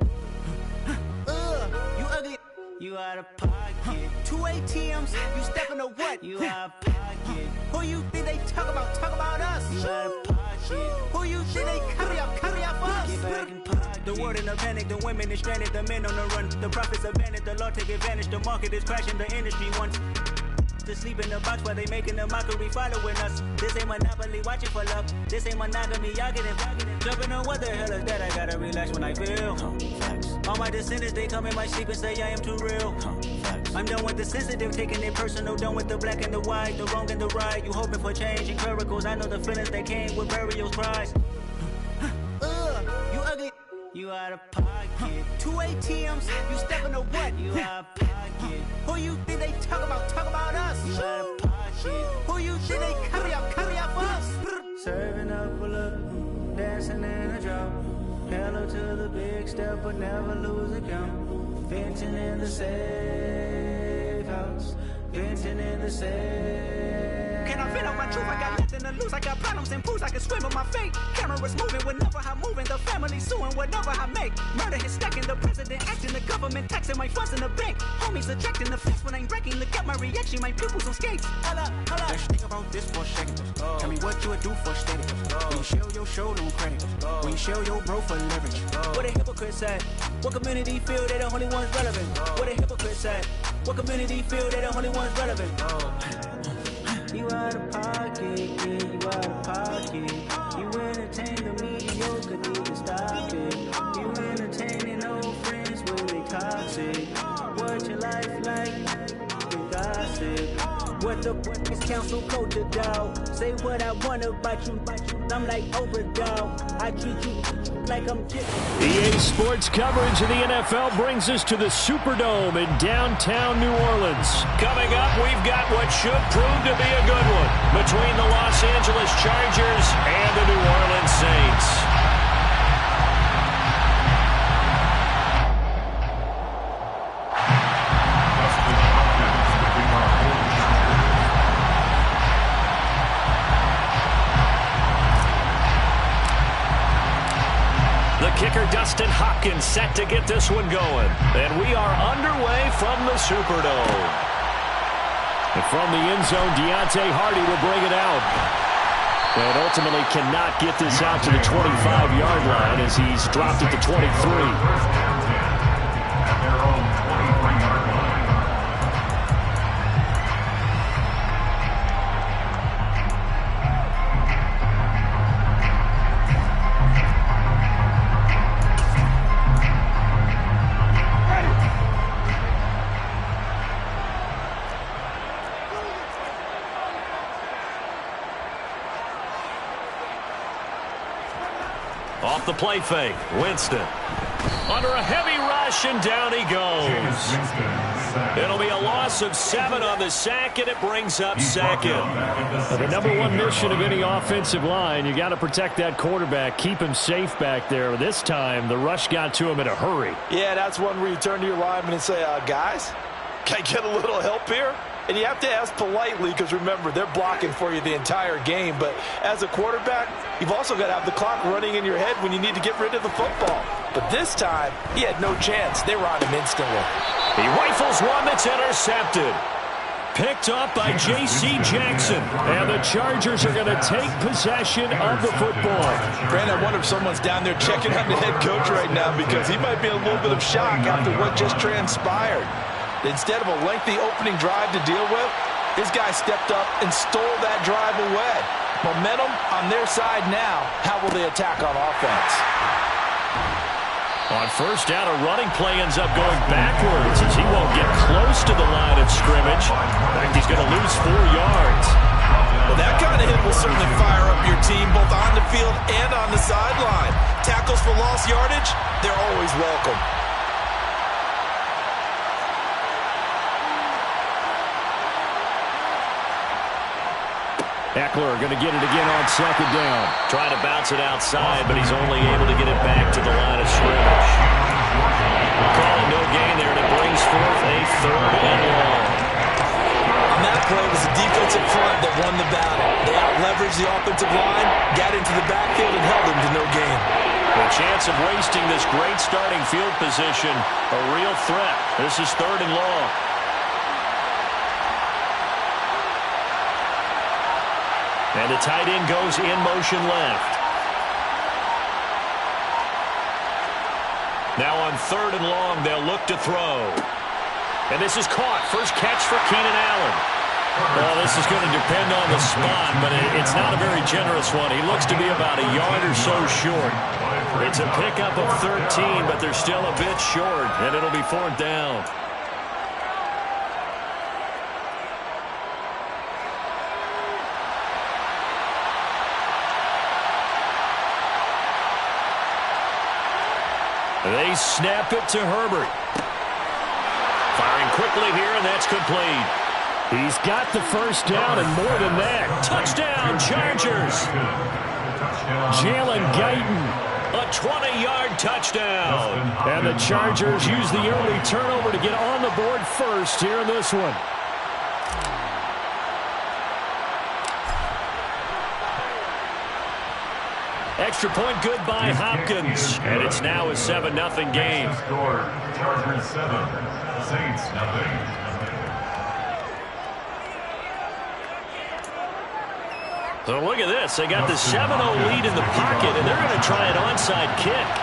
R: You ugly. You out of pocket. 2 ATMs, you stepping to what? You out of pocket. Who you think they talk about? Talk about us. You out of pocket. Who you think they carry up for us? Get back in pocket. The world in a panic, the women is stranded, the men on the run. The profits abandoned, the law take advantage. The market is crashing, the industry wants to sleep in the box while they making a mockery following us. This ain't Monopoly, watching for love. This ain't monogamy, y'all getting jumping on what the hell is that? I gotta relax when I feel. All my descendants, they come in my sleep and say I am too real. I'm done with the sensitive, taking it personal. Done with the black and the white, the wrong and the right. You hoping for change and miracles. I know the feelings that came with burial cries. You ugly. You out of pocket. 2 ATMs, you stepping to what? You out of pocket. Who you think they talk about? Talk about us. You out of pocket. Who you think they carry up for us? Serving up a look, dancing in a drop. Hello to the big step, but never lose a count. Venting in the safe house. Venting in the safe Can I vent out my truth? I got nothing to lose. I got problems and pools. I can swim with my fate. Cameras moving whenever I'm moving. The family suing whatever I make. Murder is stacking. The president acting. The government taxing my funds in the bank. Homies ejecting the fence when I'm wrecking. Look at my reaction. My pupils on skates. Holla, holla. Let's think about this for a second. Tell me what you would do for steady. When you show your show no credit. When you show your bro for leverage. What a hypocrite said. What community feel they the only ones relevant? What a hypocrite said. What community feel they the only ones relevant? You out of pocket, yeah, you out of pocket. You entertain the mediocre, need to stop it. You entertaining old friends when they toxic. What your life like? You gossip. What the fuck is council culture, dog? Say what I want about you. I'm like overdog. I treat you like I'm different.
A: EA Sports coverage of the NFL brings us to the Superdome in downtown New Orleans. Coming up, we've got what should prove to be a good one between the Los Angeles Chargers and the New Orleans Saints. Kicker Dustin Hopkins set to get this one going. And we are underway from the Superdome. And from the end zone, Deontay Hardy will bring it out. And ultimately cannot get this out to the 25-yard line as he's dropped it to 23. Off the play fake, Winston. Under a heavy rush, and down he goes. It'll be a loss of 7 on the sack, and it brings up second. The number one mission of any offensive line, you got to protect that quarterback, keep him safe back there. This time, the rush got to him in a hurry.
T: Yeah, that's one where you turn to your lineman and say, guys, can I get a little help here? And you have to ask politely because, remember, they're blocking for you the entire game. But as a quarterback, you've also got to have the clock running in your head when you need to get rid of the football. But this time, he had no chance. They were on him instantly.
A: He rifles one that's intercepted. Picked up by J.C. Jackson. And the Chargers are going to take possession of the football.
T: Brandon, I wonder if someone's down there checking on the head coach right now because he might be in a little bit of shock after what just transpired. Instead of a lengthy opening drive to deal with, this guy stepped up and stole that drive away. Momentum on their side now. How will they attack on offense?
A: On first down, a running play ends up going backwards as he won't get close to the line of scrimmage. In fact, he's going to lose 4 yards.
T: Well, that kind of hit will certainly fire up your team both on the field and on the sideline. Tackles for lost yardage, they're always welcome.
A: Eckler going to get it again on second down. Trying to bounce it outside, but he's only able to get it back to the line of scrimmage. Calling no gain there, and it brings forth a 3rd and long.
T: On that play, it was the defensive front that won the battle. They out-leveraged the offensive line, got into the backfield, and held them to no gain.
A: The chance of wasting this great starting field position, a real threat. This is 3rd and long. And the tight end goes in motion left. Now on 3rd and long, they'll look to throw. And this is caught. First catch for Keenan Allen. Well, this is going to depend on the spot, but it's not a very generous one. He looks to be about a yard or so short. It's a pickup of 13, but they're still a bit short, and it'll be 4th down. They snap it to Herbert. Firing quickly here, and that's complete. He's got the first down and more than that. Touchdown, Chargers. Jalen Guyton, a 20-yard touchdown. And the Chargers use the early turnover to get on the board first here in this one. Extra point good by Hopkins. And it's now a 7-0 game.
S: Score, Chargers 7, Saints 0.
A: So look at this. They got the 7-0 lead in the pocket, and they're going to try an onside kick.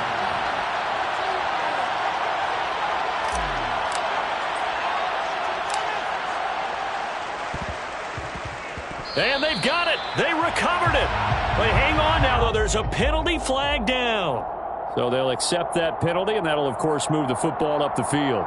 A: And they've got it. They recovered it. But hang on now, though. There's a penalty flag down. So they'll accept that penalty, and that'll, of course, move the football up the field.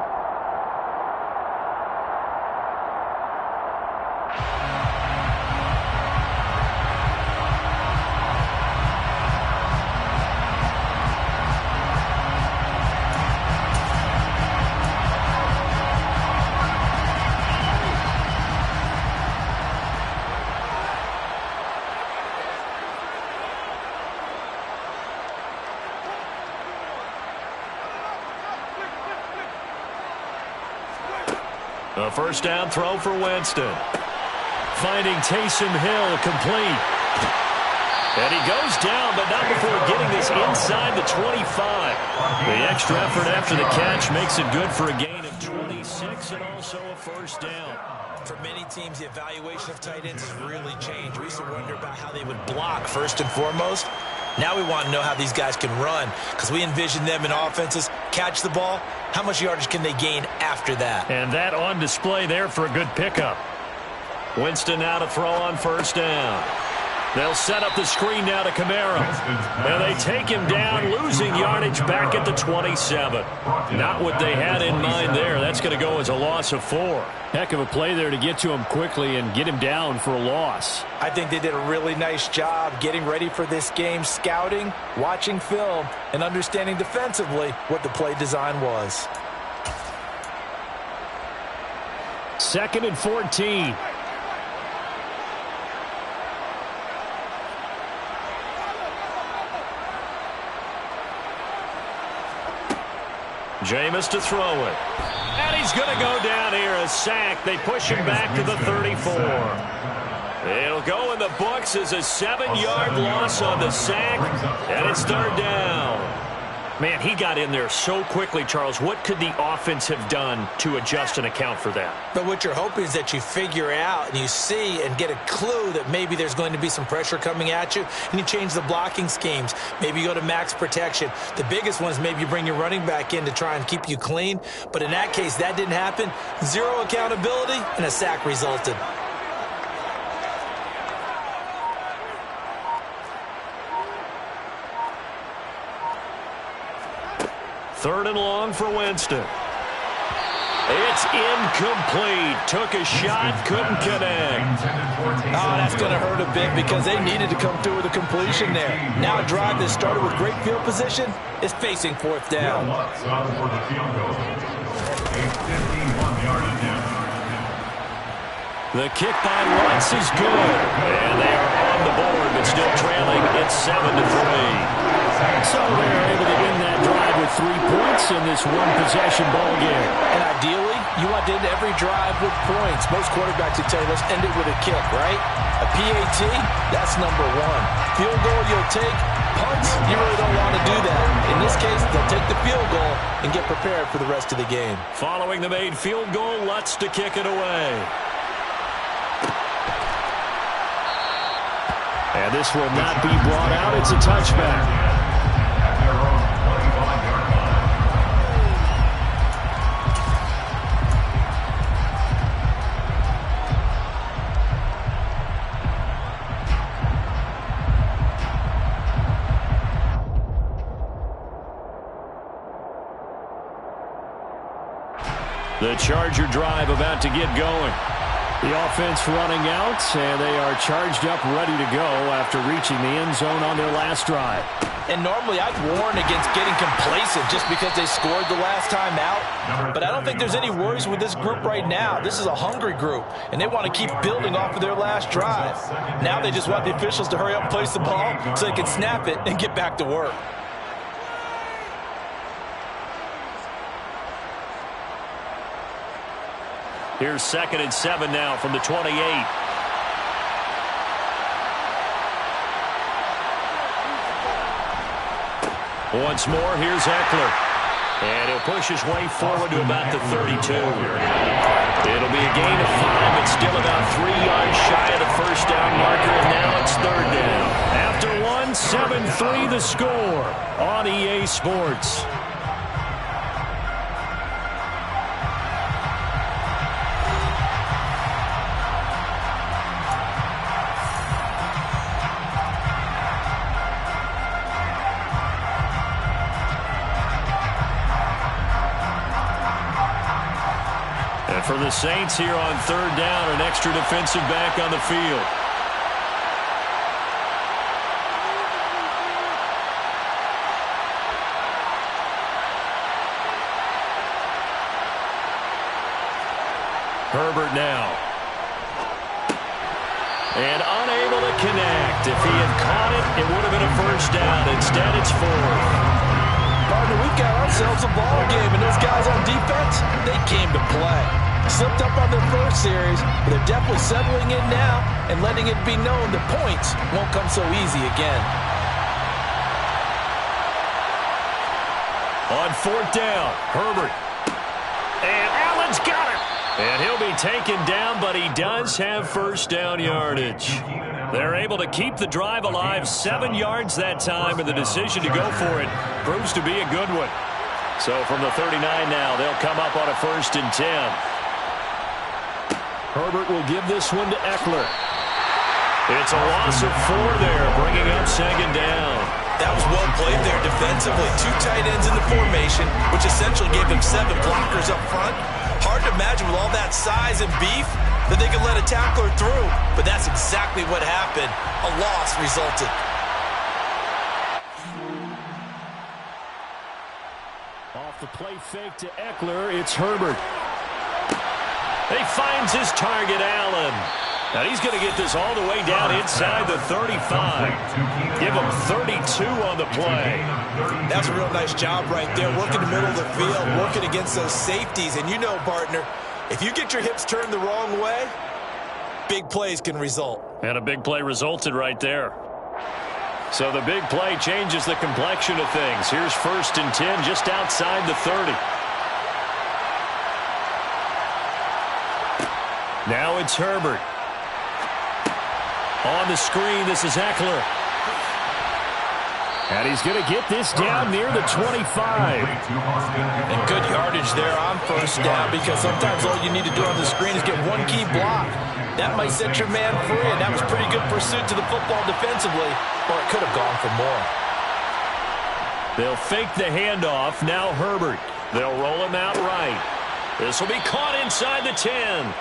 A: A first down throw for Winston. Finding Taysom Hill complete. And he goes down, but not before getting this inside the 25. The extra effort after the catch makes it good for a gain of 26 and also a first down.
B: For many teams, the evaluation of tight ends has really changed. We used to wonder about how they would block first and foremost. Now we want to know how these guys can run, because we envision them in offenses catch the ball. How much yardage can they gain after that?
A: And that on display there for a good pickup. Winston now to throw on first down. They'll set up the screen now to Kamara. And they take him down, losing yardage back at the 27. Not what they had in mind there. That's going to go as a loss of 4. Heck of a play there to get to him quickly and get him down for a loss.
T: I think they did a really nice job getting ready for this game, scouting, watching film, and understanding defensively what the play design was.
A: 2nd and 14. Jameis to throw it. And he's going to go down here, a sack. They push him back to the 34. It'll go in the books as a 7-yard loss on the sack, and it's third down. Man, he got in there so quickly, Charles. What could the offense have done to adjust and account for that?
B: But what you're hoping is that you figure out and you see and get a clue that maybe there's going to be some pressure coming at you, and you change the blocking schemes. Maybe you go to max protection. The biggest one is maybe you bring your running back in to try and keep you clean. But in that case, that didn't happen. 0 accountability, and a sack resulted.
A: Third and long for Winston. It's incomplete. Took a shot, couldn't connect.
T: Oh, that's going to hurt a bit because they needed to come through with a completion there. Now a drive that started with great field position is facing 4th down.
A: The kick by Lutz is good. And they are on the board, but still trailing. It's 7-3. So they're able to win that drive with 3 points in this one-possession ball game.
T: And ideally, you want to end every drive with points. Most quarterbacks would tell you, let's end it with a kick, right? A PAT, that's number 1. Field goal you'll take. Punts, you really don't want to do that. In this case, they'll take the field goal and get prepared for the rest of the game.
A: Following the made field goal, Lutz to kick it away. And this will not be brought out. It's a touchback. The Charger drive about to get going. The offense running out, and they are charged up, ready to go after reaching the end zone on their last drive.
T: And normally I'd warn against getting complacent just because they scored the last time out. But I don't think there's any worries with this group right now. This is a hungry group, and they want to keep building off of their last drive. Now they just want the officials to hurry up and place the ball so they can snap it and get back to work.
A: Here's 2nd and 7 now from the 28. Once more, here's Eckler. And he'll push his way forward to about the 32. It'll be a gain of 5. It's still about 3 yards shy of the first down marker, and now it's third down. After 1, 7-3 the score on EA Sports. For the Saints here on third down, an extra defensive back on the field. Herbert now. And unable to connect. If he had caught it, it would have been a first down. Instead, it's 4th.
T: Partner, we've got ourselves a ball game, and those guys on defense, they came to play. Slipped up on their first series, but they're definitely settling in now and letting it be known that points won't come so easy again.
A: On 4th down, Herbert. And Allen's got it. And he'll be taken down, but he does have first down yardage. They're able to keep the drive alive, 7 yards that time, and the decision to go for it proves to be a good one. So from the 39 now, they'll come up on a 1st and 10. Herbert will give this one to Eckler. It's a loss of 4 there, bringing up 2nd down.
I: That was well played there defensively. 2 tight ends in the formation, which essentially gave them 7 blockers up front. Hard to imagine with all that size and beef that they could let a tackler through, but that's exactly what happened. A loss resulted.
A: Off the play fake to Eckler, it's Herbert. He finds his target, Allen. Now he's going to get this all the way down inside the 35. Give him 32 on the play.
I: That's a real nice job right there, working the middle of the field, working against those safeties. And you know, partner, if you get your hips turned the wrong way, big plays can result.
A: And a big play resulted right there. So the big play changes the complexion of things. Here's 1st and 10 just outside the 30. Now it's Herbert. On the screen, this is Eckler. And he's going to get this down near the 25.
T: And good yardage there on 1st down, because sometimes all you need to do on the screen is get one key block. That might set your man free, and that was pretty good pursuit to the football defensively, or it could have gone for more.
A: They'll fake the handoff. Now Herbert. They'll roll him out right. This will be caught inside the 10.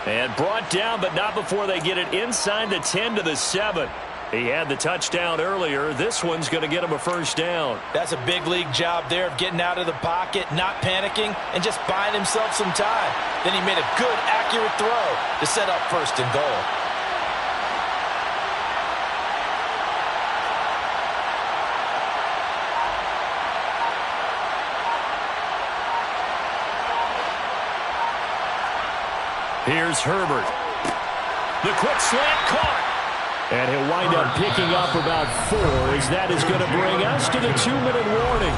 A: And brought down, but not before they get it inside the 10 to the 7. He had the touchdown earlier. This one's going to get him a first down.
T: That's a big league job there of getting out of the pocket, not panicking, and just buying himself some time. Then he made a good, accurate throw to set up 1st and goal.
A: Here's Herbert. The quick slant caught. And he'll wind up picking up about 4, as that is going to bring us to the 2-minute warning.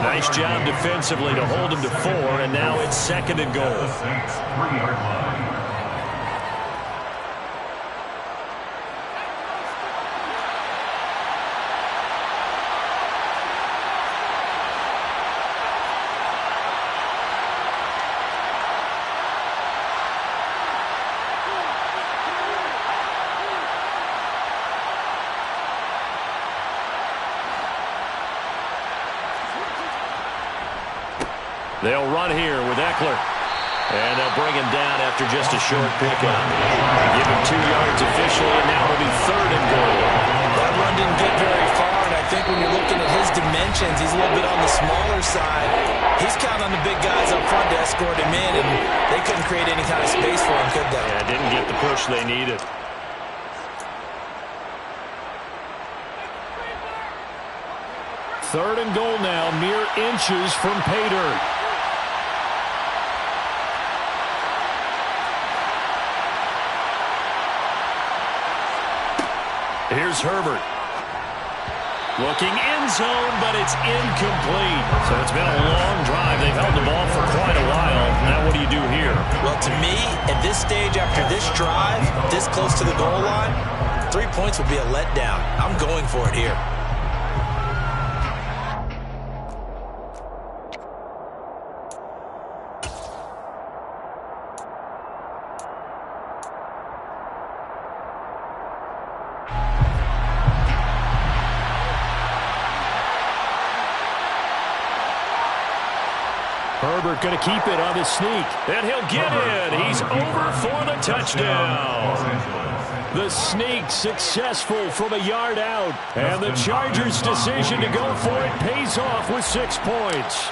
A: Nice job defensively to hold him to 4, and now it's 2nd and goal. They'll run here with Eckler. And they'll bring him down after just a short pickup. Give him 2 yards officially, and now it'll be 3rd and goal.
I: That run didn't get very far, and I think when you're looking at his dimensions, he's a little bit on the smaller side. He's counting on the big guys up front to escort him in, and they couldn't create any kind of space for him, could they?
A: Yeah, didn't get the push they needed. Third and goal now, mere inches from pay dirt. Here's Herbert. Looking end zone, but it's incomplete. So it's been a long drive. They've held the ball for quite a while. Now what do you do here?
I: Well, to me, at this stage after this drive, this close to the goal line, 3 points would be a letdown. I'm going for it here.
A: Herbert going to keep it on the sneak, and he'll get in. He's over for the touchdown. The sneak successful from a yard out, and the Chargers' decision to go for it pays off with 6 points.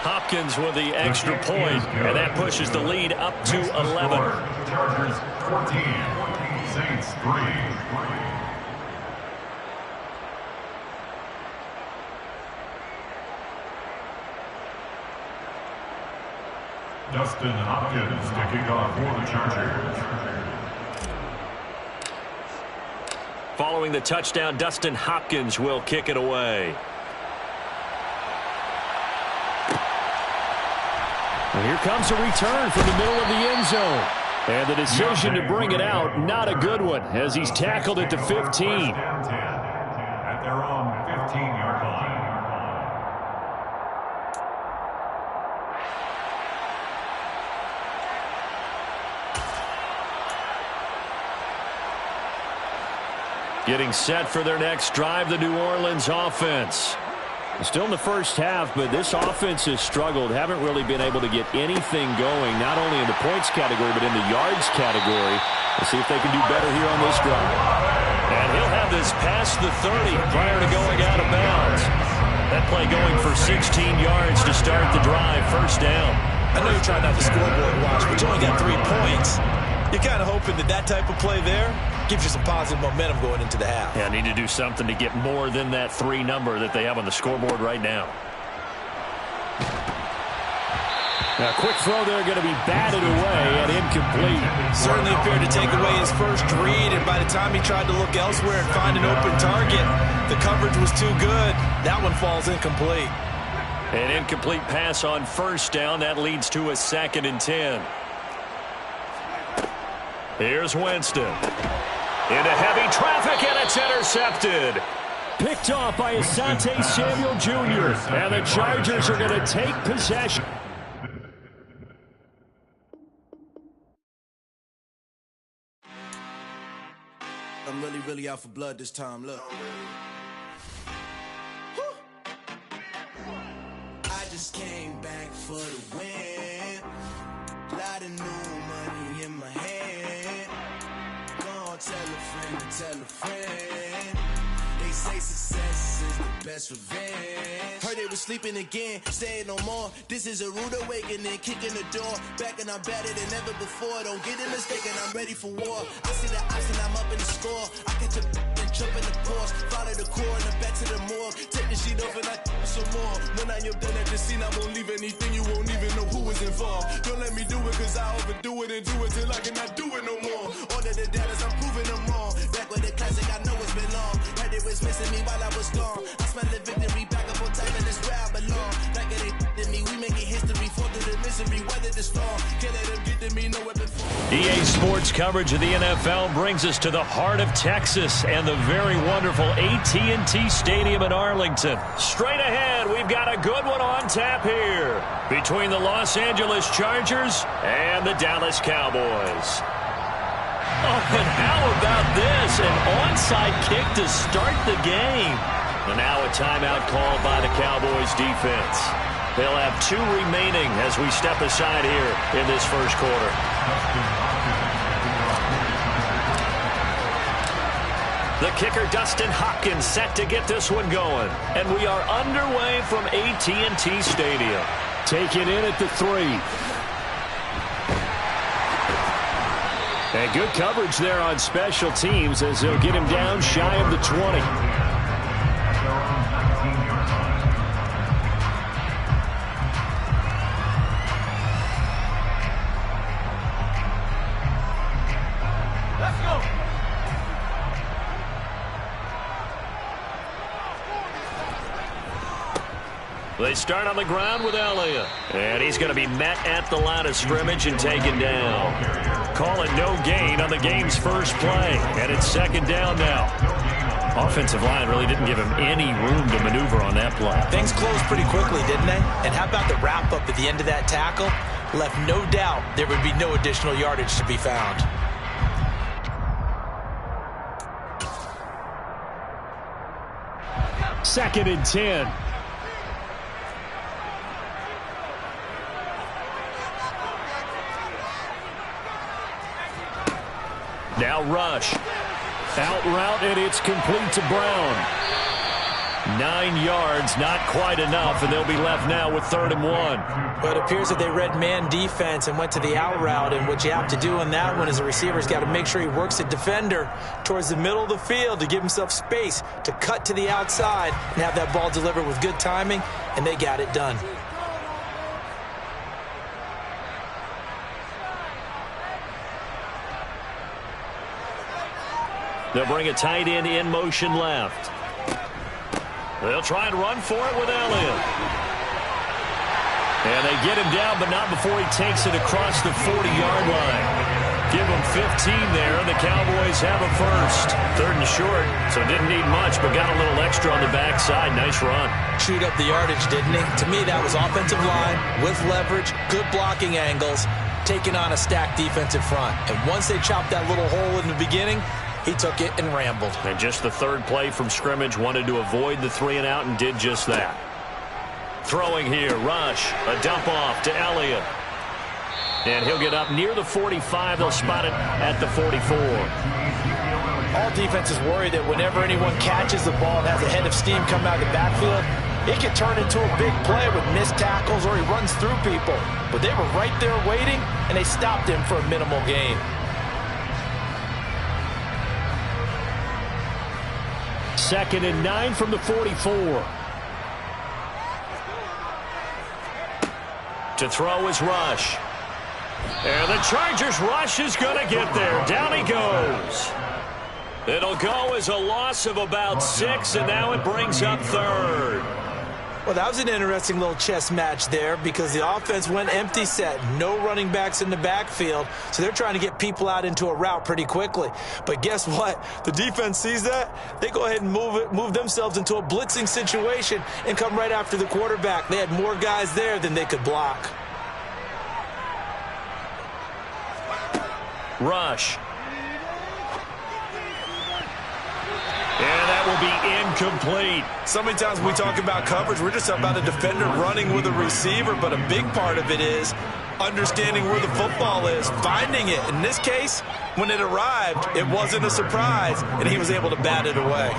A: Hopkins with the extra point, and that pushes the lead up to 11.
S: Chargers 14, Saints 3. Dustin Hopkins to kick off for the Chargers.
A: Following the touchdown, Dustin Hopkins will kick it away. And here comes a return from the middle of the end zone. And the decision to bring it out, not a good one, as he's tackled at the 15.
S: At their own 15-yard line.
A: Getting set for their next drive, the New Orleans offense. Still in the first half, but this offense has struggled. Haven't really been able to get anything going, not only in the points category, but in the yards category. We'll see if they can do better here on this drive. And he'll have this past the 30 prior to going out of bounds. That play going for 16 yards to start the drive, first down.
I: I know you're trying not to scoreboard watch, but you only got 3 points. You're kind of hoping that that type of play there gives you some positive momentum going into the half.
A: Yeah, need to do something to get more than that 3 number that they have on the scoreboard right now. Now, quick throw there going to be batted away and incomplete.
I: Certainly appeared to take away his first read, and by the time he tried to look elsewhere and find an open target, the coverage was too good. That one falls incomplete.
A: An incomplete pass on first down. That leads to a 2nd and 10. Here's Winston. Into heavy traffic, and it's intercepted. Picked off by Asante Samuel Jr. And the Chargers are going to take possession.
D: I'm really out for blood this time, look. I just came back for the win. Lot of new money in my hand. Gonna tell a friend to tell a friend. They say success is the best revenge. Heard they was sleeping again, saying no more. This is a rude awakening, kicking the door. Back and I'm better than ever before. Don't get it mistaken, I'm ready for war. I see the option, I'm up in the score. I catch a and jump in the course. Follow the core and the back to the morgue. Take the sheet off and I some more. When I am done at the scene, I won't leave anything. You won't even know who is involved. Don't let me do it, cause I overdo it and do it till I cannot do it no more. All of the doubters, I'm proving them wrong. Back with the classic, I know it's been long. Heard it was missing me while I was gone. I smell the victory back up on time, and it's where I belong. Like it ain't to me, we making history. Fall through the misery, weather the storm. Can't let them get to me, no weapon.
A: EA Sports coverage of the NFL brings us to the heart of Texas and the very wonderful AT&T Stadium in Arlington. Straight ahead, we've got a good one on tap here between the Los Angeles Chargers and the Dallas Cowboys. Oh, and how about this? An onside kick to start the game. And now a timeout called by the Cowboys defense. They'll have 2 remaining as we step aside here in this first quarter. The kicker, Dustin Hopkins, set to get this one going. And we are underway from AT&T Stadium. Taken in at the 3. And good coverage there on special teams as they'll get him down shy of the 20. They start on the ground with Elliott. And he's going to be met at the line of scrimmage and taken down. Call it no gain on the game's first play. And it's second down now. Offensive line really didn't give him any room to maneuver on that play.
T: Things closed pretty quickly, didn't they? And how about the wrap-up at the end of that tackle? Left no doubt there would be no additional yardage to be found.
A: Second and 10. Now Rush. Out route, and it's complete to Brown. 9 yards, not quite enough, and they'll be left now with 3rd and 1.
T: But it appears that they read man defense and went to the out route, and what you have to do on that one is the receiver's got to make sure he works the defender towards the middle of the field to give himself space to cut to the outside and have that ball delivered with good timing, and they got it done.
A: They'll bring a tight end in motion left. They'll try and run for it with Elliott. And they get him down, but not before he takes it across the 40-yard line. Give him 15 there, and the Cowboys have a first. 3rd and short, so didn't need much, but got a little extra on the backside. Nice run.
T: Chewed up the yardage, didn't he? To me, that was offensive line with leverage, good blocking angles, taking on a stacked defensive front. And once they chopped that little hole in the beginning, he took it and rambled.
A: And just the 3rd play from scrimmage, wanted to avoid the 3 and out and did just that. Throwing here, Rush, a dump off to Elliott. And he'll get up near the 45. They'll spot it at the 44.
T: All defenses worry that whenever anyone catches the ball and has a head of steam coming out of the backfield, it can turn into a big play with missed tackles or he runs through people. But they were right there waiting, and they stopped him for a minimal gain.
A: Second and 9 from the 44. To throw is Rush. And the Chargers' rush is going to get there. Down he goes. It'll go as a loss of about 6, and now it brings up 3rd.
T: Well, that was an interesting little chess match there because the offense went empty set. No running backs in the backfield, so they're trying to get people out into a route pretty quickly. But guess what? The defense sees that. They go ahead and move themselves into a blitzing situation and come right after the quarterback. They had more guys there than they could block.
A: Rush. And that will be incomplete.
T: So many times when we talk about coverage, we're just about a defender running with a receiver, but a big part of it is understanding where the football is, finding it. In this case, when it arrived, it wasn't a surprise, and he was able to bat it away.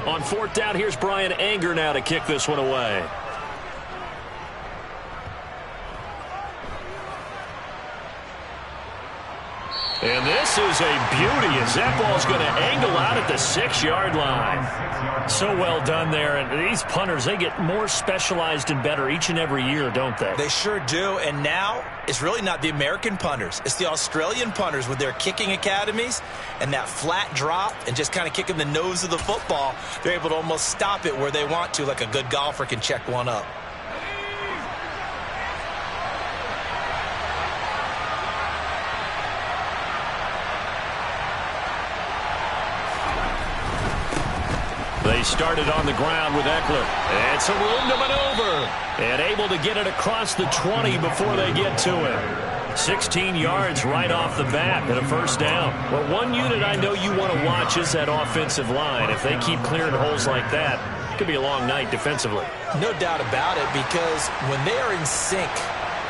A: On 4th down, here's Brian Anger now to kick this one away. And this is a beauty as that ball's going to angle out at the 6-yard line. So well done there. And these punters, they get more specialized and better each and every year, don't they?
T: They sure do. And now it's really not the American punters. It's the Australian punters with their kicking academies and that flat drop and just kind of kicking the nose of the football. They're able to almost stop it where they want to, like a good golfer can check one up.
A: They started on the ground with Eckler. And some room to maneuver. And able to get it across the 20 before they get to it. 16 yards right off the bat and a first down. Well, one unit I know you want to watch is that offensive line. If they keep clearing holes like that, it could be a long night defensively.
T: No doubt about it, because when they are in sync,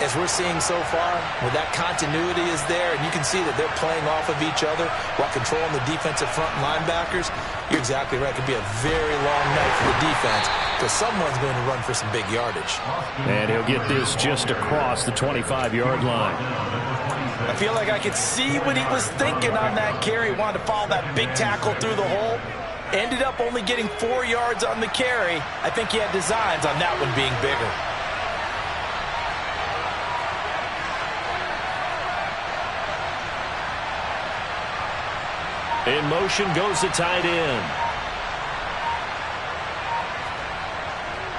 T: as we're seeing so far, where that continuity is there, and you can see that they're playing off of each other while controlling the defensive front linebackers, you're exactly right. It could be a very long night for the defense because someone's going to run for some big yardage.
A: And he'll get this just across the 25-yard line.
T: I feel like I could see what he was thinking on that carry. He wanted to follow that big tackle through the hole. Ended up only getting 4 yards on the carry. I think he had designs on that one being bigger.
A: In motion goes the tight end.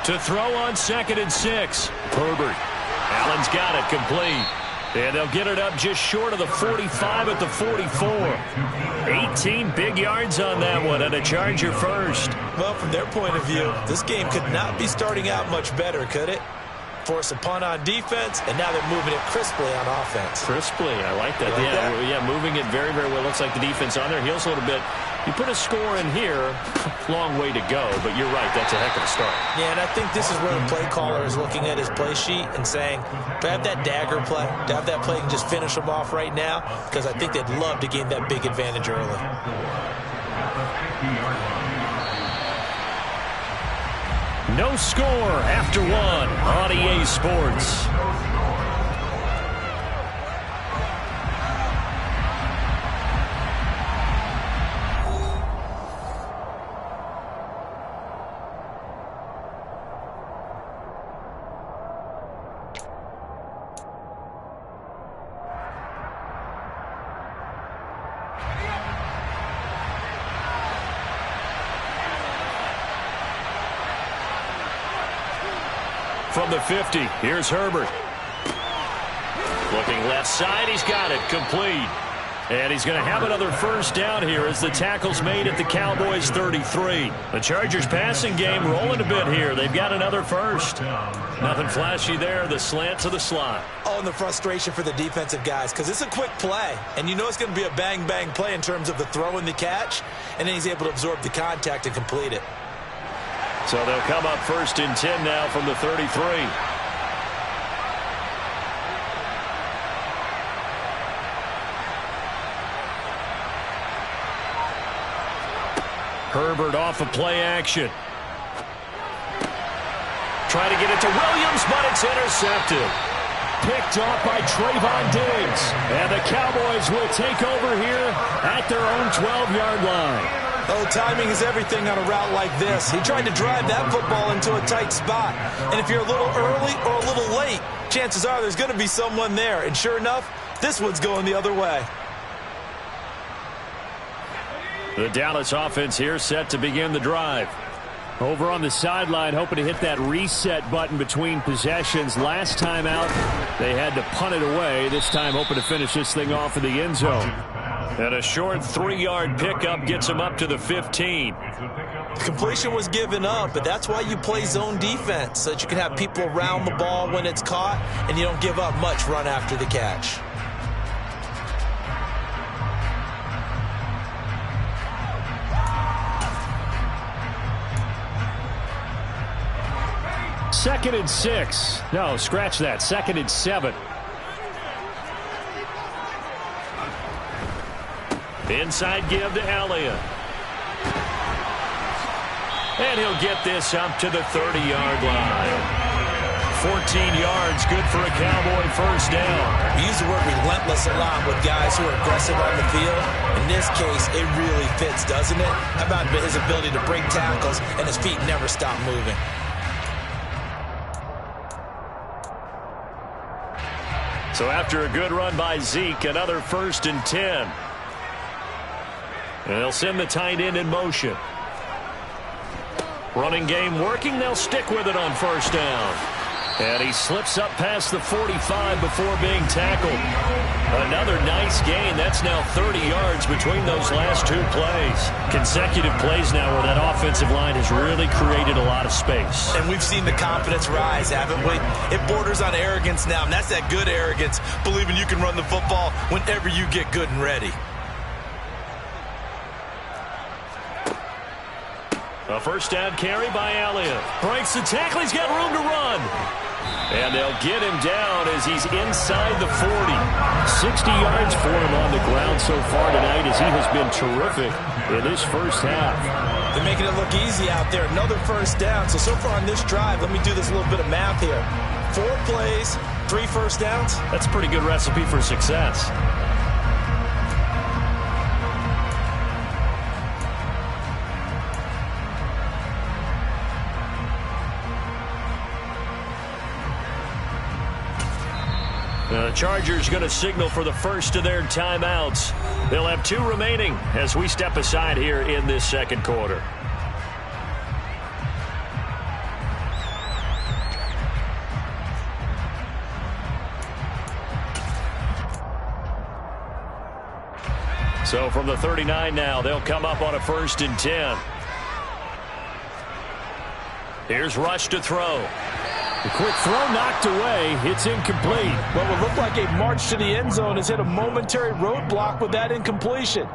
A: To throw on 2nd and 6. Herbert. Allen's got it, complete. And they'll get it up just short of the 45 at the 44. 18 big yards on that one, and a Charger first.
T: Well, from their point of view, this game could not be starting out much better, could it? Force a punt on defense, and now they're moving it crisply on offense.
A: Crisply, I like that. Yeah, moving it very, very well. Looks like the defense on their heels a little bit. You put a score in here, long way to go, but you're right, that's a heck of a start.
T: Yeah, and I think this is where the play caller is looking at his play sheet and saying, do I have that dagger play? Do I have that play and just finish them off right now? Because I think they'd love to gain that big advantage early.
A: No score after one on EA Sports. From the 50, here's Herbert. Looking left side, he's got it, complete. And he's going to have another first down here as the tackle's made at the Cowboys' 33. The Chargers passing game rolling a bit here. They've got another first. Nothing flashy there, the slant to the slot.
T: Oh, and the frustration for the defensive guys, because it's a quick play. And you know it's going to be a bang-bang play in terms of the throw and the catch. And then he's able to absorb the contact and complete it.
A: So they'll come up 1st and 10 now from the 33. Herbert off of play action. Try to get it to Williams, but it's intercepted. Picked off by Trayvon Diggs. And the Cowboys will take over here at their own 12-yard line.
T: Oh, timing is everything on a route like this. He tried to drive that football into a tight spot. And if you're a little early or a little late, chances are there's going to be someone there. And sure enough, this one's going the other way.
A: The Dallas offense here set to begin the drive. Over on the sideline, hoping to hit that reset button between possessions. Last time out, they had to punt it away. This time, hoping to finish this thing off in the end zone. And a short 3-yard pickup gets him up to the 15.
T: Completion was given up, but that's why you play zone defense, so that you can have people around the ball when it's caught, and you don't give up much run after the catch.
A: Second and 6. No, scratch that. 2nd and 7. Inside give to Elliott. And he'll get this up to the 30-yard line. 14 yards, good for a Cowboy first down.
T: We use the word relentless a lot with guys who are aggressive on the field. In this case, it really fits, doesn't it? How about his ability to break tackles and his feet never stop moving?
A: So after a good run by Zeke, another 1st and 10. And they'll send the tight end in motion. Running game working. They'll stick with it on first down. And he slips up past the 45 before being tackled. Another nice gain. That's now 30 yards between those last 2 plays. Consecutive plays now where that offensive line has really created a lot of space.
T: And we've seen the confidence rise, haven't we? It borders on arrogance now, and that's that good arrogance, believing you can run the football whenever you get good and ready.
A: A first down carry by Elliott. Breaks the tackle. He's got room to run. And they'll get him down as he's inside the 40. 60 yards for him on the ground so far tonight as he has been terrific in this first half.
T: They're making it look easy out there. Another first down. So far on this drive, let me do this little bit of math here. 4 plays, 3 first downs.
A: That's a pretty good recipe for success. The Chargers going to signal for the first of their timeouts. They'll have 2 remaining as we step aside here in this second quarter. So from the 39 now, they'll come up on a 1st and 10. Here's Rush to throw. The quick throw knocked away. It's incomplete.
T: What would look like a march to the end zone has hit a momentary roadblock with that incompletion.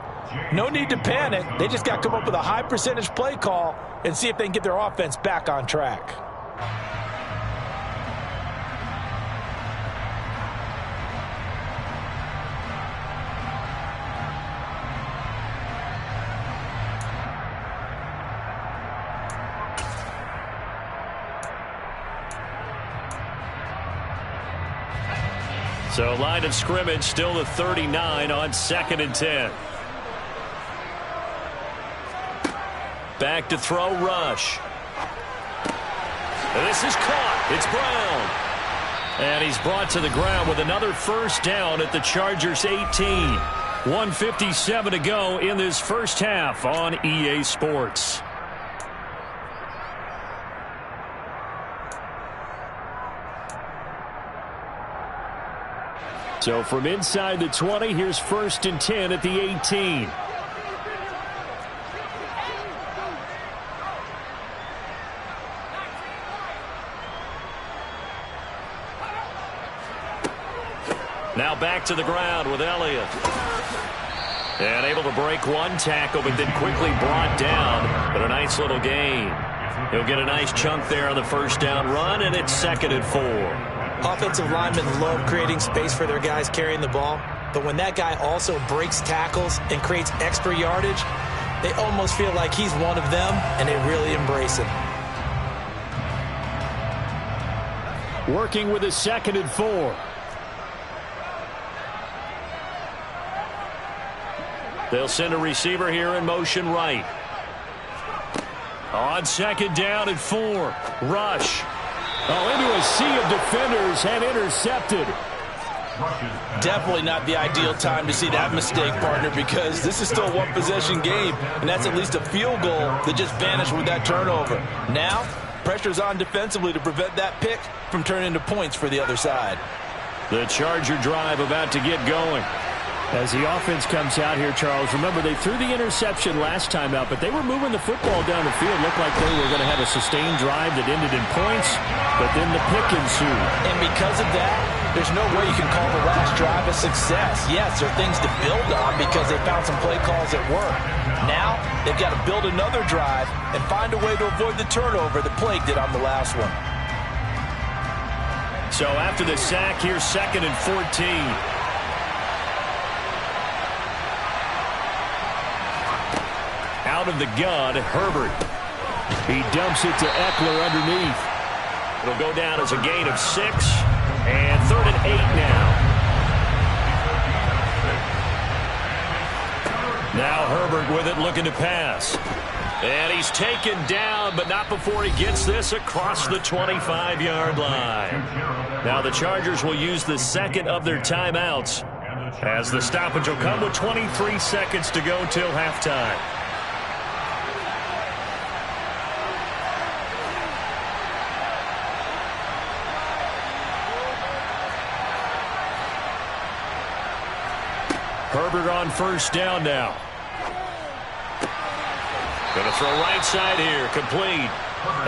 T: No need to panic. They just got to come up with a high percentage play call and see if they can get their offense back on track.
A: So line of scrimmage still the 39 on 2nd and 10. Back to throw, Rush. And this is caught. It's Brown. And he's brought to the ground with another 1st down at the Chargers 18. 1:57 to go in this first half on EA Sports. So from inside the 20, here's 1st and 10 at the 18. Now back to the ground with Elliott. And able to break one tackle, but then quickly brought down. But a nice little gain. He'll get a nice chunk there on the 1st down run, and it's 2nd and 4.
T: Offensive linemen love creating space for their guys carrying the ball, but when that guy also breaks tackles and creates extra yardage, they almost feel like he's one of them, and they really embrace it.
A: Working with a 2nd and 4. They'll send a receiver here in motion right. On 2nd down and 4. Rush. Oh, into a sea of defenders and intercepted.
T: Definitely not the ideal time to see that mistake, partner, because this is still a one-possession game, and that's at least a field goal that just vanished with that turnover. Now, pressure's on defensively to prevent that pick from turning into points for the other side.
A: The Charger drive about to get going. As the offense comes out here, Charles, remember they threw the interception last time out, but they were moving the football down the field. Looked like they were going to have a sustained drive that ended in points, but then the pick ensued.
T: And because of that, there's no way you can call the last drive a success. Yes, there are things to build on because they found some play calls that work. Now, they've got to build another drive and find a way to avoid the turnover that plagued it on the last one.
A: So after the sack, here's 2nd and 14. Out of the gun, Herbert. He dumps it to Eckler underneath. It'll go down as a gain of 6. And 3rd and 8 now. Now Herbert with it, looking to pass. And he's taken down, but not before he gets this across the 25-yard line. Now the Chargers will use the 2nd of their timeouts, as the stoppage will come with 23 seconds to go till halftime. Herbert on 1st down now. Going to throw right side here, complete.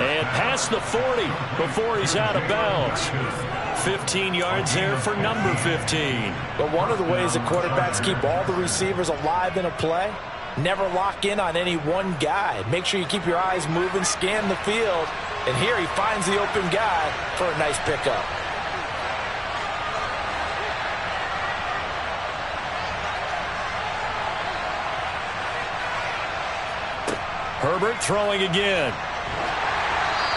A: And past the 40 before he's out of bounds. 15 yards there for number 15.
T: But one of the ways that quarterbacks keep all the receivers alive in a play, never lock in on any one guy. Make sure you keep your eyes moving, scan the field. And here he finds the open guy for a nice pickup.
A: Herbert throwing again.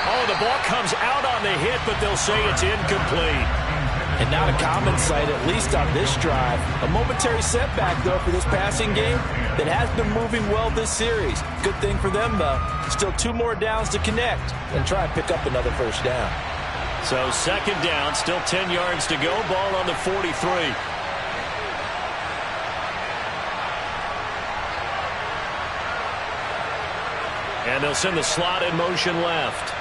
A: Oh, the ball comes out on the hit, but they'll say it's incomplete.
T: And not a common sight, at least on this drive. A momentary setback, though, for this passing game that has been moving well this series. Good thing for them, though. Still 2 more downs to connect and try and pick up another 1st down.
A: So 2nd down, still 10 yards to go. Ball on the 43. And they'll send the slot in motion left.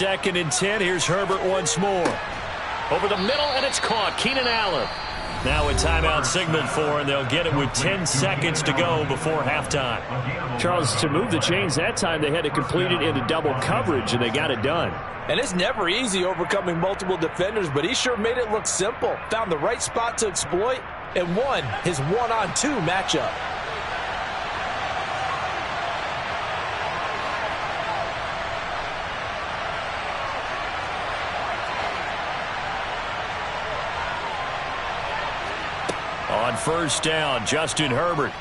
A: 2nd and 10. Here's Herbert once more. Over the middle, and it's caught. Keenan Allen. Now a timeout signaled for, and they'll get it with 10 seconds to go before halftime.
C: Charles, to move the chains that time, they had to complete it into double coverage, and they got it done.
T: And it's never easy overcoming multiple defenders, but he sure made it look simple. Found the right spot to exploit and won his 1-on-2 matchup.
A: On first down, Justin Herbert.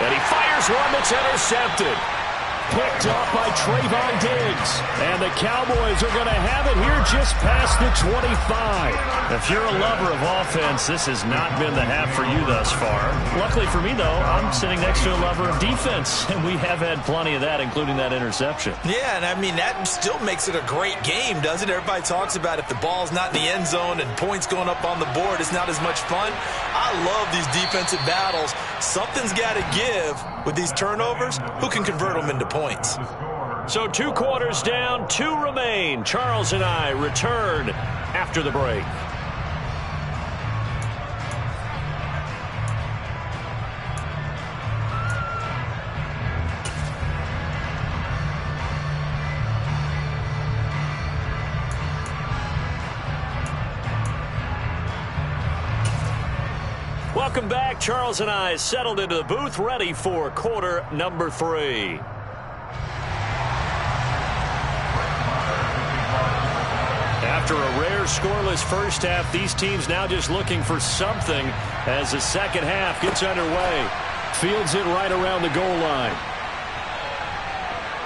A: And he fires one that's intercepted. Picked up by Trayvon Diggs. And the Cowboys are going to have it here just past the 25.
C: If you're a lover of offense, this has not been the half for you thus far. Luckily for me, though, I'm sitting next to a lover of defense, and we have had plenty of that, including that interception.
I: Yeah, and I mean, that still makes it a great game, doesn't it? Everybody talks about if the ball's not in the end zone and points going up on the board, it's not as much fun. I love these defensive battles. Something's got to give with these turnovers. Who can convert them into points?
A: So 2 quarters down, 2 remain. Charles and I return after the break. Welcome back. Charles and I settled into the booth, ready for quarter number 3. After a rare scoreless first half, these teams now just looking for something as the second half gets underway. Fields it right around the goal line.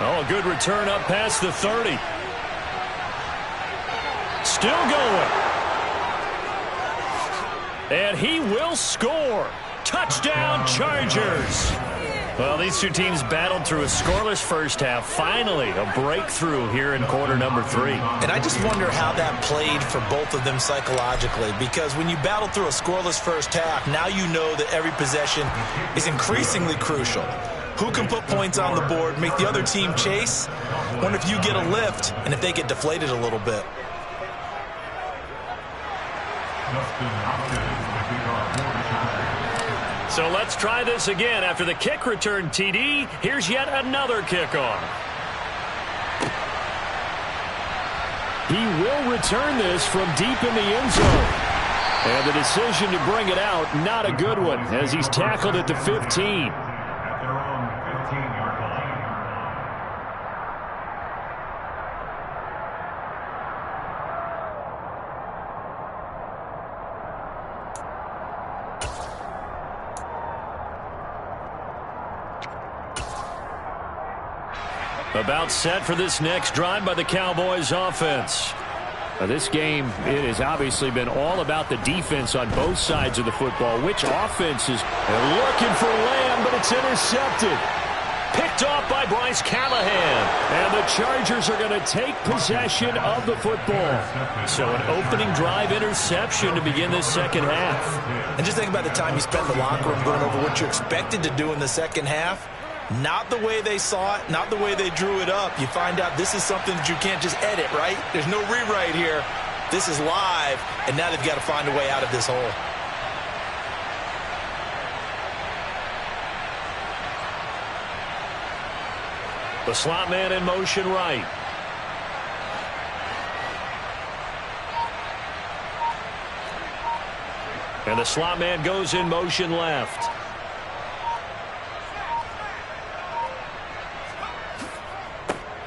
A: Oh, a good return up past the 30. Still going. And he will score. Touchdown, Chargers.
C: Well, these two teams battled through a scoreless first half. Finally, a breakthrough here in quarter number 3.
I: And I just wonder how that played for both of them psychologically, because when you battle through a scoreless first half, now you know that every possession is increasingly crucial. Who can put points on the board, make the other team chase? Wonder if you get a lift and if they get deflated a little bit.
A: So let's try this again. After the kick return TD, here's yet another kickoff. He will return this from deep in the end zone. And the decision to bring it out, not a good one, as he's tackled at the 15. About set for this next drive by the Cowboys offense.
C: This game, it has obviously been all about the defense on both sides of the football. Which offense is
A: looking for Lamb, but it's intercepted. Picked off by Bryce Callahan. And the Chargers are going to take possession of the football. So an opening drive interception to begin this second half.
T: And just think about the time you spent in the locker room going over what you expected to do in the second half. Not the way they saw it, not the way they drew it up. You find out this is something that you can't just edit, right? There's no rewrite here. This is live, and now they've got to find a way out of this hole.
A: The slot man in motion right. And the slot man goes in motion left.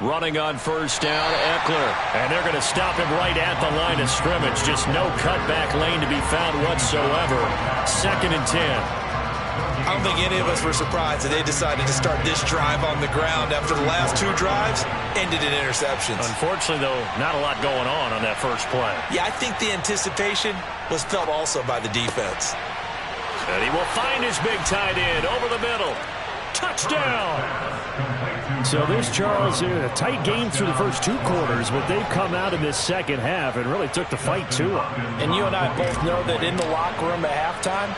A: Running on first down, Eckler. And they're going to stop him right at the line of scrimmage. Just no cutback lane to be found whatsoever. 2nd and 10.
T: I don't think any of us were surprised that they decided to start this drive on the ground after the last 2 drives ended in interceptions.
C: Unfortunately, though, not a lot going on that first play.
T: Yeah, I think the anticipation was felt also by the defense.
A: And he will find his big tight end over the middle. Touchdown!
C: So this, Charles, a tight game through the first 2 quarters, but they've come out in this second half and really took the fight to them.
T: And you and I both know that in the locker room at halftime,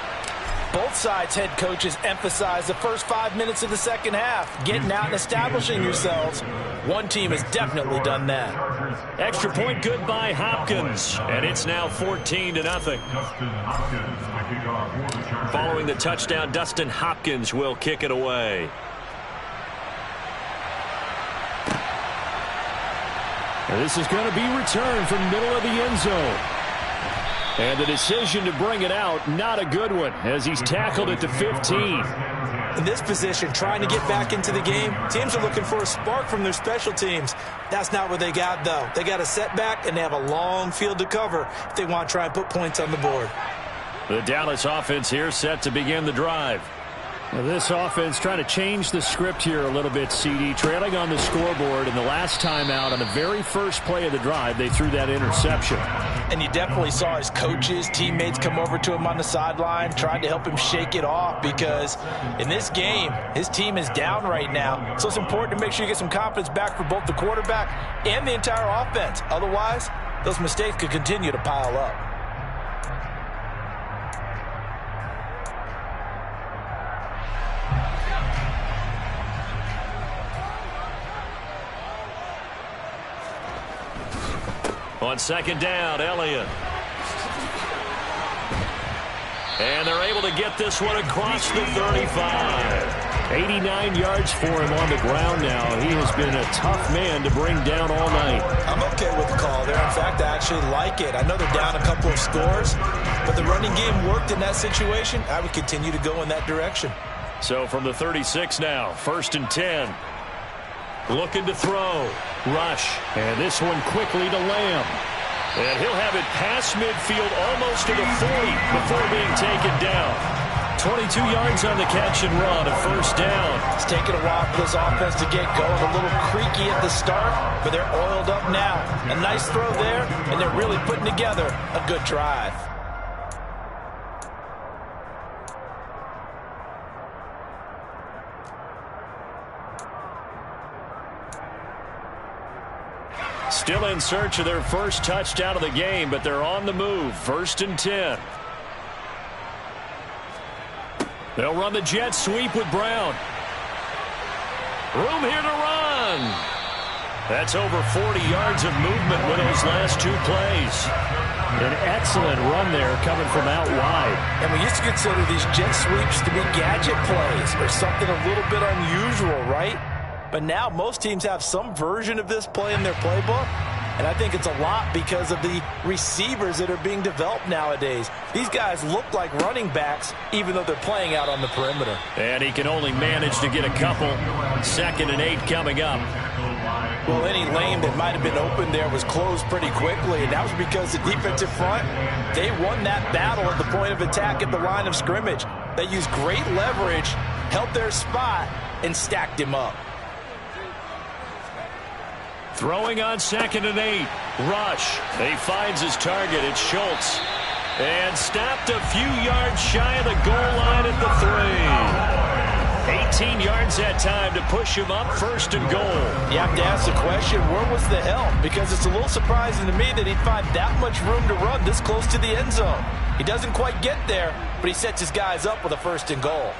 T: Both sides' head coaches emphasize the first 5 minutes of the second half, getting out and establishing yourselves. One team has definitely done that.
A: Extra point good by Hopkins, and it's now 14-0. Following the touchdown, Dustin Hopkins will kick it away. And this is going to be returned from middle of the end zone. And the decision to bring it out, not a good one, as he's tackled at the 15.
T: In this position, trying to get back into the game, teams are looking for a spark from their special teams. That's not what they got, though. They got a setback, and they have a long field to cover if they want to try and put points on the board.
A: The Dallas offense here set to begin the drive. Now this offense trying to change the script here a little bit, CD. Trailing on the scoreboard, and the last time out on the very first play of the drive, they threw that interception.
T: And you definitely saw his coaches, teammates come over to him on the sideline, trying to help him shake it off, because in this game, his team is down right now. So it's important to make sure you get some confidence back for both the quarterback and the entire offense. Otherwise, those mistakes could continue to pile up.
A: On second down, Elliott. And they're able to get this one across the 35. 89 yards for him on the ground now. He has been a tough man to bring down all night.
T: I'm okay with the call there. In fact, I actually like it. I know they're down a couple of scores, but the running game worked in that situation. I would continue to go in that direction.
A: So from the 36 now, 1st and 10. Looking to throw. Rush. And this one quickly to Lamb. And he'll have it past midfield almost to the 40 before being taken down. 22 yards on the catch and run, a first down.
T: It's taken a while for this offense to get going. A little creaky at the start, but they're oiled up now. A nice throw there, and they're really putting together a good drive.
A: Still in search of their first touchdown of the game, but they're on the move. 1st and 10. They'll run the jet sweep with Brown. Room here to run. That's over 40 yards of movement with those last two plays. An excellent run there coming from out wide.
T: And we used to consider these jet sweeps to be gadget plays or something a little bit unusual, right? But now most teams have some version of this play in their playbook. And I think it's a lot because of the receivers that are being developed nowadays. These guys look like running backs, even though they're playing out on the perimeter.
A: And he can only manage to get a couple. 2nd and 8 coming up.
T: Well, any lane that might have been open there was closed pretty quickly, and that was because the defensive front, they won that battle at the point of attack at the line of scrimmage. They used great leverage, held their spot, and stacked him up.
A: Throwing on 2nd and 8. Rush. He finds his target. It's Schultz. And stopped a few yards shy of the goal line at the 3. 18 yards that time to push him up 1st and goal.
T: You have to ask the question, where was the help? Because it's a little surprising to me that he'd find that much room to run this close to the end zone. He doesn't quite get there, but he sets his guys up with a 1st and goal.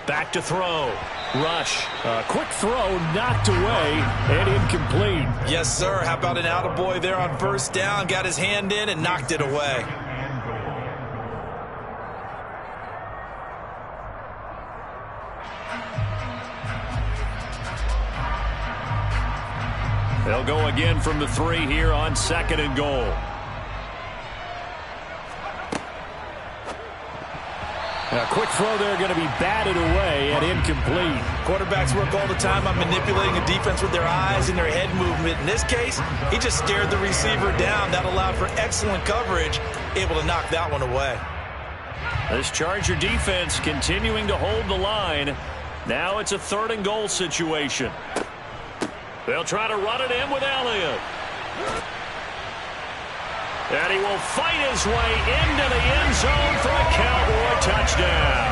A: Back to throw. Rush. Quick throw knocked away and incomplete.
T: Yes, sir. How about an attaboy there on 1st down? Got his hand in and knocked it away.
A: They'll go again from the 3 here on 2nd and goal. A quick throw there going to be batted away and incomplete.
T: Quarterbacks work all the time on manipulating a defense with their eyes and their head movement. In this case, he just stared the receiver down. That allowed for excellent coverage, able to knock that one away.
A: This Charger defense continuing to hold the line. Now it's a 3rd and goal situation. They'll try to run it in with Elliott. And he will fight his way into the end zone for a Cowboy touchdown.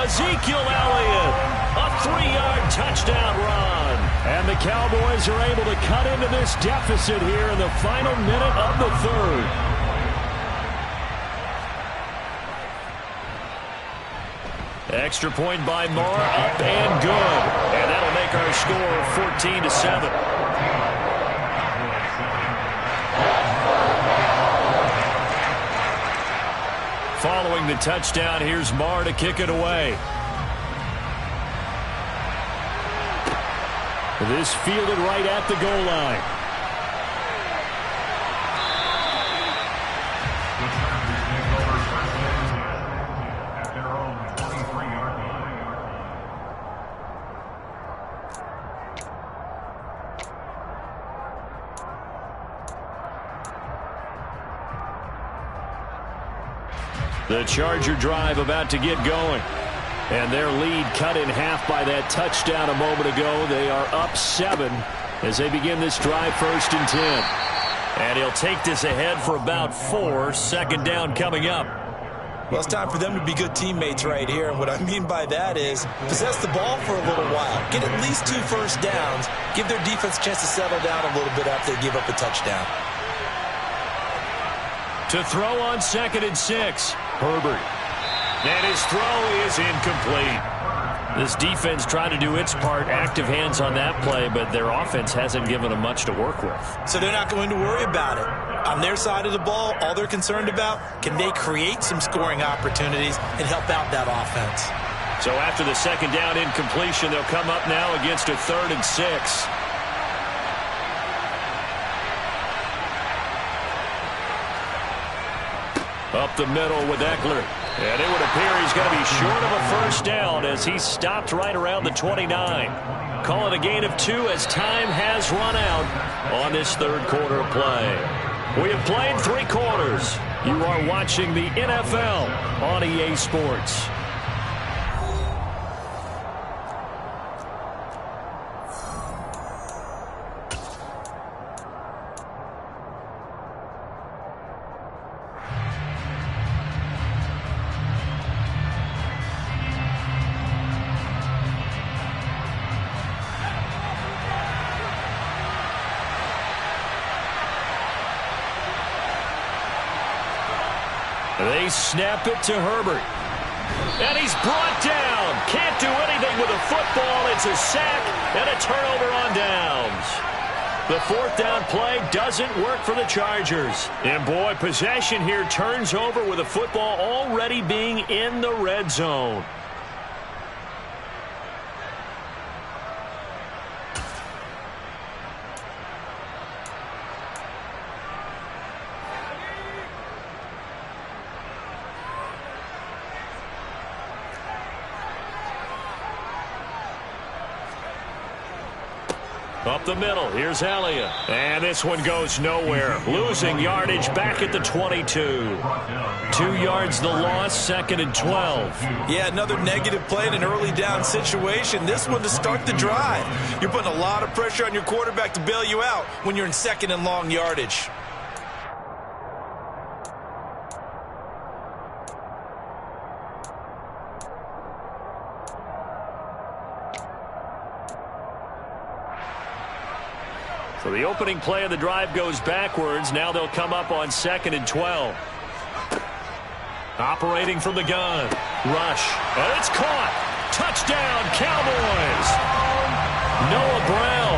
A: Ezekiel Elliott, a 3-yard touchdown run. And the Cowboys are able to cut into this deficit here in the final minute of the 3rd. Extra point by Marr, up and good. And that'll make our score 14-7. Following the touchdown, here's Marr to kick it away. This fielded right at the goal line. The Charger drive about to get going. And their lead cut in half by that touchdown a moment ago. They are up 7 as they begin this drive, 1st and 10. And he'll take this ahead for about 4. 2nd down coming up.
T: Well, it's time for them to be good teammates right here. And what I mean by that is possess the ball for a little while. Get at least 2 first downs. Give their defense a chance to settle down a little bit after they give up a touchdown.
A: To throw on 2nd and 6. Herbert. And his throw is incomplete. This defense trying to do its part. Active hands on that play, but their offense hasn't given them much to work with.
T: So they're not going to worry about it. On their side of the ball, all they're concerned about, can they create some scoring opportunities and help out that offense?
A: So after the 2nd down incompletion, they'll come up now against a 3rd and 6. Up the middle with Eckler. And it would appear he's going to be short of a 1st down as he's stopped right around the 29. Call it a gain of 2 as time has run out on this 3rd quarter play. We have played 3 quarters. You are watching the NFL on EA Sports. They snap it to Herbert. And he's brought down. Can't do anything with a football. It's a sack and a turnover on downs. The 4th down play doesn't work for the Chargers. And boy, possession here turns over with a football already being in the red zone. Up the middle, here's Elliott. And this one goes nowhere. Losing yardage back at the 22. 2 yards the loss, 2nd and 12.
T: Yeah, another negative play in an early down situation. This one to start the drive. You're putting a lot of pressure on your quarterback to bail you out when you're in 2nd and long yardage.
A: So the opening play of the drive goes backwards. Now they'll come up on 2nd and 12. Operating from the gun. Rush. And it's caught. Touchdown, Cowboys. Noah Brown.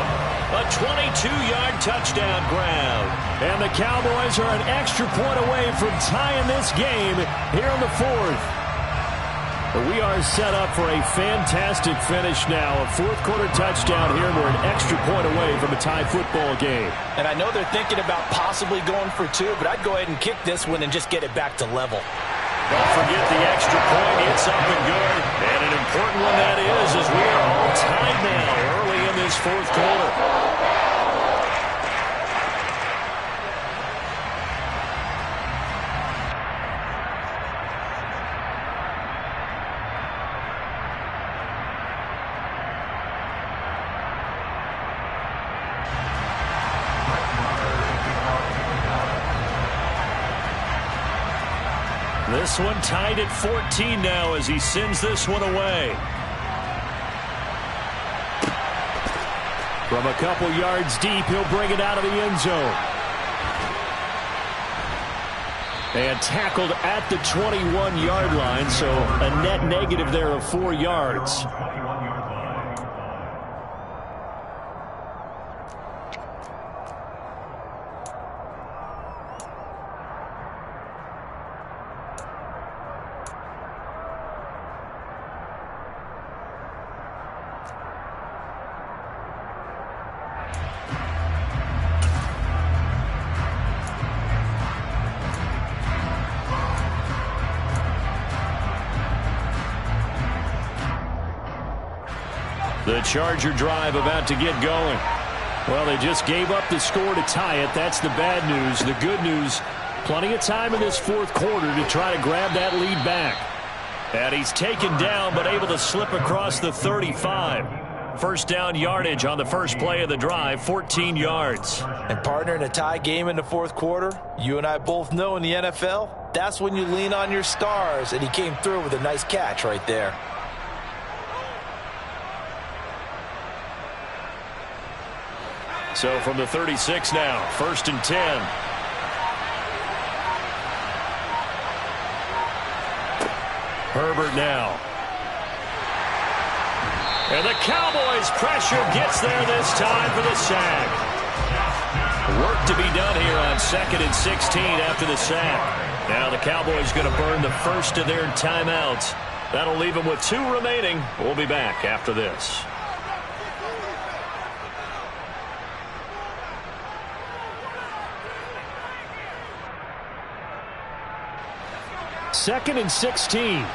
A: A 22-yard touchdown grab. And the Cowboys are an extra point away from tying this game here in the 4th. We are set up for a fantastic finish now. A 4th quarter touchdown here. We're an extra point away from a tie football game.
T: And I know they're thinking about possibly going for 2, but I'd go ahead and kick this one and just get it back to level.
A: Don't forget the extra point. It's up and good. And an important one that is, as we are all tied now early in this 4th quarter. This one tied at 14 now as he sends this one away. From a couple yards deep, he'll bring it out of the end zone. And tackled at the 21-yard line, so a net negative there of 4 yards. The Charger drive about to get going. Well, they just gave up the score to tie it. That's the bad news. The good news, plenty of time in this fourth quarter to try to grab that lead back. And he's taken down but able to slip across the 35. First down yardage on the first play of the drive, 14 yards.
T: And partner, in a tie game in the fourth quarter, you and I both know in the NFL, that's when you lean on your stars. And he came through with a nice catch right there.
A: So from the 36 now, 1st and 10. Herbert now. And the Cowboys' pressure gets there this time for the sack. Work to be done here on 2nd and 16 after the sack. Now the Cowboys going to burn the first of their timeouts. That'll leave them with 2 remaining. We'll be back after this. Second and 16.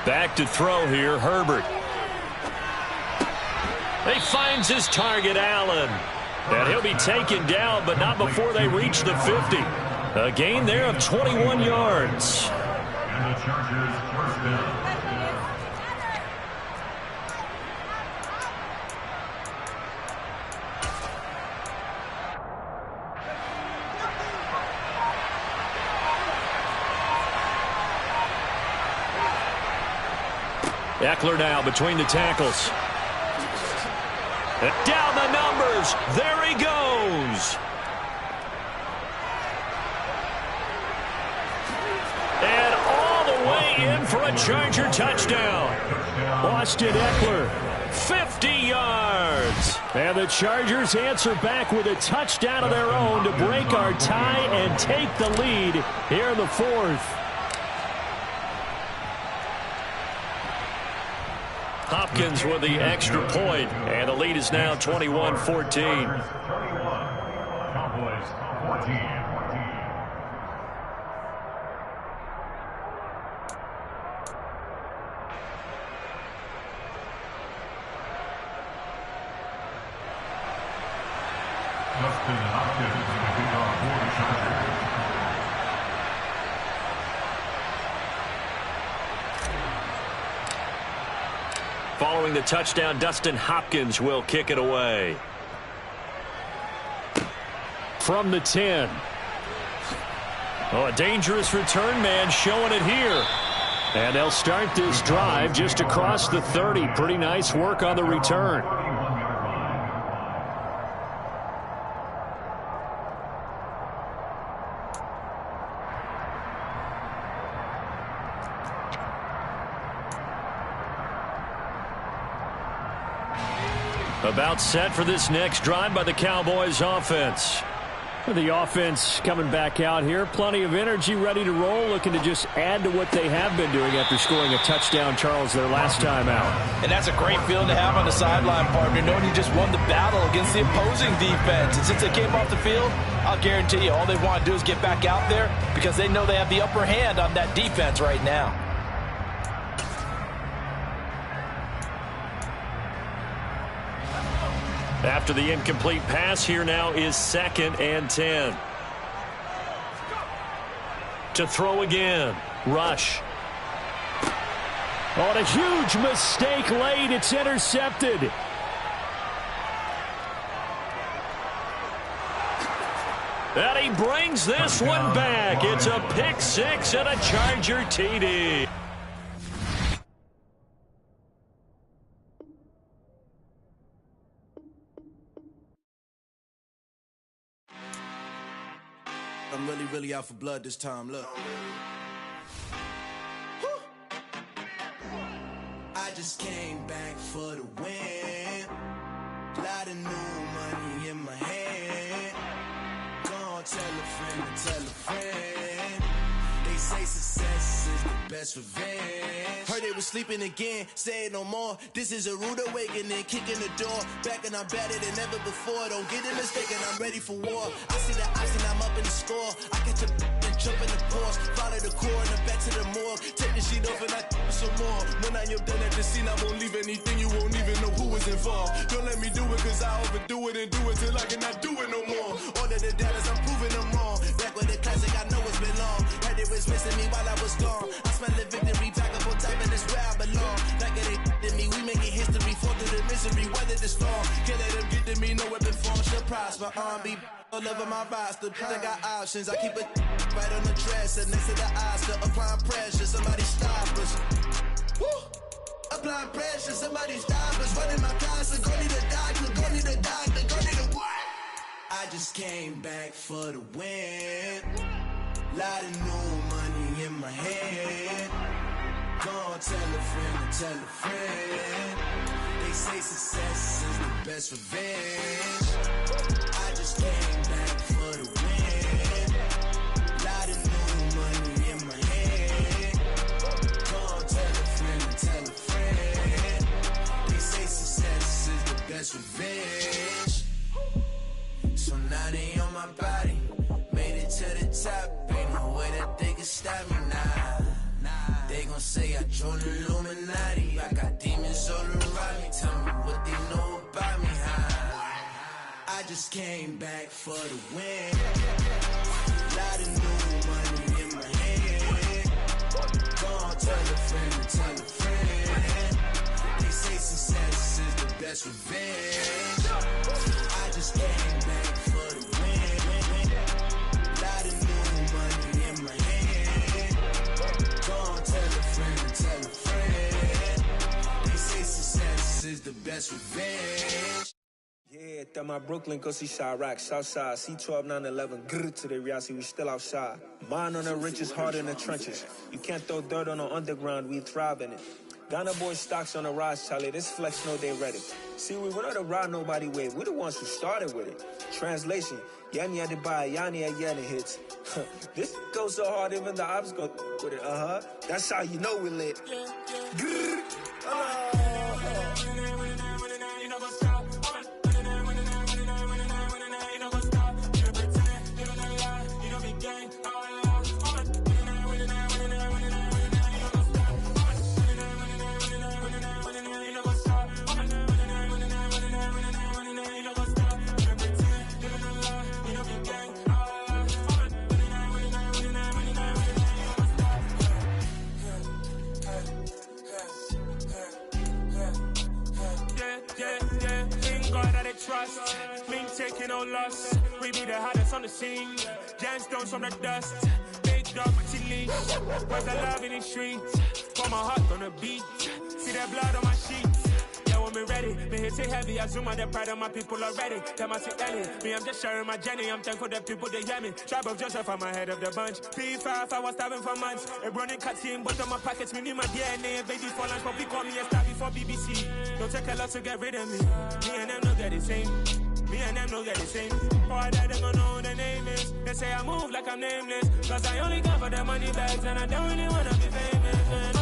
A: Back to throw here, Herbert. He finds his target, Allen. And he'll be taken down, but not before they reach the 50. A gain there of 21 yards.
S: And the Chargers first down.
A: Eckler now between the tackles. Down the numbers. There he goes. And all the way in for a Charger touchdown. Austin Eckler, 50 yards. And the Chargers answer back with a touchdown of their own to break our tie and take the lead here in the fourth. Hopkins with the extra point, and the lead is now 21-14.
S: Cowboys 14. Justin Hopkins to kick off for the Chargers.
A: Following the touchdown, Dustin Hopkins will kick it away. From the 10. Oh, a dangerous return man showing it here. And they'll start this drive just across the 30. Pretty nice work on the return. About set for this next drive by the Cowboys offense. The offense coming back out here. Plenty of energy, ready to roll, looking to just add to what they have been doing after scoring a touchdown, Charles, their last time out.
T: And that's a great feeling to have on the sideline, partner, knowing you just won the battle against the opposing defense. And since they came off the field, I'll guarantee you all they want to do is get back out there because they know they have the upper hand on that defense right now.
A: After the incomplete pass, here now is 2nd and 10. To throw again. Rush. Oh, and a huge mistake late. It's intercepted. And he brings this one back. It's a pick six and a Charger TD.
D: I'm really out for blood this time, look. I just came back for the win. Lot of new money in my hand. Gonna tell a friend to tell a friend. They say success is the best revenge. Heard they was sleeping again, say it no more. This is a rude awakening, kicking the door. Back and I'm better than ever before. Don't get it mistaken, I'm ready for war. I see the ice and I'm up in the score. I catch a and jump in the course. Follow the core and I'm back to the morgue. Take the sheet off and I some more. When I am done at the scene, I won't leave anything. You won't even know who was involved. Don't let me do it cause I overdo it and do it till I cannot do it no more. All of the doubters, I'm proving them wrong. Back with the classic, I know it's been long. Heard it was missing me while I was gone. I smell the victory, packable type, and it's where I belong. Like it ain't to me, we making history. Fall through the misery, weather the storm. Can't let them get to me, no weapon form should prosper. R&B all over my roster, I got options. I keep it right on the dresser, next to the Oscar. Applying pressure, somebody stop us. Woo! Applying pressure, somebody stop us. Running my closet, go need a doctor, go need a doctor, go need a what? I just came back for the win. Lot of new money in my hand. Gonna tell a friend to tell a friend. They say success is the best revenge. I just came back for the win. Lot of new money in my hand. Gonna tell a friend to tell a friend. They say success is the best revenge. So now they on my body. Made it to the top. Ain't no way that they can stop me now. They gon' say I joined the Illuminati. I got demons all around me. Tell me what they know about me, huh? I just came back for the win. Lot of new money in my hand. Gonna tell a friend to tell a friend. They say success is the best revenge. I just came back for the win. Lot of new money in my hand. Gonna tell a friend to tell a friend. They say success is the best revenge.
U: Yeah, that my Brooklyn, go see Chirac, Southside, C12, 911, grrr to the reality, we still outside. Mine on the richest, heart in the trenches. You can't throw dirt on the underground, we thrive in it. Ghana boys stocks on the rise, Charlie, this flex know they ready. See, we not the ride nobody wave, we the ones who started with it. Translation, Yanni had to buy, Yanni had Yanni hits. This goes so hard, even the ops go with it, That's how you know we lit. Grrr,
M: trust, clean taking no loss. We be the hottest on the scene. Gemstones from the dust. Big dog with leash. Where's the love in the streets? Pour my heart on the beat. See that blood on my sheets. Yeah, when me ready, me hit it heavy. I zoom on the pride of my people already. Them I see early. Me, I'm just sharing my journey. I'm thankful that people they hear me. Tribe of Joseph, I'm ahead of the bunch. P5, I was starving for months. A running cut in bottom of my pockets. Me need my DNA. Baby for lunch, but we call me a star before BBC. Don't take a lot to get rid of me. Me and them know that the same. Me and them know that the same. Boy, that they gon' know the name is. They say I move like I'm nameless. Cause I only got for the money bags. And I don't really wanna be famous, man.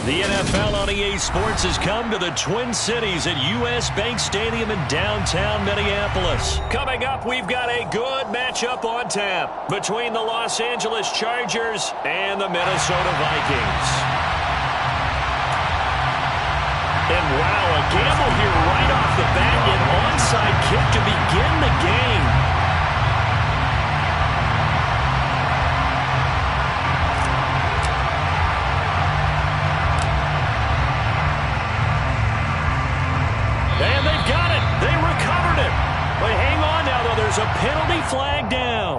A: The NFL on EA Sports has come to the Twin Cities at U.S. Bank Stadium in downtown Minneapolis. Coming up, we've got a good matchup on tap between the Los Angeles Chargers and the Minnesota Vikings. And wow, a gamble here right off the bat, an onside kick to begin the game.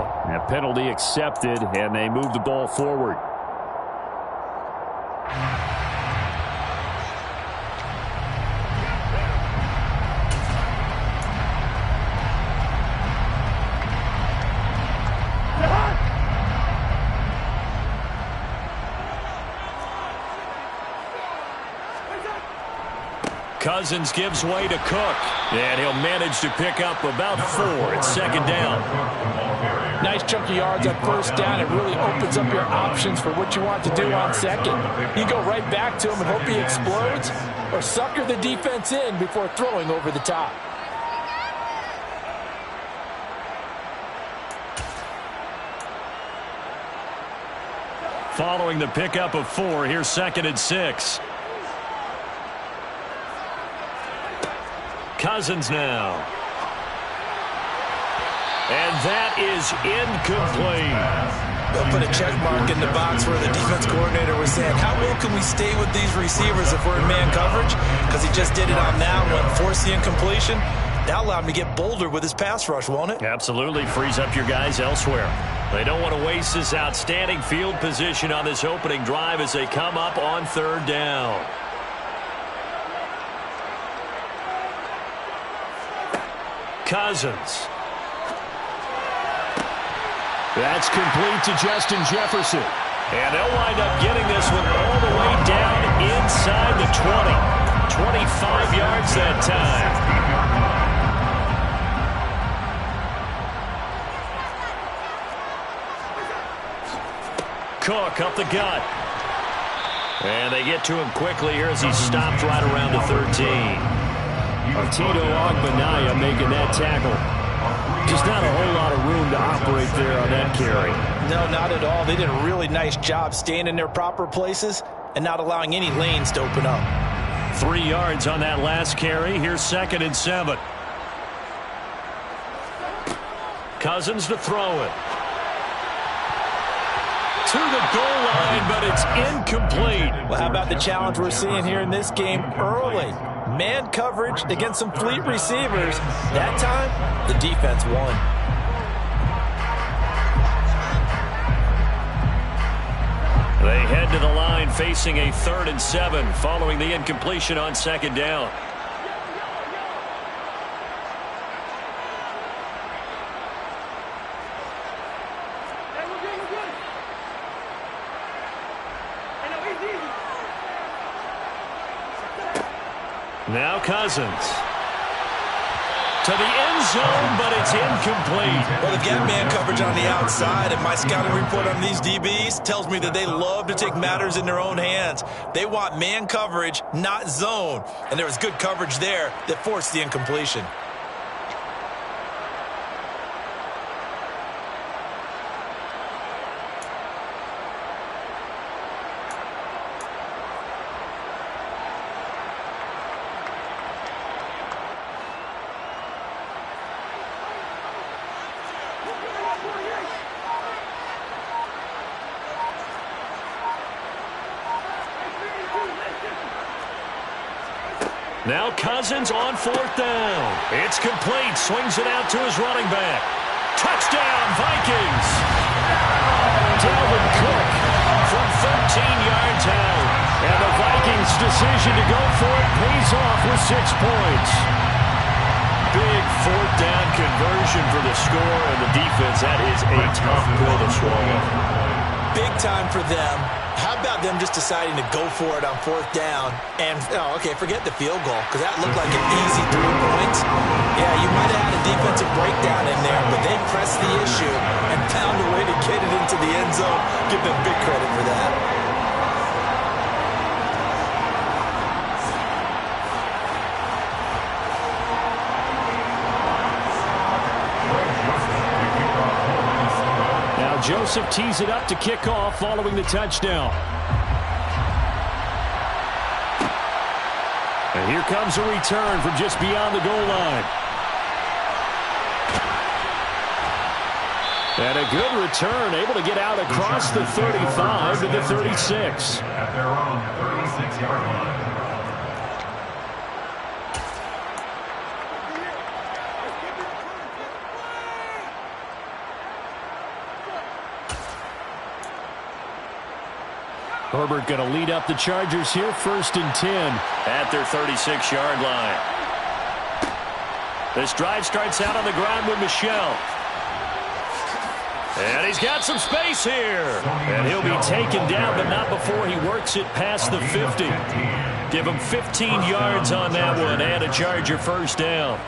A: down. A penalty accepted, and they move the ball forward. Cousins gives way to Cook, and he'll manage to pick up about 4. It's second down.
T: Nice chunk of yards on first down. It really opens up your options for what you want to do on second. You go right back to him and hope he explodes, or sucker the defense in before throwing over the top.
A: Following the pickup of 4, here's second and 6. Cousins now. And that is incomplete.
I: They'll put a check mark in the box where the defense coordinator was saying, how well can we stay with these receivers if we're in man coverage? Because he just did it on that one, forced the incompletion. That allowed him to get bolder with his pass rush, won't it?
A: Absolutely. Frees up your guys elsewhere. They don't want to waste this outstanding field position on this opening drive as they come up on third down. Cousins. That's complete to Justin Jefferson. And they'll wind up getting this one all the way down inside the 20. 25 yards that time. Cook up the gut. And they get to him quickly here as he's stopped right around the 13. Tito Ogbonnaya making that tackle. Just not a whole lot of room to operate there on that carry.
T: No, not at all. They did a really nice job staying in their proper places and not allowing any lanes to open up.
A: 3 yards on that last carry. Here's second and 7. Cousins to throw it. To the goal line, but it's incomplete.
T: Well, how about the challenge we're seeing here in this game early? Man coverage against some fleet receivers. That time, the defense won.
A: They head to the line facing a 3rd and 7 following the incompletion on second down. Now Cousins. To the end zone, but it's incomplete.
I: Well, they've got man coverage on the outside, and my scouting report on these DBs tells me that they love to take matters in their own hands. They want man coverage, not zone. And there was good coverage there that forced the incompletion.
A: Now Cousins on 4th down. It's complete. Swings it out to his running back. Touchdown, Vikings. Dalvin Cook from 13 yards out. And the Vikings' decision to go for it pays off with 6 points. Big 4th down conversion for the score, and the defense, that is a tough pill to swallow.
I: Big time for them. How about them just deciding to go for it on 4th down? And, oh, okay, forget the field goal, because that looked like an easy 3 points. Yeah, you might have had a defensive breakdown in there, but they pressed the issue and found a way to get it into the end zone. Give them big credit for that.
A: Joseph tees it up to kick off following the touchdown. And here comes a return from just beyond the goal line. And a good return, able to get out across the 35 to the 36.
S: At their own 36-yard line.
A: Herbert going to lead up the Chargers here, 1st and 10 at their 36-yard line. This drive starts out on the ground with Michel. And he's got some space here. And he'll be taken down, but not before he works it past the 50. Give him 15 yards on that one and a Charger first down.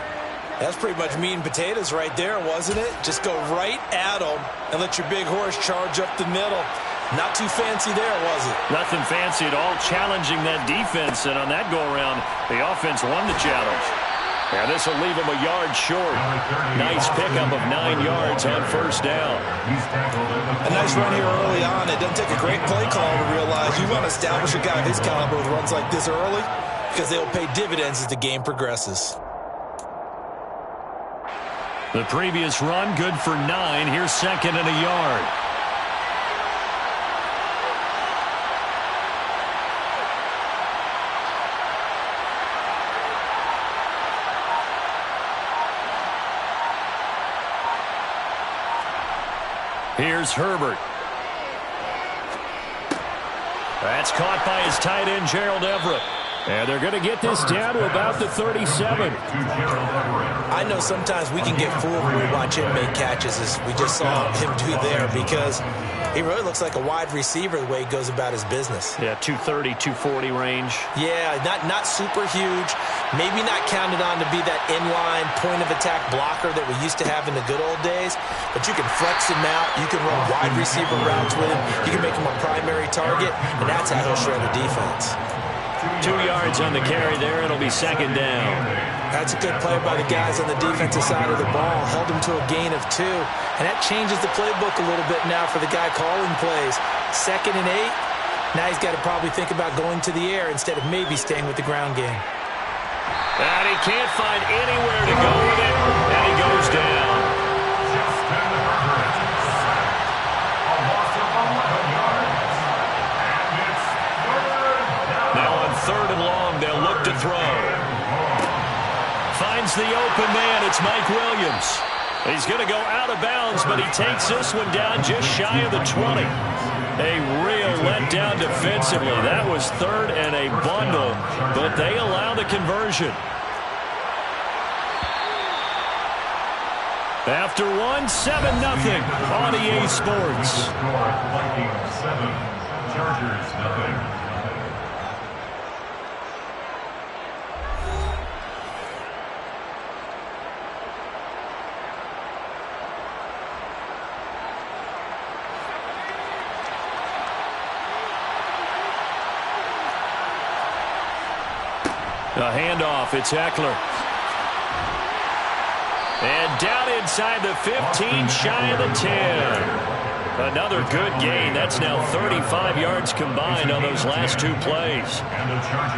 I: That's pretty much meat and potatoes right there, wasn't it? Just go right at him and let your big horse charge up the middle. Not too fancy there, was it?
C: Nothing fancy at all, challenging that defense. And on that go-around, the offense won the challenge. And this will leave him a yard short. Nice pickup of 9 yards on first down.
I: A nice run here early on. It doesn't take a great play call to realize you want to establish a guy of his caliber with runs like this early because they will pay dividends as the game progresses.
C: The previous run, good for 9. Here's 2nd and a yard. Here's Herbert. That's caught by his tight end, Gerald Everett. And they're going to get this down to about the 37.
I: I know sometimes we can get fooled when we watch him make catches, as we just saw him do there, because he really looks like a wide receiver the way he goes about his business.
C: Yeah, 230, 240 range.
I: Yeah, not super huge. Maybe not counted on to be that inline point-of-attack blocker that we used to have in the good old days, but you can flex him out. You can run wide receiver routes with him. You can make him a primary target, and that's how he'll shred a defense.
C: 2 yards on the carry there. It'll be 2nd down.
I: That's a good play by the guys on the defensive side of the ball. Held him to a gain of 2. And that changes the playbook a little bit now for the guy calling plays. 2nd and 8. Now he's got to probably think about going to the air instead of maybe staying with the ground game.
C: And he can't find anywhere to go with it. And he goes down. Now on 3rd and long, they'll look to throw. Finds the open man. It's Mike Williams. He's going to go out of bounds, but he takes this one down just shy of the 20. A real letdown defensively. That was 3rd and a bundle, but they allow the conversion. After 1, 7-0 on EA Sports.
S: Vikings 7, Chargers 0.
C: A handoff, it's Eckler. And down inside the 15, shy of the 10. Another good gain. That's now 35 yards combined on those last 2 plays.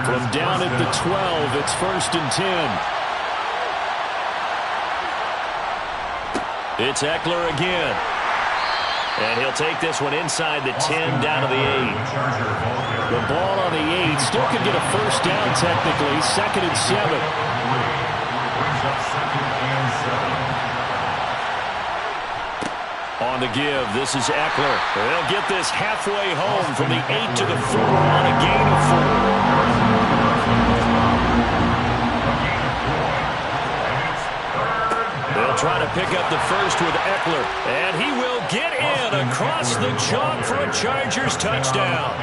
A: From down at the 12, it's 1st and 10. It's Eckler again. And he'll take this one inside the 10 down to the 8. The ball on the 8 still could get a first down technically. 2nd and 7. On the give, this is Eckler. They'll get this halfway home from the 8 to the 4 on a gain of 4. They'll try to pick up the first with Eckler. And he will get in across the chalk for a Chargers touchdown.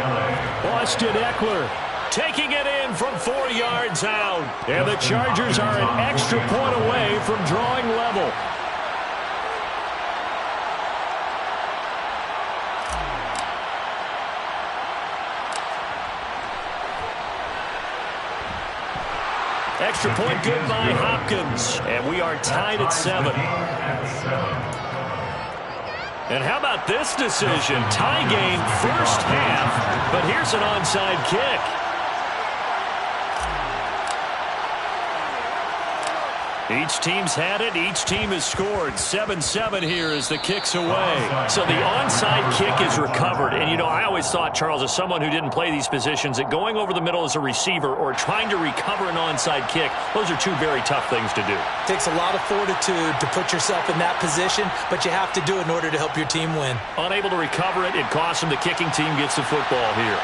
A: Austin Eckler taking it in from 4 yards out. And the Chargers are an extra point away from drawing level. Extra point good by Hopkins. And we are tied at 7. And how about this decision? Tie game first half, but here's an onside kick. Each team's had it. Each team has scored. 7-7 here as the kick's away. So the onside kick is recovered. And, you know, I always thought, Charles, as someone who didn't play these positions, that going over the middle as a receiver or trying to recover an onside kick, those are two very tough things to do.
T: It takes a lot of fortitude to put yourself in that position, but you have to do it in order to help your team win.
A: Unable to recover it, it costs them. The kicking team gets the football here.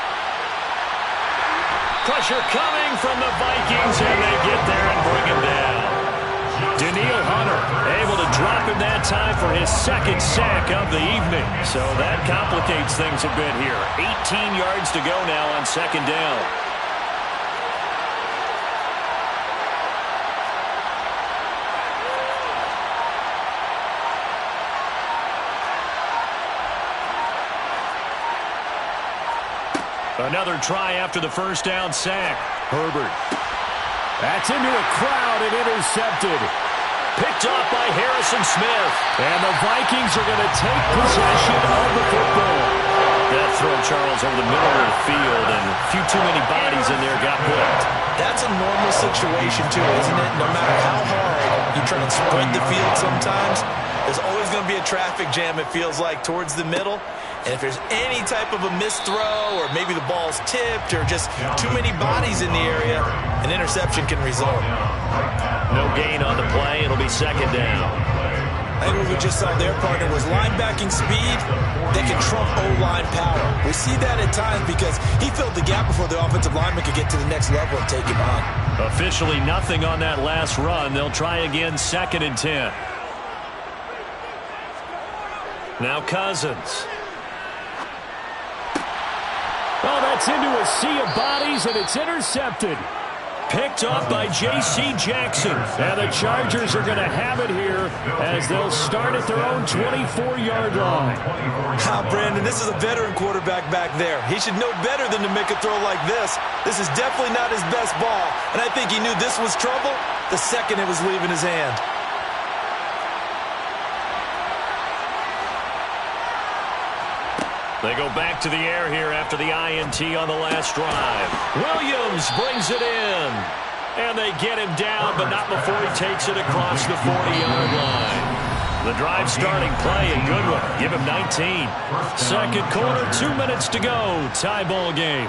A: Pressure coming from the Vikings, and they get there and bring him down. Danielle Hunter able to drop him that time for his second sack of the evening. So that complicates things a bit here. 18 yards to go now on second down. Another try after the first down sack. Herbert. That's into a crowd and intercepted. Picked off by Harrison Smith. And the Vikings are going to take possession of the football. That throw, Charles, over the middle of the field, and a few too many bodies in there got picked.
T: That's a normal situation, too, isn't it? No matter how hard you try to spread the field sometimes, there's always going to be a traffic jam, it feels like, towards the middle. And if there's any type of a missed throw or maybe the ball's tipped or just too many bodies in the area, an interception can result.
A: No gain on the play. It'll be second down.
T: I think what we just saw their partner was linebacking speed that can trump O-line power. We see that at times because he filled the gap before the offensive lineman could get to the next level and take him on.
A: Officially nothing on that last run. They'll try again, 2nd and 10. Now Cousins. Oh, that's into a sea of bodies, and it's intercepted. Picked off by J.C. Jackson. And the Chargers are going to have it here as they'll start at their own 24-yard line.
T: Brandon, this is a veteran quarterback back there. He should know better than to make a throw like this. This is definitely not his best ball, and I think he knew this was trouble the second it was leaving his hand.
A: They go back to the air here after the INT on the last drive. Williams brings it in. And they get him down, but not before he takes it across the 40-yard line. The drive starting play, a good one. Give him 19. Second quarter, 2 minutes to go. Tie ball game.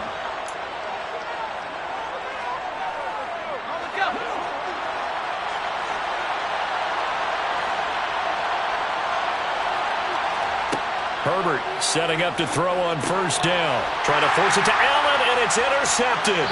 A: Herbert setting up to throw on first down. Trying to force it to Allen, and it's intercepted.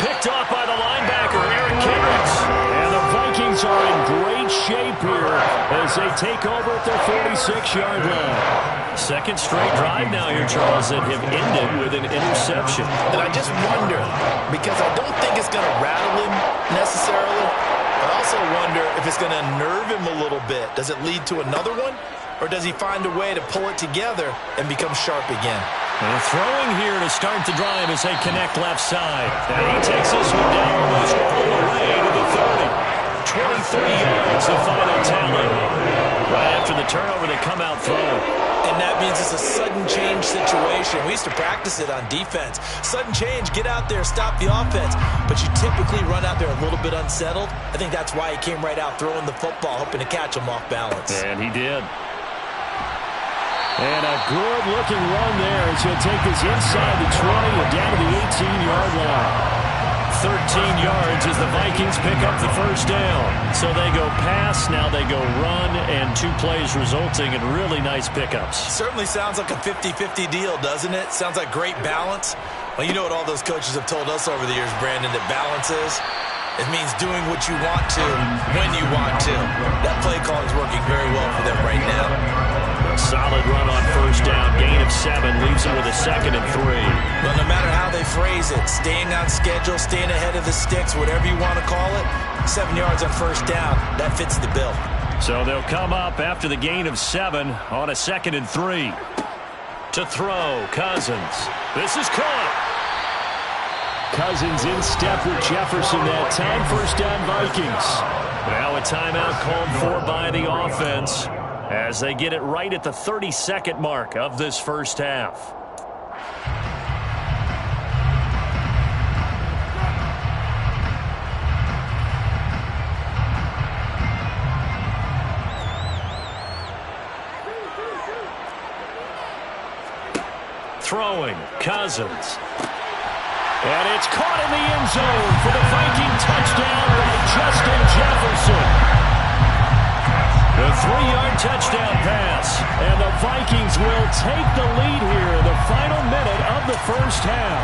A: Picked off by the linebacker, Eric Kendricks. And the Vikings are in great shape here as they take over at their 46-yard line. Second straight drive now here, Charles, that have ended with an interception.
T: And I just wonder, because I don't think it's going to rattle him necessarily, I also wonder if it's going to nerve him a little bit. Does it lead to another one? Or does he find a way to pull it together and become sharp again?
A: And throwing here to start the drive as they connect left side. And he takes this one down almost all the way to the 30. 23 yards, the final tally. Right after the turnover, they come out throwing.
T: And that means it's a sudden change situation. We used to practice it on defense. Sudden change, get out there, stop the offense. But you typically run out there a little bit unsettled. I think that's why he came right out throwing the football, hoping to catch him off balance.
A: And he did. And a good-looking run there as he'll take this inside the 20 and down to the 18-yard line. 13 yards as the Vikings pick up the first down. So they go pass, now they go run, and 2 plays resulting in really nice pickups.
T: Certainly sounds like a 50-50 deal, doesn't it? Sounds like great balance. Well, you know what all those coaches have told us over the years, Brandon, that balance is? It means doing what you want to when you want to. That play call is working very well for them right now.
A: Solid run on first down. Gain of 7 leaves them with a 2nd and 3.
T: Well, no matter how they phrase it, staying on schedule, staying ahead of the sticks, whatever you want to call it, 7 yards on first down, that fits the bill.
A: So they'll come up after the gain of 7 on a 2nd and 3. To throw, Cousins. This is caught. Cousins in step with Jefferson that time. First down, Vikings. Now a timeout called for by the offense as they get it right at the 32nd mark of this first half. throwing. Cousins. And it's caught in the end zone for the Viking touchdown by Justin Jefferson. The 3-yard touchdown pass. And the Vikings will take the lead here in the final minute of the first half.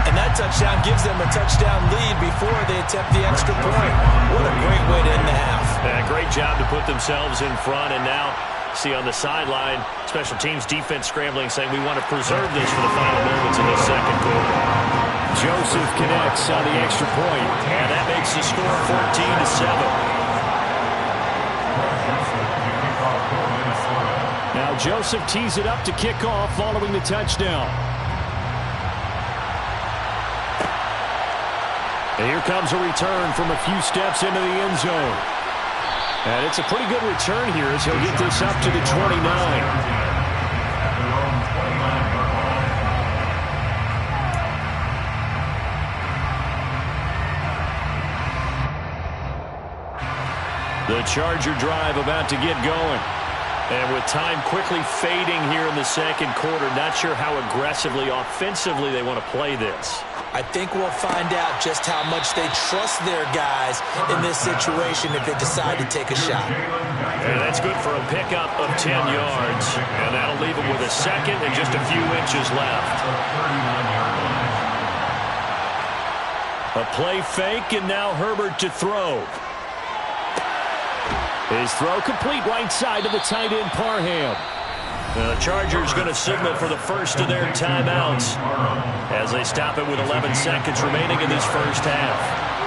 T: And that touchdown gives them a touchdown lead before they attempt the extra point. What a great way to end the half.
A: Yeah, great job to put themselves in front. And now, see on the sideline, special teams defense scrambling, saying we want to preserve this for the final moments in the second quarter. Joseph connects on the extra point, and that makes the score 14-7. Now Joseph tees it up to kick off following the touchdown. And here comes a return from a few steps into the end zone. And it's a pretty good return here as he'll get this up to the 29. The Charger drive about to get going. And with time quickly fading here in the second quarter, not sure how aggressively, offensively they want to play this.
T: I think we'll find out just how much they trust their guys in this situation if they decide to take a shot.
A: And that's good for a pickup of 10 yards. And that'll leave them with a second and just a few inches left. A play fake, and now Herbert to throw. His throw complete right side to the tight end, Parham. The Chargers going to signal for the first of their timeouts as they stop it with 11 seconds remaining in this first half.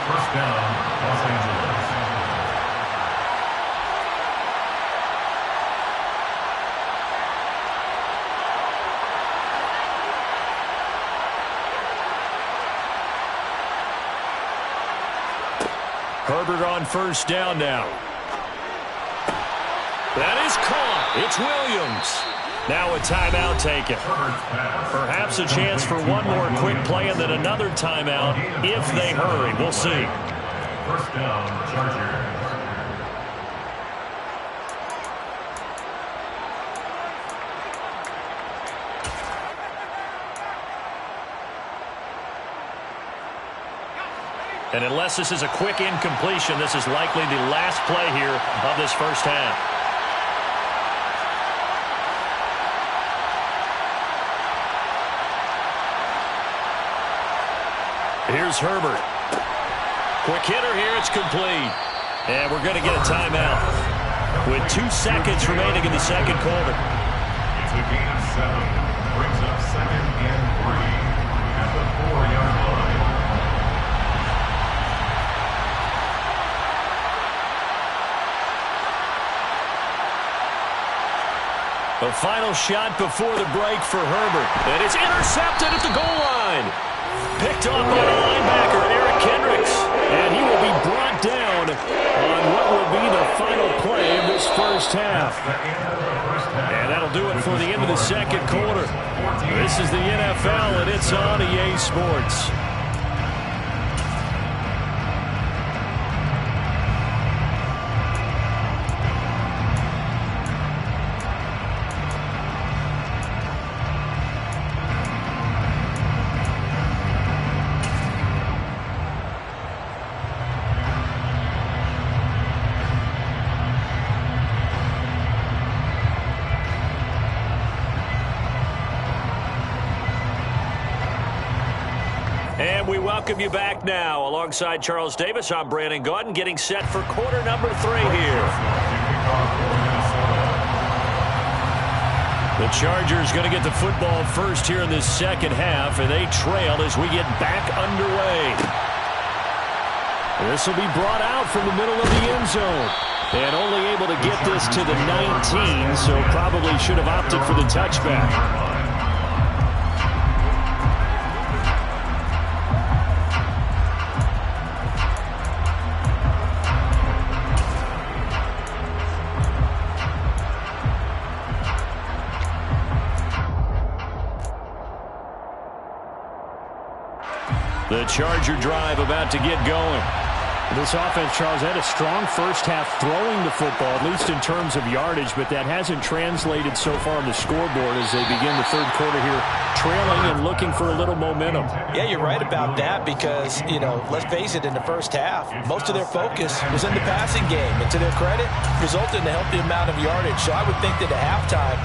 S: First down, Los Angeles.
A: Herbert on first down now. That is caught. It's Williams. Now a timeout taken. Perhaps a chance for one more quick play and then another timeout if they hurry. We'll see.
S: First down, Chargers.
A: And unless this is a quick incompletion, this is likely the last play here of this first half. Here's Herbert. Quick hitter here. It's complete. And we're going to get a timeout with 2 seconds remaining in the second quarter.
S: It's a gain of 7. Brings up second and 3 at the 4-yard line.
A: The final shot before the break for Herbert. And it's intercepted at the goal line. Picked off by the linebacker, Eric Kendricks. And he will be brought down on what will be the final play of this first half. And that'll do it for the end of the second quarter. This is the NFL, and it's on EA Sports. And we welcome you back now. Alongside Charles Davis, I'm Brandon Gaudin, getting set for quarter number 3 here. The Chargers going to get the football first here in this second half, and they trail as we get back underway. This will be brought out from the middle of the end zone. And only able to get this to the 19, so probably should have opted for the touchback. The Charger drive about to get going. This offense, Charles, had a strong first half throwing the football, at least in terms of yardage, but that hasn't translated so far on the scoreboard as they begin the third quarter here, trailing and looking for a little momentum.
T: Yeah, you're right about that because, let's face it, in the first half, most of their focus was in the passing game. And to their credit, resulted in a healthy amount of yardage. So I would think that at halftime,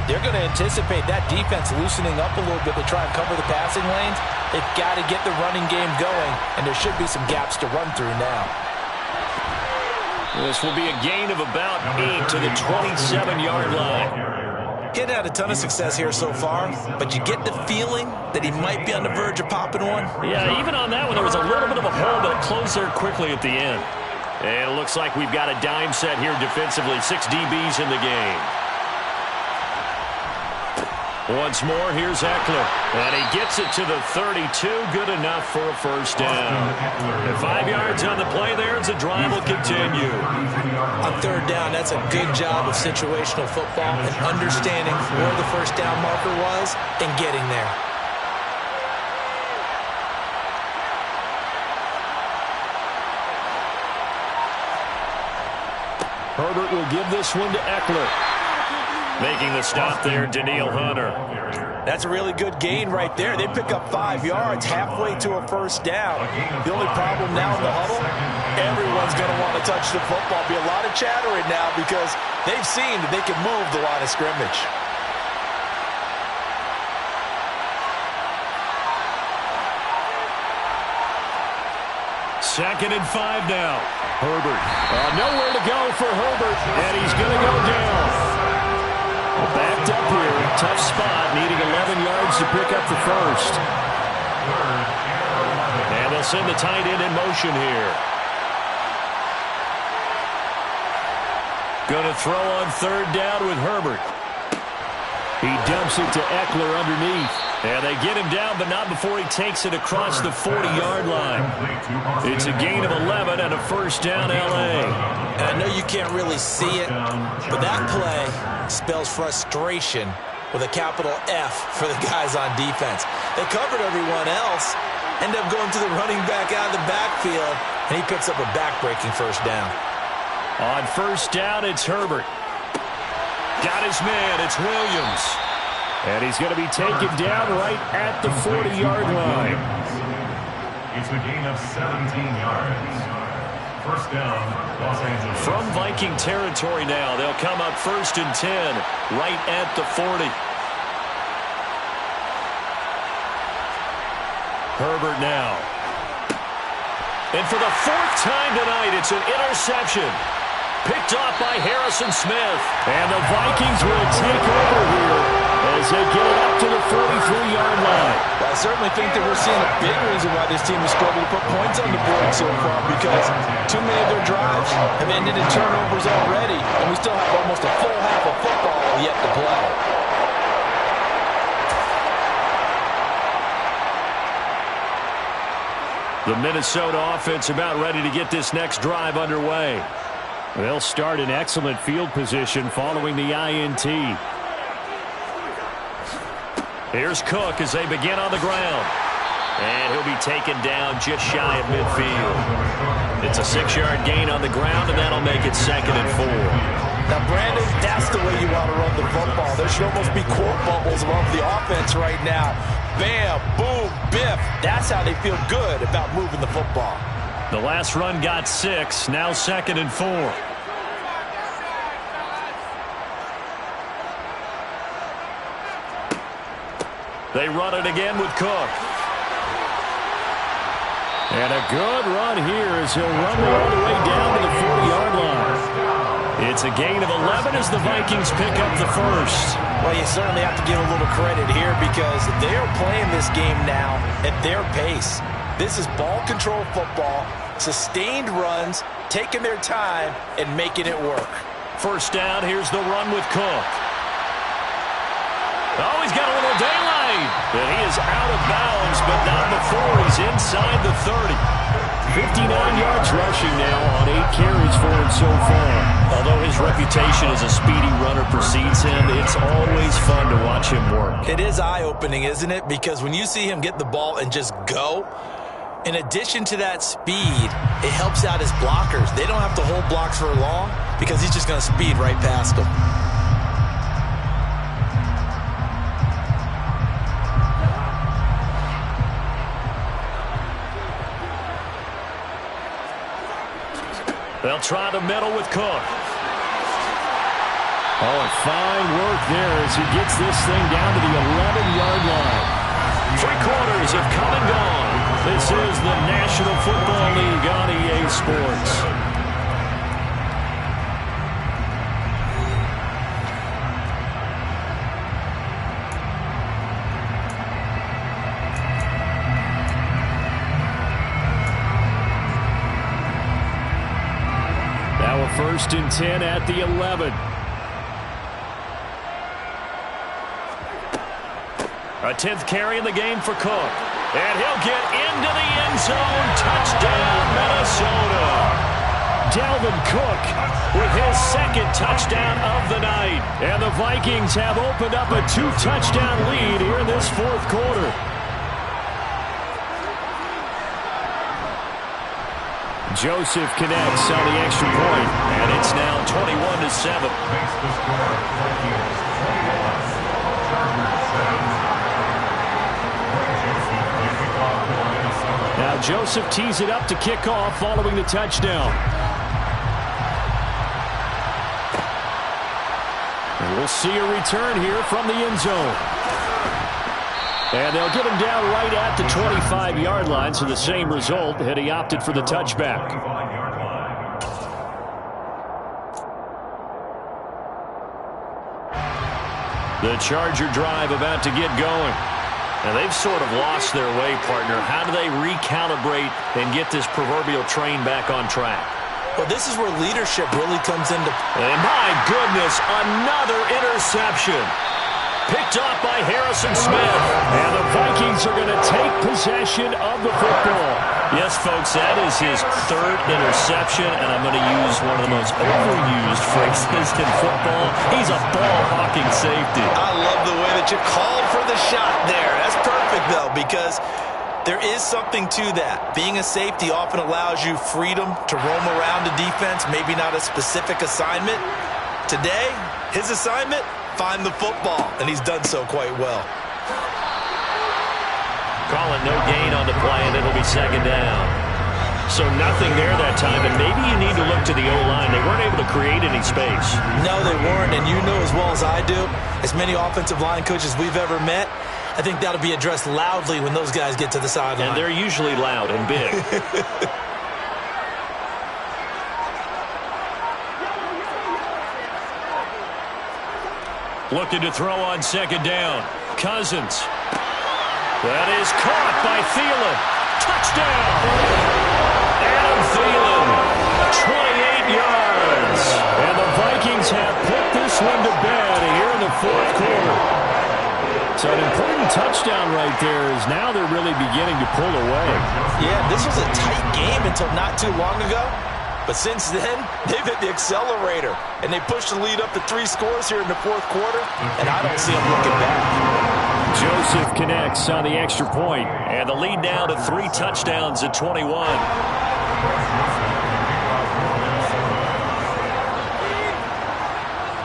T: they're going to anticipate that defense loosening up a little bit to try and cover the passing lanes. They've got to get the running game going, and there should be some gaps to run through now.
C: This will be a gain of about 8 to the 27-yard line.
I: He's had a ton of success here so far, but you get the feeling that he might be on the verge of popping one.
C: Yeah, even on that one, there was a little bit of a hole, but it closed there quickly at the end. And it looks like we've got a dime set here defensively. 6 DBs in the game. Once more, here's Ekeler. And he gets it to the 32. Good enough for a first down. And 5 yards on the play there as the drive will continue.
I: On third down, that's a good job of situational football and understanding where the first down marker was and getting there.
C: Herbert will give this one to Ekeler. Making the stop there, Danielle Hunter.
T: That's a really good gain right there. They pick up 5 yards halfway to a first down. The only problem now in the huddle, everyone's going to want to touch the football. Be a lot of chattering now because they've seen that they can move the line of scrimmage.
C: Second and 5 now. Herbert. Nowhere to go for Herbert, and he's going to go down. Backed up here, tough spot, needing 11 yards to pick up the first. And they'll send the tight end in motion here. Going to throw on third down with Herbert. He dumps it to Ekeler underneath. And they get him down, but not before he takes it across the 40-yard line. It's a gain of 11 and a first down, L.A.
I: And I know you can't really see it, but that play spells frustration with a capital F for the guys on defense. They covered everyone else, ended up going to the running back out of the backfield, and he picks up a back-breaking first down.
C: On first down, it's Herbert. Got his man, it's Williams. And he's going to be taken down right at the 40-yard line.
S: It's a gain of 17 yards. First down, Los Angeles.
C: From Viking territory now, they'll come up first and 10, right at the 40. Herbert now. And for the 4th time tonight, it's an interception. Picked off by Harrison Smith. And the Vikings will take over here as they get it up to the 43-yard line.
T: Well, I certainly think that we're seeing a big reason why this team is struggling to put points on the board so far, because too many of their drives have ended in turnovers already, and we still have almost a full half of football yet to play.
C: The Minnesota offense about ready to get this next drive underway. They'll start in excellent field position following the INT. Here's Cook as they begin on the ground. And he'll be taken down just shy of midfield. It's a 6-yard gain on the ground, and that'll make it 2nd and 4.
T: Now, Brandon, that's the way you want to run the football. There should almost be quote bubbles above the offense right now. Bam, boom, biff. That's how they feel good about moving the football.
C: The last run got 6, now 2nd and 4. They run it again with Cook. And a good run here as he'll run all the way down to the 40-yard line. It's a gain of 11 as the Vikings pick up the first.
T: Well, you certainly have to give a little credit here because they are playing this game now at their pace. This is ball control football, sustained runs, taking their time, and making it work.
C: First down, here's the run with Cook. Oh, he's got a little daylight. And he is out of bounds, but not before he's inside the 30. 59 yards rushing now on 8 carries for him so far. Although his reputation as a speedy runner precedes him, it's always fun to watch him work.
I: It is eye-opening, isn't it? Because when you see him get the ball and just go, in addition to that speed, it helps out his blockers. They don't have to hold blocks for long because he's just going to speed right past them.
C: They'll try to middle with Cook. Oh, and fine work there as he gets this thing down to the 11-yard line. 3 quarters have come and gone. This is the National Football League on EA Sports. Now a 1st and 10 at the 11. A 10th carry in the game for Cook. And he'll get into the end zone. Touchdown, Minnesota. Dalvin Cook with his 2nd touchdown of the night. And the Vikings have opened up a 2-touchdown lead here in this 4th quarter. Joseph connects on the extra point, and it's now 21-7. Now Joseph tees it up to kick off following the touchdown. And we'll see a return here from the end zone. And they'll get him down right at the 25-yard line, so the same result had he opted for the touchback. The Charger drive about to get going. And they've sort of lost their way, partner. How do they recalibrate and get this proverbial train back on track?
I: Well, this is where leadership really comes into play.
C: And my goodness, another interception. Picked off by Harrison Smith. And the Vikings are going to take possession of the football. Yes, folks, that is his 3rd interception, and I'm going to use one of the most overused phrases in football. He's a ball-hawking safety.
I: I love the way that you called for the shot there. That's perfect, though, because there is something to that. Being a safety often allows you freedom to roam around the defense, maybe not a specific assignment. Today, his assignment, find the football, and he's done so quite well.
C: Call it no gain on the play, and it'll be 2nd down. So nothing there that time, and maybe you need to look to the O-line. They weren't able to create any space.
I: No, they weren't, and you know as well as I do, as many offensive line coaches we've ever met, I think that'll be addressed loudly when those guys get to the sideline.
C: And they're usually loud and big. Looking to throw on 2nd down. Cousins. That is caught by Thielen. Touchdown! Adam Thielen, 28 yards. And the Vikings have put this one to bed here in the 4th quarter. So an important touchdown right there is now they're really beginning to pull away.
I: Yeah, this was a tight game until not too long ago. But since then, they've hit the accelerator. And they pushed the lead up to 3 scores here in the 4th quarter. And I don't see them looking back.
C: Joseph connects on the extra point, and the lead now to 3 touchdowns at 21.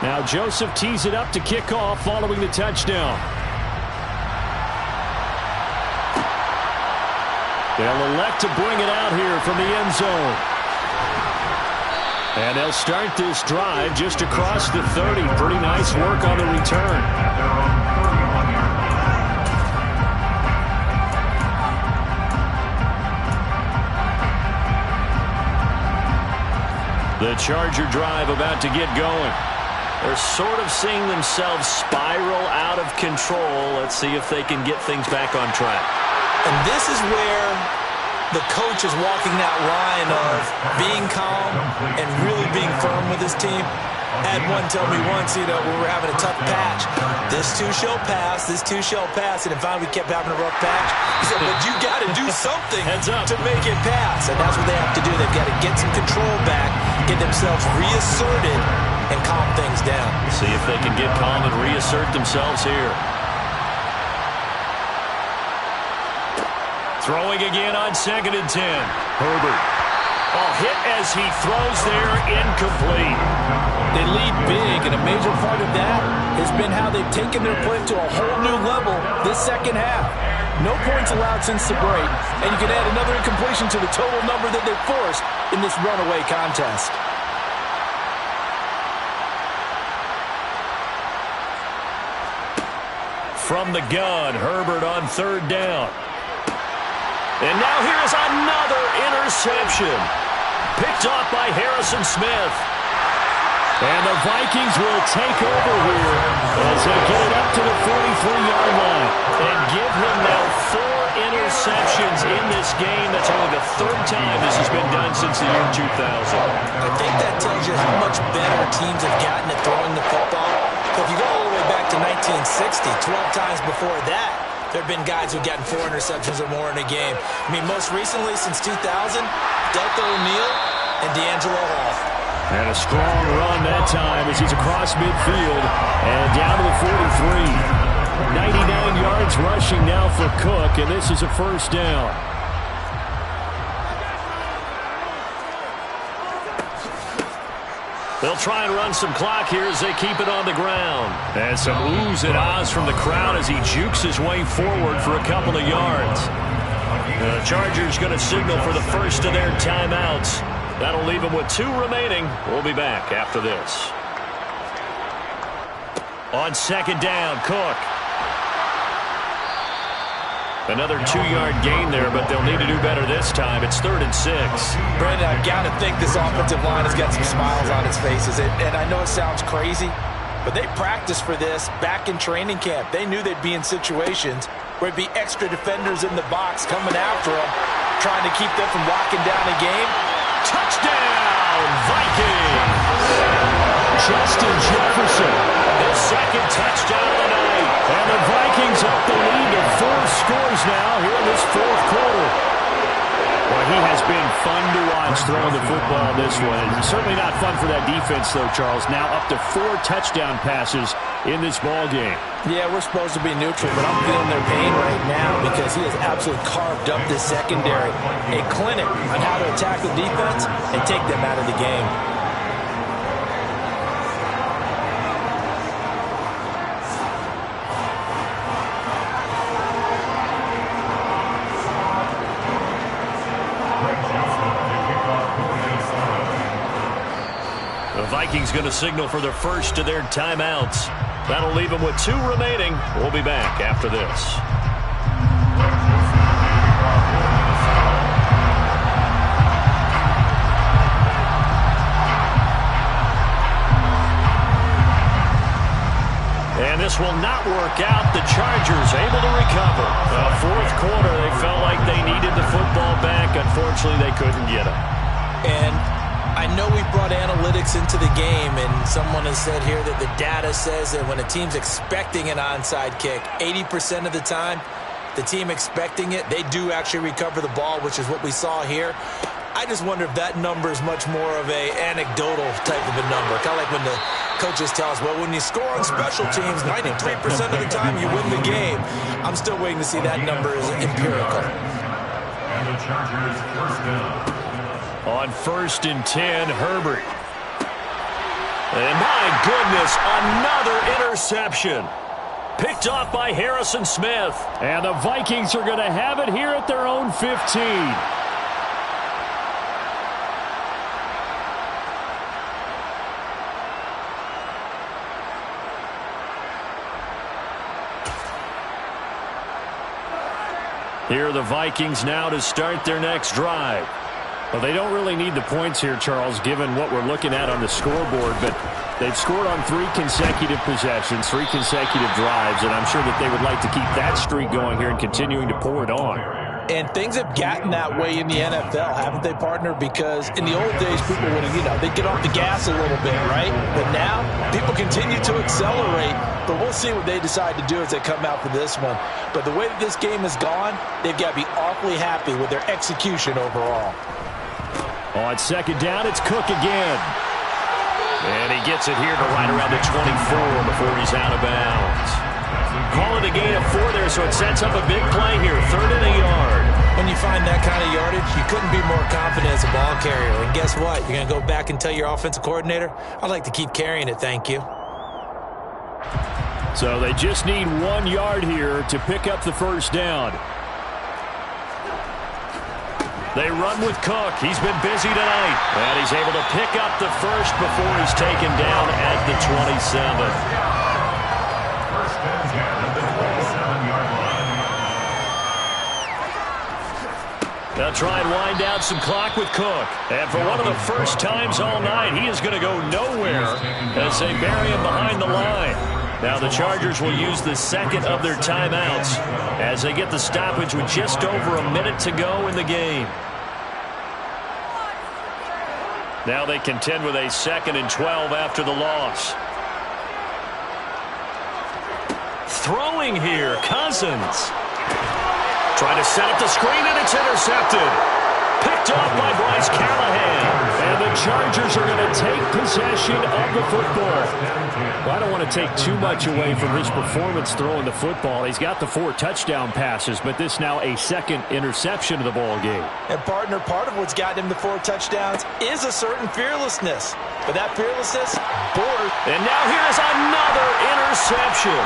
C: Now Joseph tees it up to kick off following the touchdown. They'll elect to bring it out here from the end zone. And they'll start this drive just across the 30. Pretty nice work on the return. The Charger drive about to get going. They're sort of seeing themselves spiral out of control. Let's see if they can get things back on track.
I: And this is where the coach is walking that line of being calm and really being firm with his team. I had one tell me once, we were having a tough patch. This too shall pass, this too shall pass. And finally we kept having a rough patch. He said, but you got to do something to make it pass. And that's what they have to do. They've got to get some control back, get themselves reasserted, and calm things down.
C: See if they can get calm and reassert themselves here. Throwing again on 2nd and 10. Herbert.
A: Hit as he throws there, incomplete.
T: They lead big, and a major part of that has been how they've taken their play to a whole new level this second half. No points allowed since the break, and you can add another incompletion to the total number that they forced in this runaway contest.
A: From the gun, Herbert on third down. And now here's another interception. Picked off by Harrison Smith. And the Vikings will take over here as they get it up to the 43-yard line. And give him now 4 interceptions in this game. That's only the third time this has been done since the year 2000.
B: I think that tells you how much better teams have gotten at throwing the football. If you go all the way back to 1960, 12 times before that, there have been guys who've gotten 4 interceptions or more in a game. I mean, most recently, since 2000, Delta O'Neal and D'Angelo Hall.
A: And a strong run that time as he's across midfield and down to the 43. 99 yards rushing now for Cook, and this is a first down. They'll try and run some clock here as they keep it on the ground. And some oohs and ahs from the crowd as he jukes his way forward for a couple of yards. The Chargers going to signal for the first of their timeouts. That'll leave them with 2 remaining. We'll be back after this. On second down, Cook. Another 2-yard gain there, but they'll need to do better this time. It's 3rd and 6.
T: Brandon, I've got to think this offensive line has got some smiles on its faces. And I know it sounds crazy, but they practiced for this back in training camp. They knew they'd be in situations where it'd be extra defenders in the box coming after them, trying to keep them from locking down a game.
A: Touchdown, Vikings! Justin Jefferson, his second touchdown of the night. And the Vikings up the lead to 4 scores now here in this 4th quarter. Well, he has been fun to watch throwing the football this one. It's certainly not fun for that defense, though, Charles. Now up to 4 touchdown passes in this ball game.
T: Yeah, we're supposed to be neutral, but I'm feeling their pain right now because he has absolutely carved up this secondary. A clinic on how to attack the defense and take them out of the game.
A: The Vikings going to signal for the first of their timeouts. That'll leave them with 2 remaining. We'll be back after this. And this will not work out. The Chargers able to recover. The 4th quarter, they felt like they needed the football back. Unfortunately, they couldn't get it.
B: And I know we brought analytics into the game, and someone has said here that the data says that when a team's expecting an onside kick, 80% of the time, the team expecting it, they do actually recover the ball, which is what we saw here. I just wonder if that number is much more of a anecdotal type of a number. Kind of like when the coaches tell us, well, when you score on special teams, 93% of the time you win the game. I'm still waiting to see that number is empirical.
S: And the Chargers first down.
A: On 1st and 10, Herbert. And my goodness, another interception. Picked off by Harrison Smith. And the Vikings are going to have it here at their own 15. Here are the Vikings now to start their next drive. Well, they don't really need the points here, Charles, given what we're looking at on the scoreboard, but they've scored on 3 consecutive possessions, 3 consecutive drives, and I'm sure that they would like to keep that streak going here and continuing to pour it on.
T: And things have gotten that way in the NFL, haven't they, partner? Because in the old days, people would have, they'd get off the gas a little bit, right? But now, people continue to accelerate, but we'll see what they decide to do as they come out for this one. But the way that this game has gone, they've got to be awfully happy with their execution overall.
A: On second down, it's Cook again. And he gets it here to right around the 24 before he's out of bounds. Call it a gain of 4 there, so it sets up a big play here. 3rd and a yard.
I: When you find that kind of yardage, you couldn't be more confident as a ball carrier. And guess what? You're going to go back and tell your offensive coordinator, I'd like to keep carrying it, thank you.
A: So they just need 1 yard here to pick up the first down. They run with Cook. He's been busy tonight. And he's able to pick up the first before he's taken down at the 27.
S: First and 10 at the 27-yard line.
A: They'll try and wind down some clock with Cook. And for one of the first times all night, he is going to go nowhere as they bury him behind the line. Now the Chargers will use the second of their timeouts as they get the stoppage with just over a minute to go in the game. Now they contend with a 2nd and 12 after the loss. Throwing here, Cousins. Trying to set up the screen, and it's intercepted. Picked off by Bryce Callahan. And the Chargers are going to take possession of the football. Well, I don't want to take too much away from his performance throwing the football. He's got the 4 touchdown passes, but this now a 2nd interception of the ball game.
T: And partner, part of what's gotten him the 4 touchdowns is a certain fearlessness. But that fearlessness, bored.
A: And now here's another interception.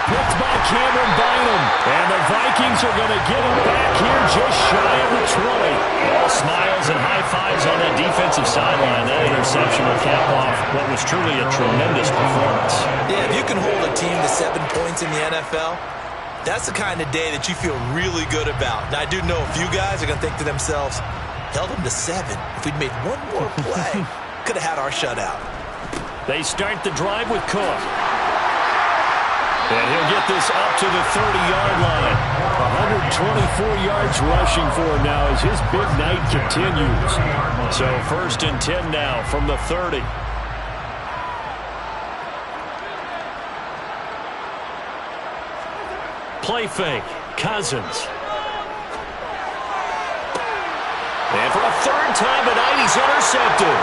A: Picked by Cameron Bynum. And the Vikings are going to get him back here just shy of the 20. All smiles and high fives on that defensive sideline. That interception will cap off what was truly a tremendous performance.
I: Yeah, if you can hold a team to 7 points in the NFL, that's the kind of day that you feel really good about. Now, I do know a few guys are going to think to themselves, held them to 7. If we'd made one more play, could have had our shutout.
A: They start the drive with Cook. And he'll get this up to the 30-yard line. 124 yards rushing for him now as his big night continues. So 1st and 10 now from the 30. Play fake. Cousins. And for a 3rd time tonight, he's intercepted.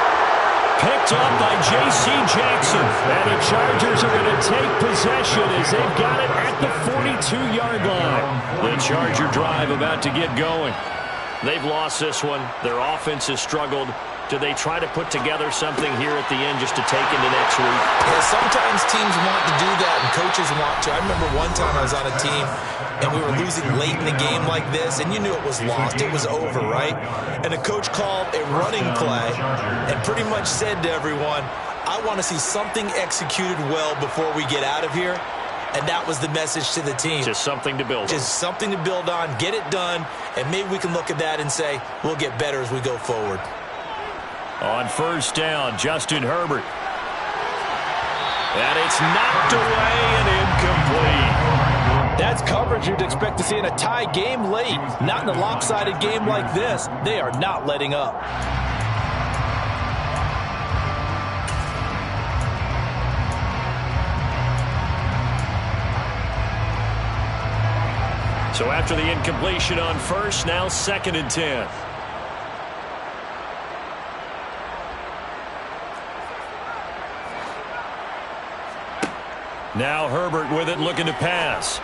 A: Picked up by J.C. Jackson. And the Chargers are going to take possession as they've got it at the 42-yard line. The Charger drive about to get going. They've lost this one. Their offense has struggled. Do they try to put together something here at the end just to take into next week?
I: Yeah, sometimes teams want to do that and coaches want to. I remember one time I was on a team and we were losing late in the game like this, and you knew it was lost. It was over, right? And the coach called a running play and pretty much said to everyone, I want to see something executed well before we get out of here. And that was the message to the team.
A: Just something to build on.
I: Just something to build on, get it done, and maybe we can look at that and say, we'll get better as we go forward.
A: On 1st down, Justin Herbert. And it's knocked away and incomplete.
T: That's coverage you'd expect to see in a tie game late. Not in a lopsided game like this. They are not letting up.
A: So after the incompletion on 1st, now 2nd and 10. Now Herbert with it, looking to pass.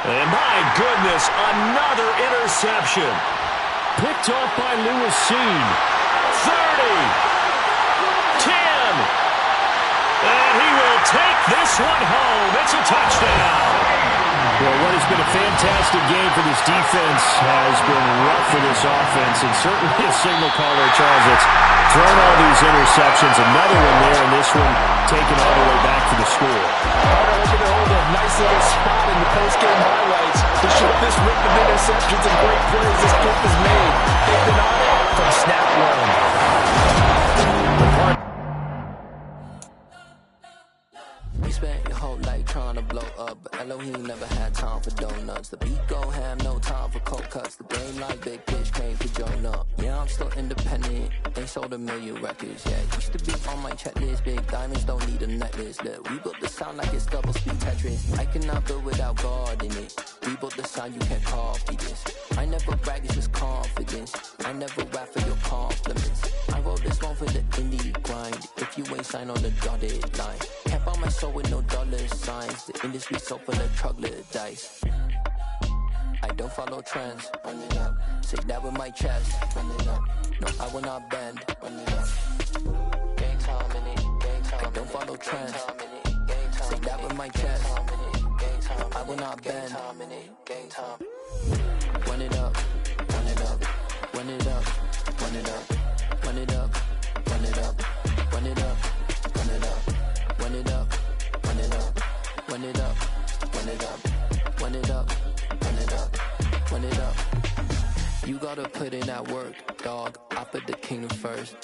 A: And my goodness, another interception. Picked off by Lewis Seen. 30. 10. And he will take this one home. It's a touchdown. Well, what has been a fantastic game for this defense has been rough for this offense, and certainly a signal caller, Charles, that's thrown all these interceptions. Another one there, and this one taken all the way back to the score.
T: Carter looking to hold a nice little spot in the post-game highlights to show this rip of interceptions and great plays this group has made. They've been on it from snap one.
G: You spent your whole life trying to blow up, but Elohim never had time for donuts. The beat go ham, no time for cold cuts. The game like big pitch came to join up. Yeah, I'm still independent, ain't sold 1 million records yet. Used to be on my checklist, big diamonds don't need a necklace. Look, we built the sound like it's double speed Tetris. I cannot build without God in it. We built the sound, you can't copy this. I never brag, it's just confidence. I never rap for your compliments. I wrote this one for the indie grind. If you ain't signed on the dotted line, can't buy my soul with no dollar signs. The industry so full of troglodytes. I don't follow trends. Run it up. Say that with my chest. Run it up. No, I will not bend. Run it up. Game time in it. Game time. I don't follow trends. Say that with my chest. I will not bend. Game time. Run it up. Run it up. Run it up. Run it up. Run it up. Run it up. Run it up. Run it up. Run it up. Run it up. Run it up. Run it up. Run it up. Run it up. Run it up. You gotta put in that work, dog. I put the kingdom first.